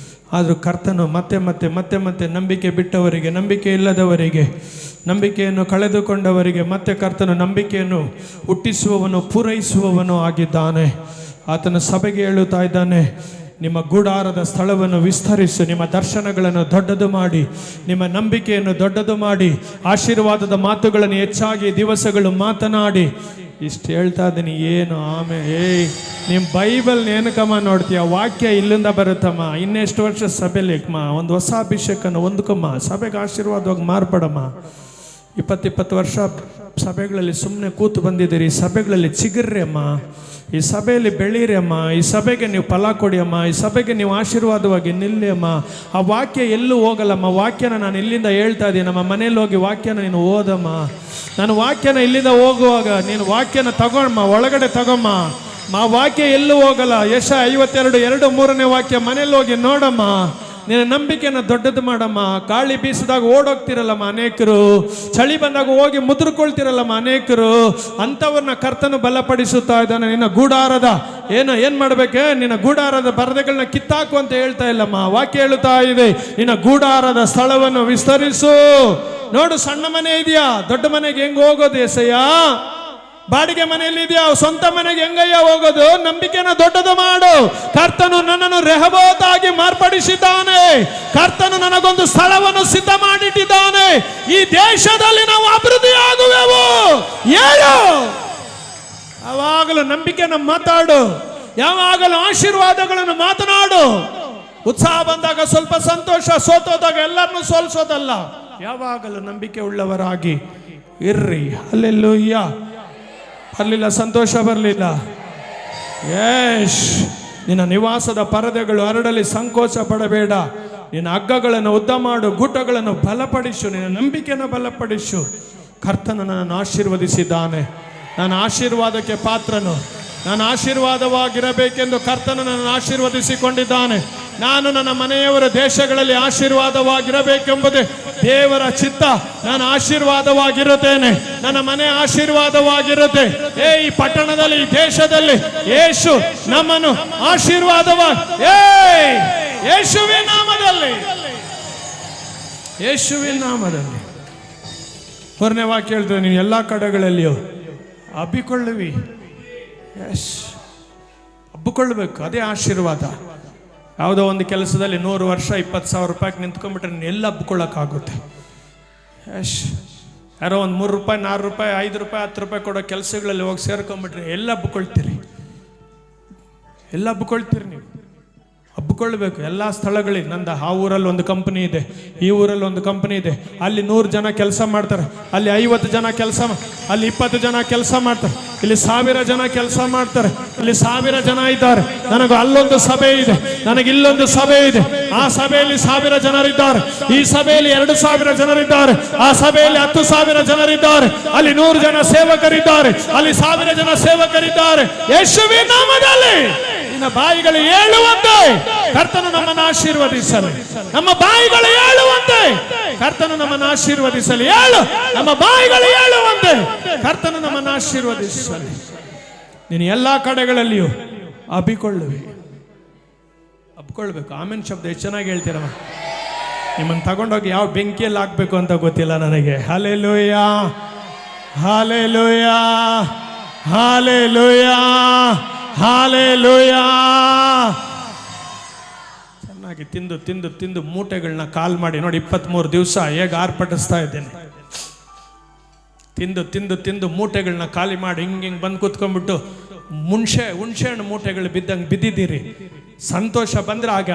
ಆದರೂ ಕರ್ತನು ಮತ್ತೆ ಮತ್ತೆ ಮತ್ತೆ ಮತ್ತೆ ನಂಬಿಕೆ ಬಿಟ್ಟವರಿಗೆ, ನಂಬಿಕೆ ಇಲ್ಲದವರಿಗೆ, ನಂಬಿಕೆಯನ್ನು ಕಳೆದುಕೊಂಡವರಿಗೆ ಮತ್ತೆ ಕರ್ತನು ನಂಬಿಕೆಯನ್ನು ಹುಟ್ಟಿಸುವವನು, ಪೂರೈಸುವವನು ಆಗಿದ್ದಾನೆ. ಆತನ ಸಭೆಗೆ ಹೇಳುತ್ತಾ ಇದ್ದಾನೆ, ನಿಮ್ಮ ಗುಡಾರದ ಸ್ಥಳವನ್ನು ವಿಸ್ತರಿಸಿ, ನಿಮ್ಮ ದರ್ಶನಗಳನ್ನು ದೊಡ್ಡದು ಮಾಡಿ, ನಿಮ್ಮ ನಂಬಿಕೆಯನ್ನು ದೊಡ್ಡದು ಮಾಡಿ, ಆಶೀರ್ವಾದದ ಮಾತುಗಳನ್ನು ಹೆಚ್ಚಾಗಿ ದಿವಸಗಳು ಮಾತನಾಡಿ. ಇಷ್ಟು ಹೇಳ್ತಾ ಇದ್ದೀನಿ. ಏನು ನಿಮ್ಮ ಬೈಬಲ್ ಏನಕ್ಕಮ್ಮ ನೋಡ್ತೀಯ? ವಾಕ್ಯ ಇಲ್ಲಿಂದ ಬರುತ್ತಮ್ಮ. ಇನ್ನೆಷ್ಟು ವರ್ಷ ಸಭೆಯಲ್ಲಿ ಒಂದು ಹೊಸ ಅಭಿಷೇಕನ ಹೊಂದ್ಕಮ್ಮ. ಸಭೆಗೆ ಆಶೀರ್ವಾದವಾಗಿ ಮಾರ್ಪಡಮ್ಮ. 20 ವರ್ಷ ಸಭೆಗಳಲ್ಲಿ ಸುಮ್ಮನೆ ಕೂತು ಬಂದಿದ್ದೀರಿ. ಸಭೆಗಳಲ್ಲಿ ಚಿಗುರ್ರಿ ಅಮ್ಮ. ಈ ಸಭೆಯಲ್ಲಿ ಬೆಳೀರಿ ಅಮ್ಮ. ಈ ಸಭೆಗೆ ನೀವು ಫಲ ಕೊಡಿ ಅಮ್ಮ. ಈ ಸಭೆಗೆ ನೀವು ಆಶೀರ್ವಾದವಾಗಿ ನಿಲ್ಲಿ ಅಮ್ಮ. ಆ ವಾಕ್ಯ ಎಲ್ಲೂ ಹೋಗಲ್ಲಮ್ಮ. ವಾಕ್ಯನ ನಾನು ಇಲ್ಲಿಂದ ಹೇಳ್ತಾ ಇದ್ದೀನಿ. ನಮ್ಮ ಮನೇಲಿ ಹೋಗಿ ವಾಕ್ಯನ ನೀನು ಓದಮ್ಮ. ನಾನು ವಾಕ್ಯನ ಇಲ್ಲಿಂದ ಹೋಗುವಾಗ ನೀನು ವಾಕ್ಯನ ತಗೊಮ್ಮ, ಒಳಗಡೆ ತಗೊಮ್ಮ. ಆ ವಾಕ್ಯ ಎಲ್ಲೂ ಹೋಗಲ್ಲ. ಯೆಶಾಯ 52:2-3ನೇ ವಾಕ್ಯ ಮನೇಲಿ ಹೋಗಿ ನೋಡಮ್ಮ. ನಿನ್ನ ನಂಬಿಕೆಯನ್ನು ದೊಡ್ಡದು ಮಾಡಮ್ಮ. ಗಾಳಿ ಬೀಸಿದಾಗ ಓಡೋಗ್ತಿರಲ್ಲಮ್ಮ ಅನೇಕರು. ಚಳಿ ಬಂದಾಗ ಹೋಗಿ ಮುದ್ರಕೊಳ್ತಿರಲ್ಲಮ್ಮ ಅನೇಕರು. ಅಂಥವ್ರನ್ನ ಕರ್ತನು ಬಲಪಡಿಸುತ್ತಾ ಇದ್ದಾನೆ. ನಿನ್ನ ಗೂಡಾರದ ಏನ್ ಮಾಡ್ಬೇಕೆ? ನಿನ್ನ ಗೂಡಾರದ ಪರದೆಗಳನ್ನ ಕಿತ್ತಾಕು ಅಂತ ಹೇಳ್ತಾ ಇಲ್ಲಮ್ಮ. ವಾಕ್ಯ ಹೇಳುತ್ತಾ ಇದೆ, ನಿನ್ನ ಗೂಡಾರದ ಸ್ಥಳವನ್ನು ವಿಸ್ತರಿಸು. ನೋಡು, ಸಣ್ಣ ಮನೆ ಇದೆಯಾ? ದೊಡ್ಡ ಮನೆಗೆ ಹೆಂಗ್ ಹೋಗೋದು ಎಸಯ್ಯ? ಬಾಡಿಗೆ ಮನೆಯಲ್ಲಿ ಇದೆಯಾ? ಸ್ವಂತ ಮನೆಗೆ ಹೆಂಗಯ್ಯ ಹೋಗೋದು? ನಂಬಿಕೆನ ದೊಡ್ಡದು ಮಾಡು. ಕರ್ತನು ನನ್ನನ್ನು ರೆಹೋಬೋತ್ ಆಗಿ ಮಾರ್ಪಡಿಸಿದ್ದಾನೆ. ಕರ್ತನು ನನಗೊಂದು ಸ್ಥಳವನ್ನು ಸಿದ್ಧ ಮಾಡಿಟ್ಟಿದ್ದಾನೆ. ಈ ದೇಶದಲ್ಲಿ ನಾವು ಅಭಿವೃದ್ಧಿ ಆಗುವೆವು. ಯಾವಾಗಲೂ ನಂಬಿಕೆನ ಮಾತಾಡು. ಯಾವಾಗಲೂ ಆಶೀರ್ವಾದಗಳನ್ನು ಮಾತನಾಡು. ಉತ್ಸಾಹ ಬಂದಾಗ ಸ್ವಲ್ಪ ಸಂತೋಷ, ಸೋತೋದಾಗ ಎಲ್ಲರನ್ನೂ ಸೋಲಿಸೋದಲ್ಲ. ಯಾವಾಗಲೂ ನಂಬಿಕೆ ಉಳ್ಳವರಾಗಿ ಇರ್ರಿ. ಹಲ್ಲೆಲೂಯ. ಬರಲಿಲ್ಲ, ಸಂತೋಷ ಬರಲಿಲ್ಲ. ನಿನ್ನ ನಿವಾಸದ ಪರದೆಗಳು ಹರಡಲಿ, ಸಂಕೋಚ ಪಡಬೇಡ. ನಿನ್ನ ಹಗ್ಗಗಳನ್ನು ಉದ್ದ ಮಾಡು, ಗುಟ್ಟಗಳನ್ನು ಬಲಪಡಿಸು, ನಿನ್ನ ನಂಬಿಕೆಯನ್ನು ಬಲಪಡಿಸು. ಕರ್ತನು ನನ್ನನ್ನು ಆಶೀರ್ವದಿಸಿದ್ದಾನೆ. ನಾನು ಆಶೀರ್ವಾದಕ್ಕೆ ಪಾತ್ರನು. ನಾನು ಆಶೀರ್ವಾದವಾಗಿರಬೇಕೆಂದು ಕರ್ತನು ನನ್ನನ್ನು ಆಶೀರ್ವದಿಸಿಕೊಂಡಿದ್ದಾನೆ. ನಾನು ನನ್ನ ಮನೆಯವರ ದೇಶಗಳಲ್ಲಿ ಆಶೀರ್ವಾದವಾಗಿರಬೇಕೆಂಬುದೇ ದೇವರ ಚಿತ್ತ. ನಾನು ಆಶೀರ್ವಾದವಾಗಿರುತ್ತೇನೆ. ನನ್ನ ಮನೆ ಆಶೀರ್ವಾದವಾಗಿರುತ್ತೆ. ಈ ಪಟ್ಟಣದಲ್ಲಿ, ಈ ದೇಶದಲ್ಲಿ ಯೇಸು ನಮ್ಮನ್ನು ಯೇಸುವಿನ ನಾಮದಲ್ಲಿ, ಯೇಸುವಿನ ನಾಮದಲ್ಲಿ. 4ನೇ ವಾಕ್ಯ ಹೇಳ್ತೇವೆ, ನೀವು ಎಲ್ಲ ಕಡೆಗಳಲ್ಲಿಯೂ ಹಬ್ಬಿಕೊಳ್ಳುವಿ. ಹಬ್ಬಿಕೊಳ್ಳಬೇಕು, ಅದೇ ಆಶೀರ್ವಾದ. ಯಾವುದೋ ಒಂದು ಕೆಲಸದಲ್ಲಿ 100 ವರ್ಷ 20,000 ರೂಪಾಯಿಗೆ ನಿಂತ್ಕೊಂಡ್ಬಿಟ್ರೆ ನೀನು ಎಲ್ಲ ಹಬ್ಬಿಕೊಳ್ಳೋಕ್ಕಾಗುತ್ತೆ. ಯಾರೋ ಒಂದು 3 ರೂಪಾಯಿ 4 ರೂಪಾಯಿ 5 ರೂಪಾಯಿ 10 ರೂಪಾಯಿ ಕೊಡೋ ಕೆಲಸಗಳಲ್ಲಿ ಹೋಗಿ ಸೇರ್ಕೊಂಡ್ಬಿಟ್ರೆ ಎಲ್ಲ ಹಬ್ಬಿಕೊಳ್ತೀರಿ. ನೀವು ಹಬ್ಬಿಕೊಳ್ಬೇಕು. ಎಲ್ಲ ಸ್ಥಳಗಳಿಗೆ. ನಂದು ಆ ಊರಲ್ಲಿ ಒಂದು ಕಂಪನಿ ಇದೆ, ಈ ಊರಲ್ಲಿ ಒಂದು ಕಂಪನಿ ಇದೆ. ಅಲ್ಲಿ 100 ಜನ ಕೆಲಸ ಮಾಡ್ತಾರೆ, ಅಲ್ಲಿ 50 ಜನ ಕೆಲಸ, ಅಲ್ಲಿ 20 ಜನ ಕೆಲಸ ಮಾಡ್ತಾರೆ, ಇಲ್ಲಿ 1000 ಜನ ಕೆಲಸ ಮಾಡ್ತಾರೆ, ಇಲ್ಲಿ 1000 ಜನ ಇದ್ದಾರೆ. ನನಗೆ ಅಲ್ಲೊಂದು ಸಭೆ ಇದೆ, ನನಗೆ ಇಲ್ಲೊಂದು ಸಭೆ ಇದೆ. ಆ ಸಭೆಯಲ್ಲಿ 1000 ಜನರಿದ್ದಾರೆ, ಈ ಸಭೆಯಲ್ಲಿ 2000 ಜನರಿದ್ದಾರೆ, ಆ ಸಭೆಯಲ್ಲಿ 10,000 ಜನರಿದ್ದಾರೆ, ಅಲ್ಲಿ 100 ಜನ ಸೇವಕರಿದ್ದಾರೆ, ಅಲ್ಲಿ 1000 ಜನ ಸೇವಕರಿದ್ದಾರೆ. ಯೇಸುವಿನ ನಾಮದಲ್ಲಿ ನಿನ್ನ ಬಾಯಿಗಳು ಹೇಳುವಂತೆ ಕರ್ತನು ನಮ್ಮನ್ನು ಆಶೀರ್ವದಿಸಲಿ. ನಮ್ಮ ಬಾಯಿಗಳು ಹೇಳುವಂತೆ ಕರ್ತನು ನಮ್ಮನ್ನು ಆಶೀರ್ವದಿಸಲಿ. ಹೇಳು, ನಮ್ಮ ಬಾಯಿಗಳು ಹೇಳುವಂತೆ ಕರ್ತನು ನಮ್ಮನ್ನು ಆಶೀರ್ವದಿಸಲಿ. ನೀನು ಎಲ್ಲಾ ಕಡೆಗಳಲ್ಲಿಯೂ ಅಬ್ಕೊಳ್ಬೇಕು. ಆಮೇನ್ ಶಬ್ದ ಎಷ್ಟು ಚೆನ್ನಾಗಿ ಹೇಳ್ತೀರಮ್ಮ. ನಿಮ್ಮನ್ನು ತಗೊಂಡೋಗಿ ಯಾವ ಬೆಂಕಿಯಲ್ಲಿ ಹಾಕ್ಬೇಕು ಅಂತ ಗೊತ್ತಿಲ್ಲ ನನಗೆ. Hallelujah, hallelujah, hallelujah, hallelujah. ಚೆನ್ನಾಗಿ ತಿಂದು ತಿಂದು ತಿಂದು ಮೂಟೆಗಳನ್ನ ಕಾಲ್ ಮಾಡಿ ನೋಡಿ. 23 ದಿವಸ ಹೇಗೆ ಆರ್ಭಟಿಸ್ತಾ ಇದ್ದೇನೆ. ತಿಂದು ತಿಂದು ತಿಂದು ಮೂಟೆಗಳನ್ನ ಖಾಲಿ ಮಾಡಿ ಹಿಂಗೆ ಬಂದು ಕೂತ್ಕೊಂಡ್ಬಿಟ್ಟು ಹುಣಸೆ ಹಣ್ಣು ಮೂಟೆಗಳು ಬಿದ್ದಂಗೆ ಬಿದ್ದಿದ್ದೀರಿ. ಸಂತೋಷ ಬಂದ್ರೆ ಆಗ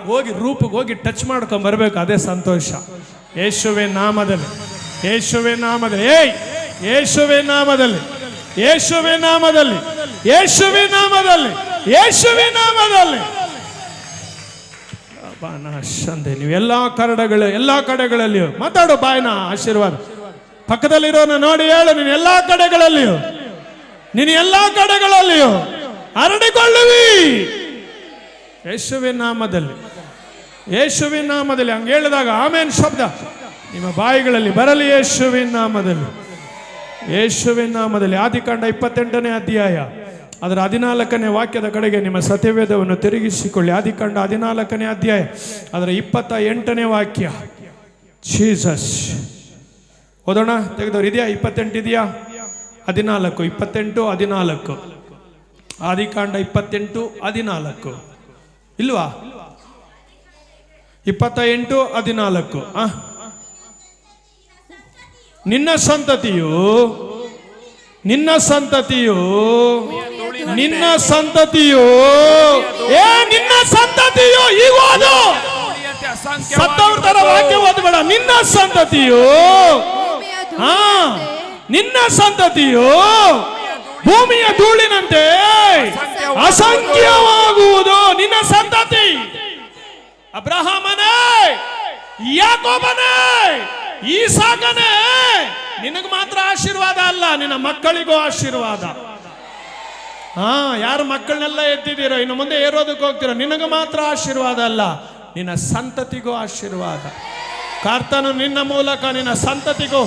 ಹೋಗಿ ರೂಪಿಗೆ ಹೋಗಿ ಟಚ್ ಮಾಡ್ಕೊಂಡ್ ಬರ್ಬೇಕು. ಅದೇ ಸಂತೋಷ. ಯೇಸುವೆ ನಾಮದಲ್ಲಿ, ಯೇಸುವೆ ನಾಮದಲ್ಲಿ, ಯೇಸುವೆ ನಾಮದಲ್ಲಿ, ಯೇಸುವೆ ನಾಮದಲ್ಲಿ, ಯೇಸುವೆ ನಾಮದಲ್ಲಿ, ಯೇಸುವೆ ನಾಮದಲ್ಲಿ. ನೀವು ಎಲ್ಲಾ ಕಡೆಗಳಲ್ಲಿಯೂ ಮಾತಾಡೋ ಬಾಯಿನ ಆಶೀರ್ವಾದ. ಪಕ್ಕದಲ್ಲಿರೋನ ನೋಡಿ ಹೇಳು, ನೀನು ಎಲ್ಲಾ ಕಡೆಗಳಲ್ಲಿಯೂ ಹರಡಿಕೊಳ್ಳುವಿ ಯೇಸುವಿನ ನಾಮದಲ್ಲಿ, ಯೇಸುವಿನ ನಾಮದಲ್ಲಿ. ಹಂಗೆ ಹೇಳಿದಾಗ ಆಮೇನ್ ಶಬ್ದ ನಿಮ್ಮ ಬಾಯಿಗಳಲ್ಲಿ ಬರಲಿ. ಯೇಸುವಿನ ನಾಮದಲ್ಲಿ, ಯೇಸುವಿನ ನಾಮದಲ್ಲಿ. ಆದಿಕಾಂಡ 28ನೇ ಅಧ್ಯಾಯ ಅದರ 14ನೇ ವಾಕ್ಯದ ಕಡೆಗೆ ನಿಮ್ಮ ಸತ್ಯವೇದವನ್ನು ತಿರುಗಿಸಿಕೊಳ್ಳಿ. ಆದಿಕಾಂಡ 14ನೇ ಅಧ್ಯಾಯ ಅದರ 28ನೇ ವಾಕ್ಯ. ಜೀಸಸ್ ಓದೋಣ, ತೆಗೆದವ್ರು ಇದೆಯಾ? 28 ಇದೆಯಾ? 14, 28, 14. ಆದಿಕಾಂಡ 28, 14 ಇಲ್ವಾ? 28, 14. ನಿನ್ನ ಸಂತತಿಯು ನಿನ್ನ ಸಂತತಿಯು ಈಗ ಓದು. ಸತ್ತವ್ರ ತರ ವಾಕ್ಯ ಓದ್ಬೇಡ. ನಿನ್ನ ಸಂತತಿಯು ನಿನ್ನ ಸಂತತಿಯು ಭೂಮಿಯ ಧೂಳಿನಂತೆ ಅಸಂಖ್ಯವಾಗುವುದು. ನಿನ್ನ ಸಂತತಿ ಅಬ್ರಹಾಮನೇ, ಯಾಕೋಬನೇ, ಈಸಾಕನೇ. ನಿನಗೆ ಮಾತ್ರ ಆಶೀರ್ವಾದ ಅಲ್ಲ, ನಿನ್ನ ಮಕ್ಕಳಿಗೂ ಆಶೀರ್ವಾದ. ಯಾರು ಮಕ್ಕಳನ್ನೆಲ್ಲ ಎತ್ತಿದ್ದೀರೋ, ಇನ್ನು ಮುಂದೆ ಏರೋದಕ್ಕೆ ಹೋಗ್ತೀರೋ, ನಿನಗೆ ಮಾತ್ರ ಆಶೀರ್ವಾದ ಅಲ್ಲ, ನಿನ್ನ ಸಂತತಿಗೂ ಆಶೀರ್ವಾದ. ಕರ್ತನು ನಿನ್ನ ಮೂಲಕ ನಿನ್ನ ಸಂತತಿಗೂ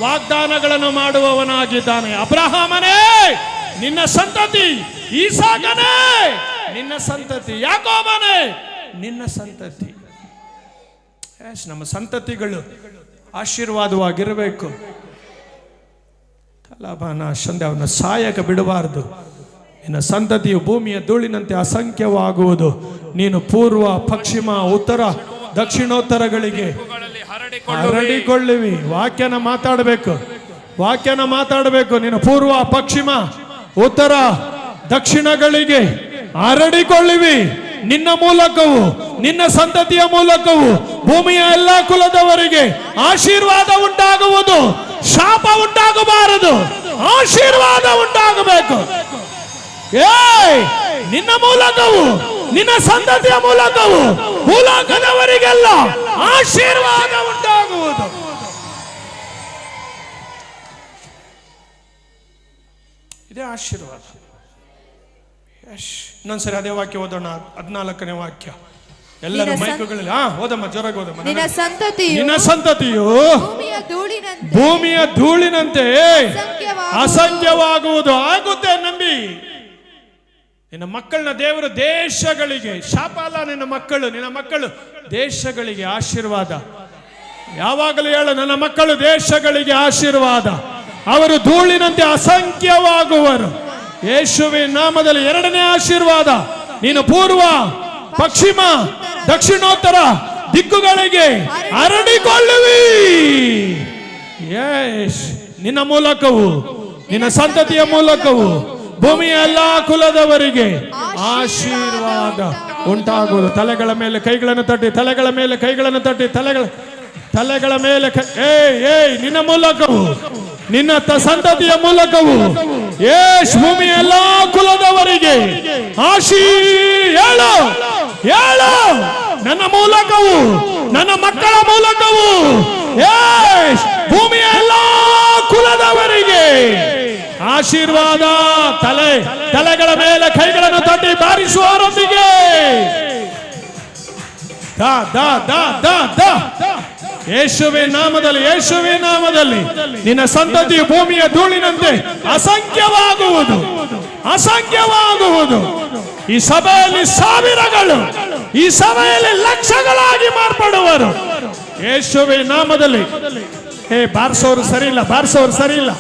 ವಾಗ್ದಾನಗಳನ್ನು ಮಾಡುವವನಾಗಿದ್ದಾನೆ. ಅಬ್ರಹಾಮನೇ ನಿನ್ನ ಸಂತತಿ, ಈಸಾಕನೇ ನಿನ್ನ ಸಂತತಿ, ಯಾಕೋಬನೇ ನಿನ್ನ ಸಂತತಿ. ನಮ್ಮ ಸಂತತಿಗಳು ಆಶೀರ್ವಾದವಾಗಿರಬೇಕು. ಅವನ ಸಾಯಕ ಬಿಡಬಾರದು. ನಿನ್ನ ಸಂತತಿಯು ಭೂಮಿಯ ಧೂಳಿನಂತೆ ಅಸಂಖ್ಯವಾಗುವುದು. ನೀನು ಪೂರ್ವ, ಪಶ್ಚಿಮ, ಉತ್ತರ, ದಕ್ಷಿಣೋತ್ತರಗಳಿಗೆ ಹರಡಿಕೊಳ್ಳುವಿ. ವಾಕ್ಯನ ಮಾತಾಡಬೇಕು. ನೀನು ಪೂರ್ವ, ಪಶ್ಚಿಮ, ಉತ್ತರ, ದಕ್ಷಿಣಗಳಿಗೆ ಹರಡಿಕೊಳ್ಳುವಿ. ನಿನ್ನ ಮೂಲಕವು, ನಿನ್ನ ಸಂತತಿಯ ಮೂಲಕವು ಭೂಮಿಯ ಎಲ್ಲ ಕುಲದವರಿಗೆ ಆಶೀರ್ವಾದ ಉಂಟಾಗುವುದು. ಶಾಪ ಉಂಟಾಗಬಾರದು, ಆಶೀರ್ವಾದ ಉಂಟಾಗಬೇಕು. ನಿನ್ನ ಮೂಲಕವು, ನಿನ್ನ ಸಂತತಿಯ ಮೂಲಕವು ಭೂಲೋಕದವರಿಗೆಲ್ಲ ಆಶೀರ್ವಾದ ಉಂಟಾಗುವುದು. ಇದೇ ಆಶೀರ್ವಾದ. ಇನ್ನೊಂದ್ಸರಿ ಅದೇ ವಾಕ್ಯ ಓದೋಣ. 14ನೇ ವಾಕ್ಯ. ಎಲ್ಲರೂ ಮೈಕುಗಳಲ್ಲಿ ಓದಮ್ಮ, ಜೋರಾಗಿ ಓದಮ್ಮ. ನಿನ್ನ ಸಂತತಿಯು ಭೂಮಿಯ ಧೂಳಿನಂತೆ ಅಸಂಖ್ಯವಾಗುವುದು. ಆಗುತ್ತೆ ನಂಬಿ. ನಿನ್ನ ಮಕ್ಕಳನ್ನ ದೇವರು ದೇಶಗಳಿಗೆ, ಶಾಪ ಅಲ್ಲ, ನಿನ್ನ ಮಕ್ಕಳು ದೇಶಗಳಿಗೆ ಆಶೀರ್ವಾದ. ಯಾವಾಗಲೂ ಹೇಳು, ನನ್ನ ಮಕ್ಕಳು ದೇಶಗಳಿಗೆ ಆಶೀರ್ವಾದ. ಅವರು ಧೂಳಿನಂತೆ ಅಸಂಖ್ಯವಾಗುವರು. ಯೇಸುವಿನ ನಾಮದಲ್ಲಿ 2ನೇ ಆಶೀರ್ವಾದ. ನೀನು ಪೂರ್ವ, ಪಶ್ಚಿಮ, ದಕ್ಷಿಣೋತ್ತರ ದಿಕ್ಕುಗಳಿಗೆ ಹರಡಿಕೊಳ್ಳುವಿ. ನಿನ್ನ ಮೂಲಕವು, ನಿನ್ನ ಸಂತತಿಯ ಮೂಲಕವು ಭೂಮಿಯ ಎಲ್ಲಾ ಕುಲದವರಿಗೆ ಆಶೀರ್ವಾದ ಉಂಟಾಗುವುದು. ತಲೆಗಳ ಮೇಲೆ ಕೈಗಳನ್ನು ತಟ್ಟಿ, ತಲೆಗಳ ಮೇಲೆ ಕೈಗಳನ್ನು ತಟ್ಟಿ, ತಲೆಗಳ ಮೇಲೆ ನಿನ್ನ ಮೂಲಕವು, ನಿನ್ನ ಸಂತತಿಯ ಮೂಲಕವು ಭೂಮಿಯ ಎಲ್ಲಾ ಕುಲದವರಿಗೆ ಹೇಳು, ನನ್ನ ಮೂಲಕವು, ನನ್ನ ಮಕ್ಕಳ ಮೂಲಕವು ಭೂಮಿಯ ಎಲ್ಲಾ ಕುಲದವರಿಗೆ ಆಶೀರ್ವಾದ. ತಲೆಗಳ ಮೇಲೆ ಕೈಗಳನ್ನು ತಟ್ಟಿ ಬಾರಿಸುವವರೊಂದಿಗೆ ಯೇಸುವಿನ ನಾಮದಲ್ಲಿ, ಯೇಸುವಿನ ನಾಮದಲ್ಲಿ ನಿನ್ನ ಸಂತತಿಯು ಭೂಮಿಯ ಧೂಳಿನಂತೆ ಅಸಂಖ್ಯವಾಗುವುದು, ಅಸಂಖ್ಯವಾಗುವುದು. ಈ ಸಭೆಯಲ್ಲಿ ಸಾವಿರಗಳು, ಈ ಸಭೆಯಲ್ಲಿ ಲಕ್ಷಗಳಾಗಿ ಮಾರ್ಪಡುವರು ಯೇಸುವಿನ ನಾಮದಲ್ಲಿ. ಬಾರಿಸೋರು ಸರಿ ಇಲ್ಲ, ಬಾರಿಸೋರು ಸರಿ ಇಲ್ಲ.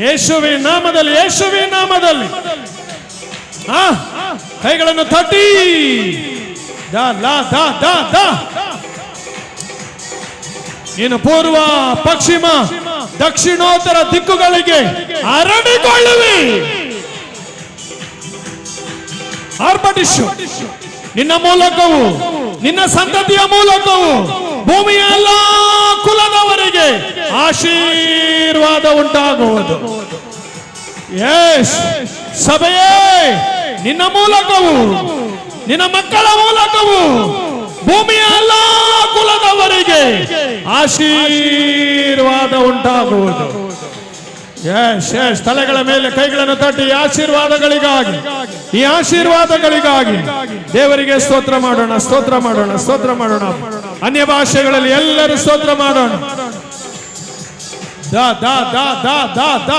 ಯೇಸುವಿನ ನಾಮದಲ್ಲಿ, ಯೇಸುವಿನ ನಾಮದಲ್ಲಿ ಕೈಗಳನ್ನು ತಟ್ಟಿ ನೀನು ಪೂರ್ವ, ಪಶ್ಚಿಮ, ದಕ್ಷಿಣೋತ್ತರ ದಿಕ್ಕುಗಳಿಗೆ ಹರಡಿಕೊಳ್ಳುವಿ. ಆರ್ಭಟಿಸು. ನಿನ್ನ ಮೂಲಕವು, ನಿನ್ನ ಸಂತತಿಯ ಮೂಲಕವು ಭೂಮಿಯ ಎಲ್ಲ ಕುಲದವರಿಗೆ ಆಶೀರ್ವಾದ ಉಂಟಾಗುವುದು. ಯೇಸ್ ಸಭೆಯೇ, ನಿನ್ನ ಮೂಲಕವು, ನಿನ್ನ ಮಕ್ಕಳ ಮೂಲಕವು ಭೂಮಿಯ ಎಲ್ಲ ಕುಲದವರಿಗೆ ಆಶೀರ್ವಾದ ಉಂಟಾಗುವುದು. ಯೇಸ್ ಯೇಸ್ ತಲೆಗಳ ಮೇಲೆ ಕೈಗಳನ್ನು ತಟ್ಟಿ ಈ ಆಶೀರ್ವಾದಗಳಿಗಾಗಿ, ಈ ಆಶೀರ್ವಾದಗಳಿಗಾಗಿ ದೇವರಿಗೆ ಸ್ತೋತ್ರ ಮಾಡೋಣ, ಸ್ತೋತ್ರ ಮಾಡೋಣ, ಸ್ತೋತ್ರ ಮಾಡೋಣ. ಅನ್ಯ ಭಾಷೆಗಳಲ್ಲಿ ಎಲ್ಲರೂ ಸ್ತೋತ್ರ ಮಾಡೋಣ. The the the the the the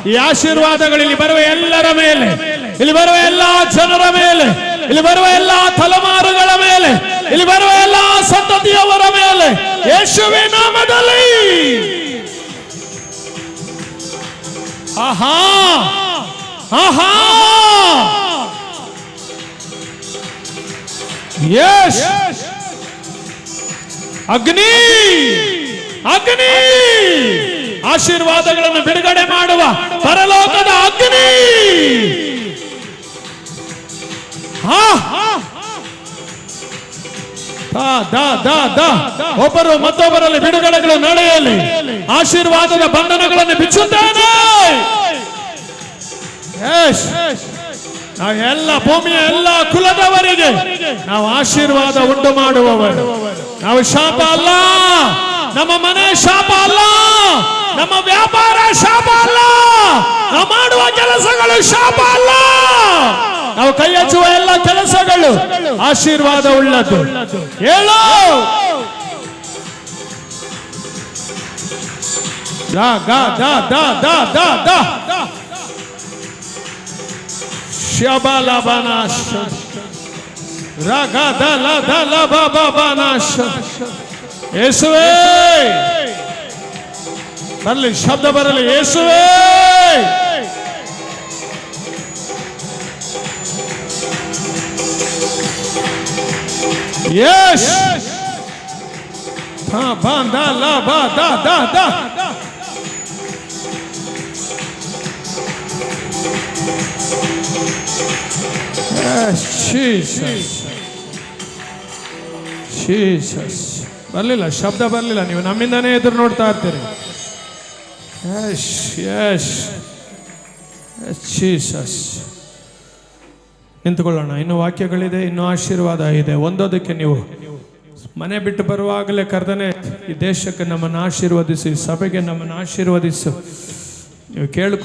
ಈ ಆಶೀರ್ವಾದಗಳು ಇಲ್ಲಿ ಬರುವ ಎಲ್ಲರ ಮೇಲೆ, ಇಲ್ಲಿ ಬರುವ ಎಲ್ಲ ಜನರ ಮೇಲೆ, ಇಲ್ಲಿ ಬರುವ ಎಲ್ಲ ತಲೆಮಾರುಗಳ ಮೇಲೆ, ಇಲ್ಲಿ ಬರುವ ಎಲ್ಲ ಸಂತತಿಯವರ ಮೇಲೆ ಯೇಸುವಿನ ನಾಮದಲ್ಲಿ. ಆಹಾ ಆಹಾ ಯೇಸ್ ಅಗ್ನಿ, ಅಗ್ನಿ, ಆಶೀರ್ವಾದಗಳನ್ನು ಬಿಡುಗಡೆ ಮಾಡುವ ಪರಲೋಕದ ಅಗ್ನಿ. ಒಬ್ಬರು ಮತ್ತೊಬ್ಬರಲ್ಲಿ ಬಿಡುಗಡೆಗಳು ನಡೆಯಲಿ. ಆಶೀರ್ವಾದದ ಬಂಧನಗಳನ್ನು ಬಿಚ್ಚುತ್ತೇನೆ. ನಾವು ಎಲ್ಲ ಭೂಮಿಯ ಎಲ್ಲ ಕುಲದವರಿಗೆ ನಾವು ಆಶೀರ್ವಾದ ಉಂಟು ಮಾಡುವವರು. ನಾವು ಶಾಪ ಅಲ್ಲ, ನಮ್ಮ ಮನೆ ಶಾಪ ಅಲ್ಲ, ನಮ್ಮ ವ್ಯಾಪಾರ ಶಾಪ ಅಲ್ಲ, ನಾವು ಮಾಡುವ ಕೆಲಸಗಳು ಶಾಪ ಅಲ್ಲ, ನಾವು ಕೈ ಹಚ್ಚುವ ಎಲ್ಲ ಕೆಲಸಗಳು ಆಶೀರ್ವಾದ ಉಳ್ಳದ್ದು. ಹೇಳು ಯೇಸುವೇ ಬರಲಿ, ಶಬ್ದ ಬರಲಿ. ಯೇಸುವೇ ಯೇಸ್ ಬರಲಿಲ್ಲ, ಶಬ್ದ ಬರಲಿಲ್ಲ. ನೀವು ನಮ್ಮಿಂದನೇ ಎದುರು ನೋಡ್ತಾ ಇರ್ತೀರಿ. ನಿಂತುಕೊಳ್ಳೋಣ. ಇನ್ನು ವಾಕ್ಯಗಳಿದೆ, ಇನ್ನು ಆಶೀರ್ವಾದ ಇದೆ. ಒಂದೋದಕ್ಕೆ ನೀವು ಮನೆ ಬಿಟ್ಟು ಬರುವಾಗಲೇ ಕರ್ತನೇ ಈ ದೇಶಕ್ಕೆ ನಮ್ಮನ್ನು ಆಶೀರ್ವದಿಸಿ, ಸಭೆಗೆ ನಮ್ಮನ್ನು ಆಶೀರ್ವದಿಸು. ನೀವು ಕೇಳ್ಕೊ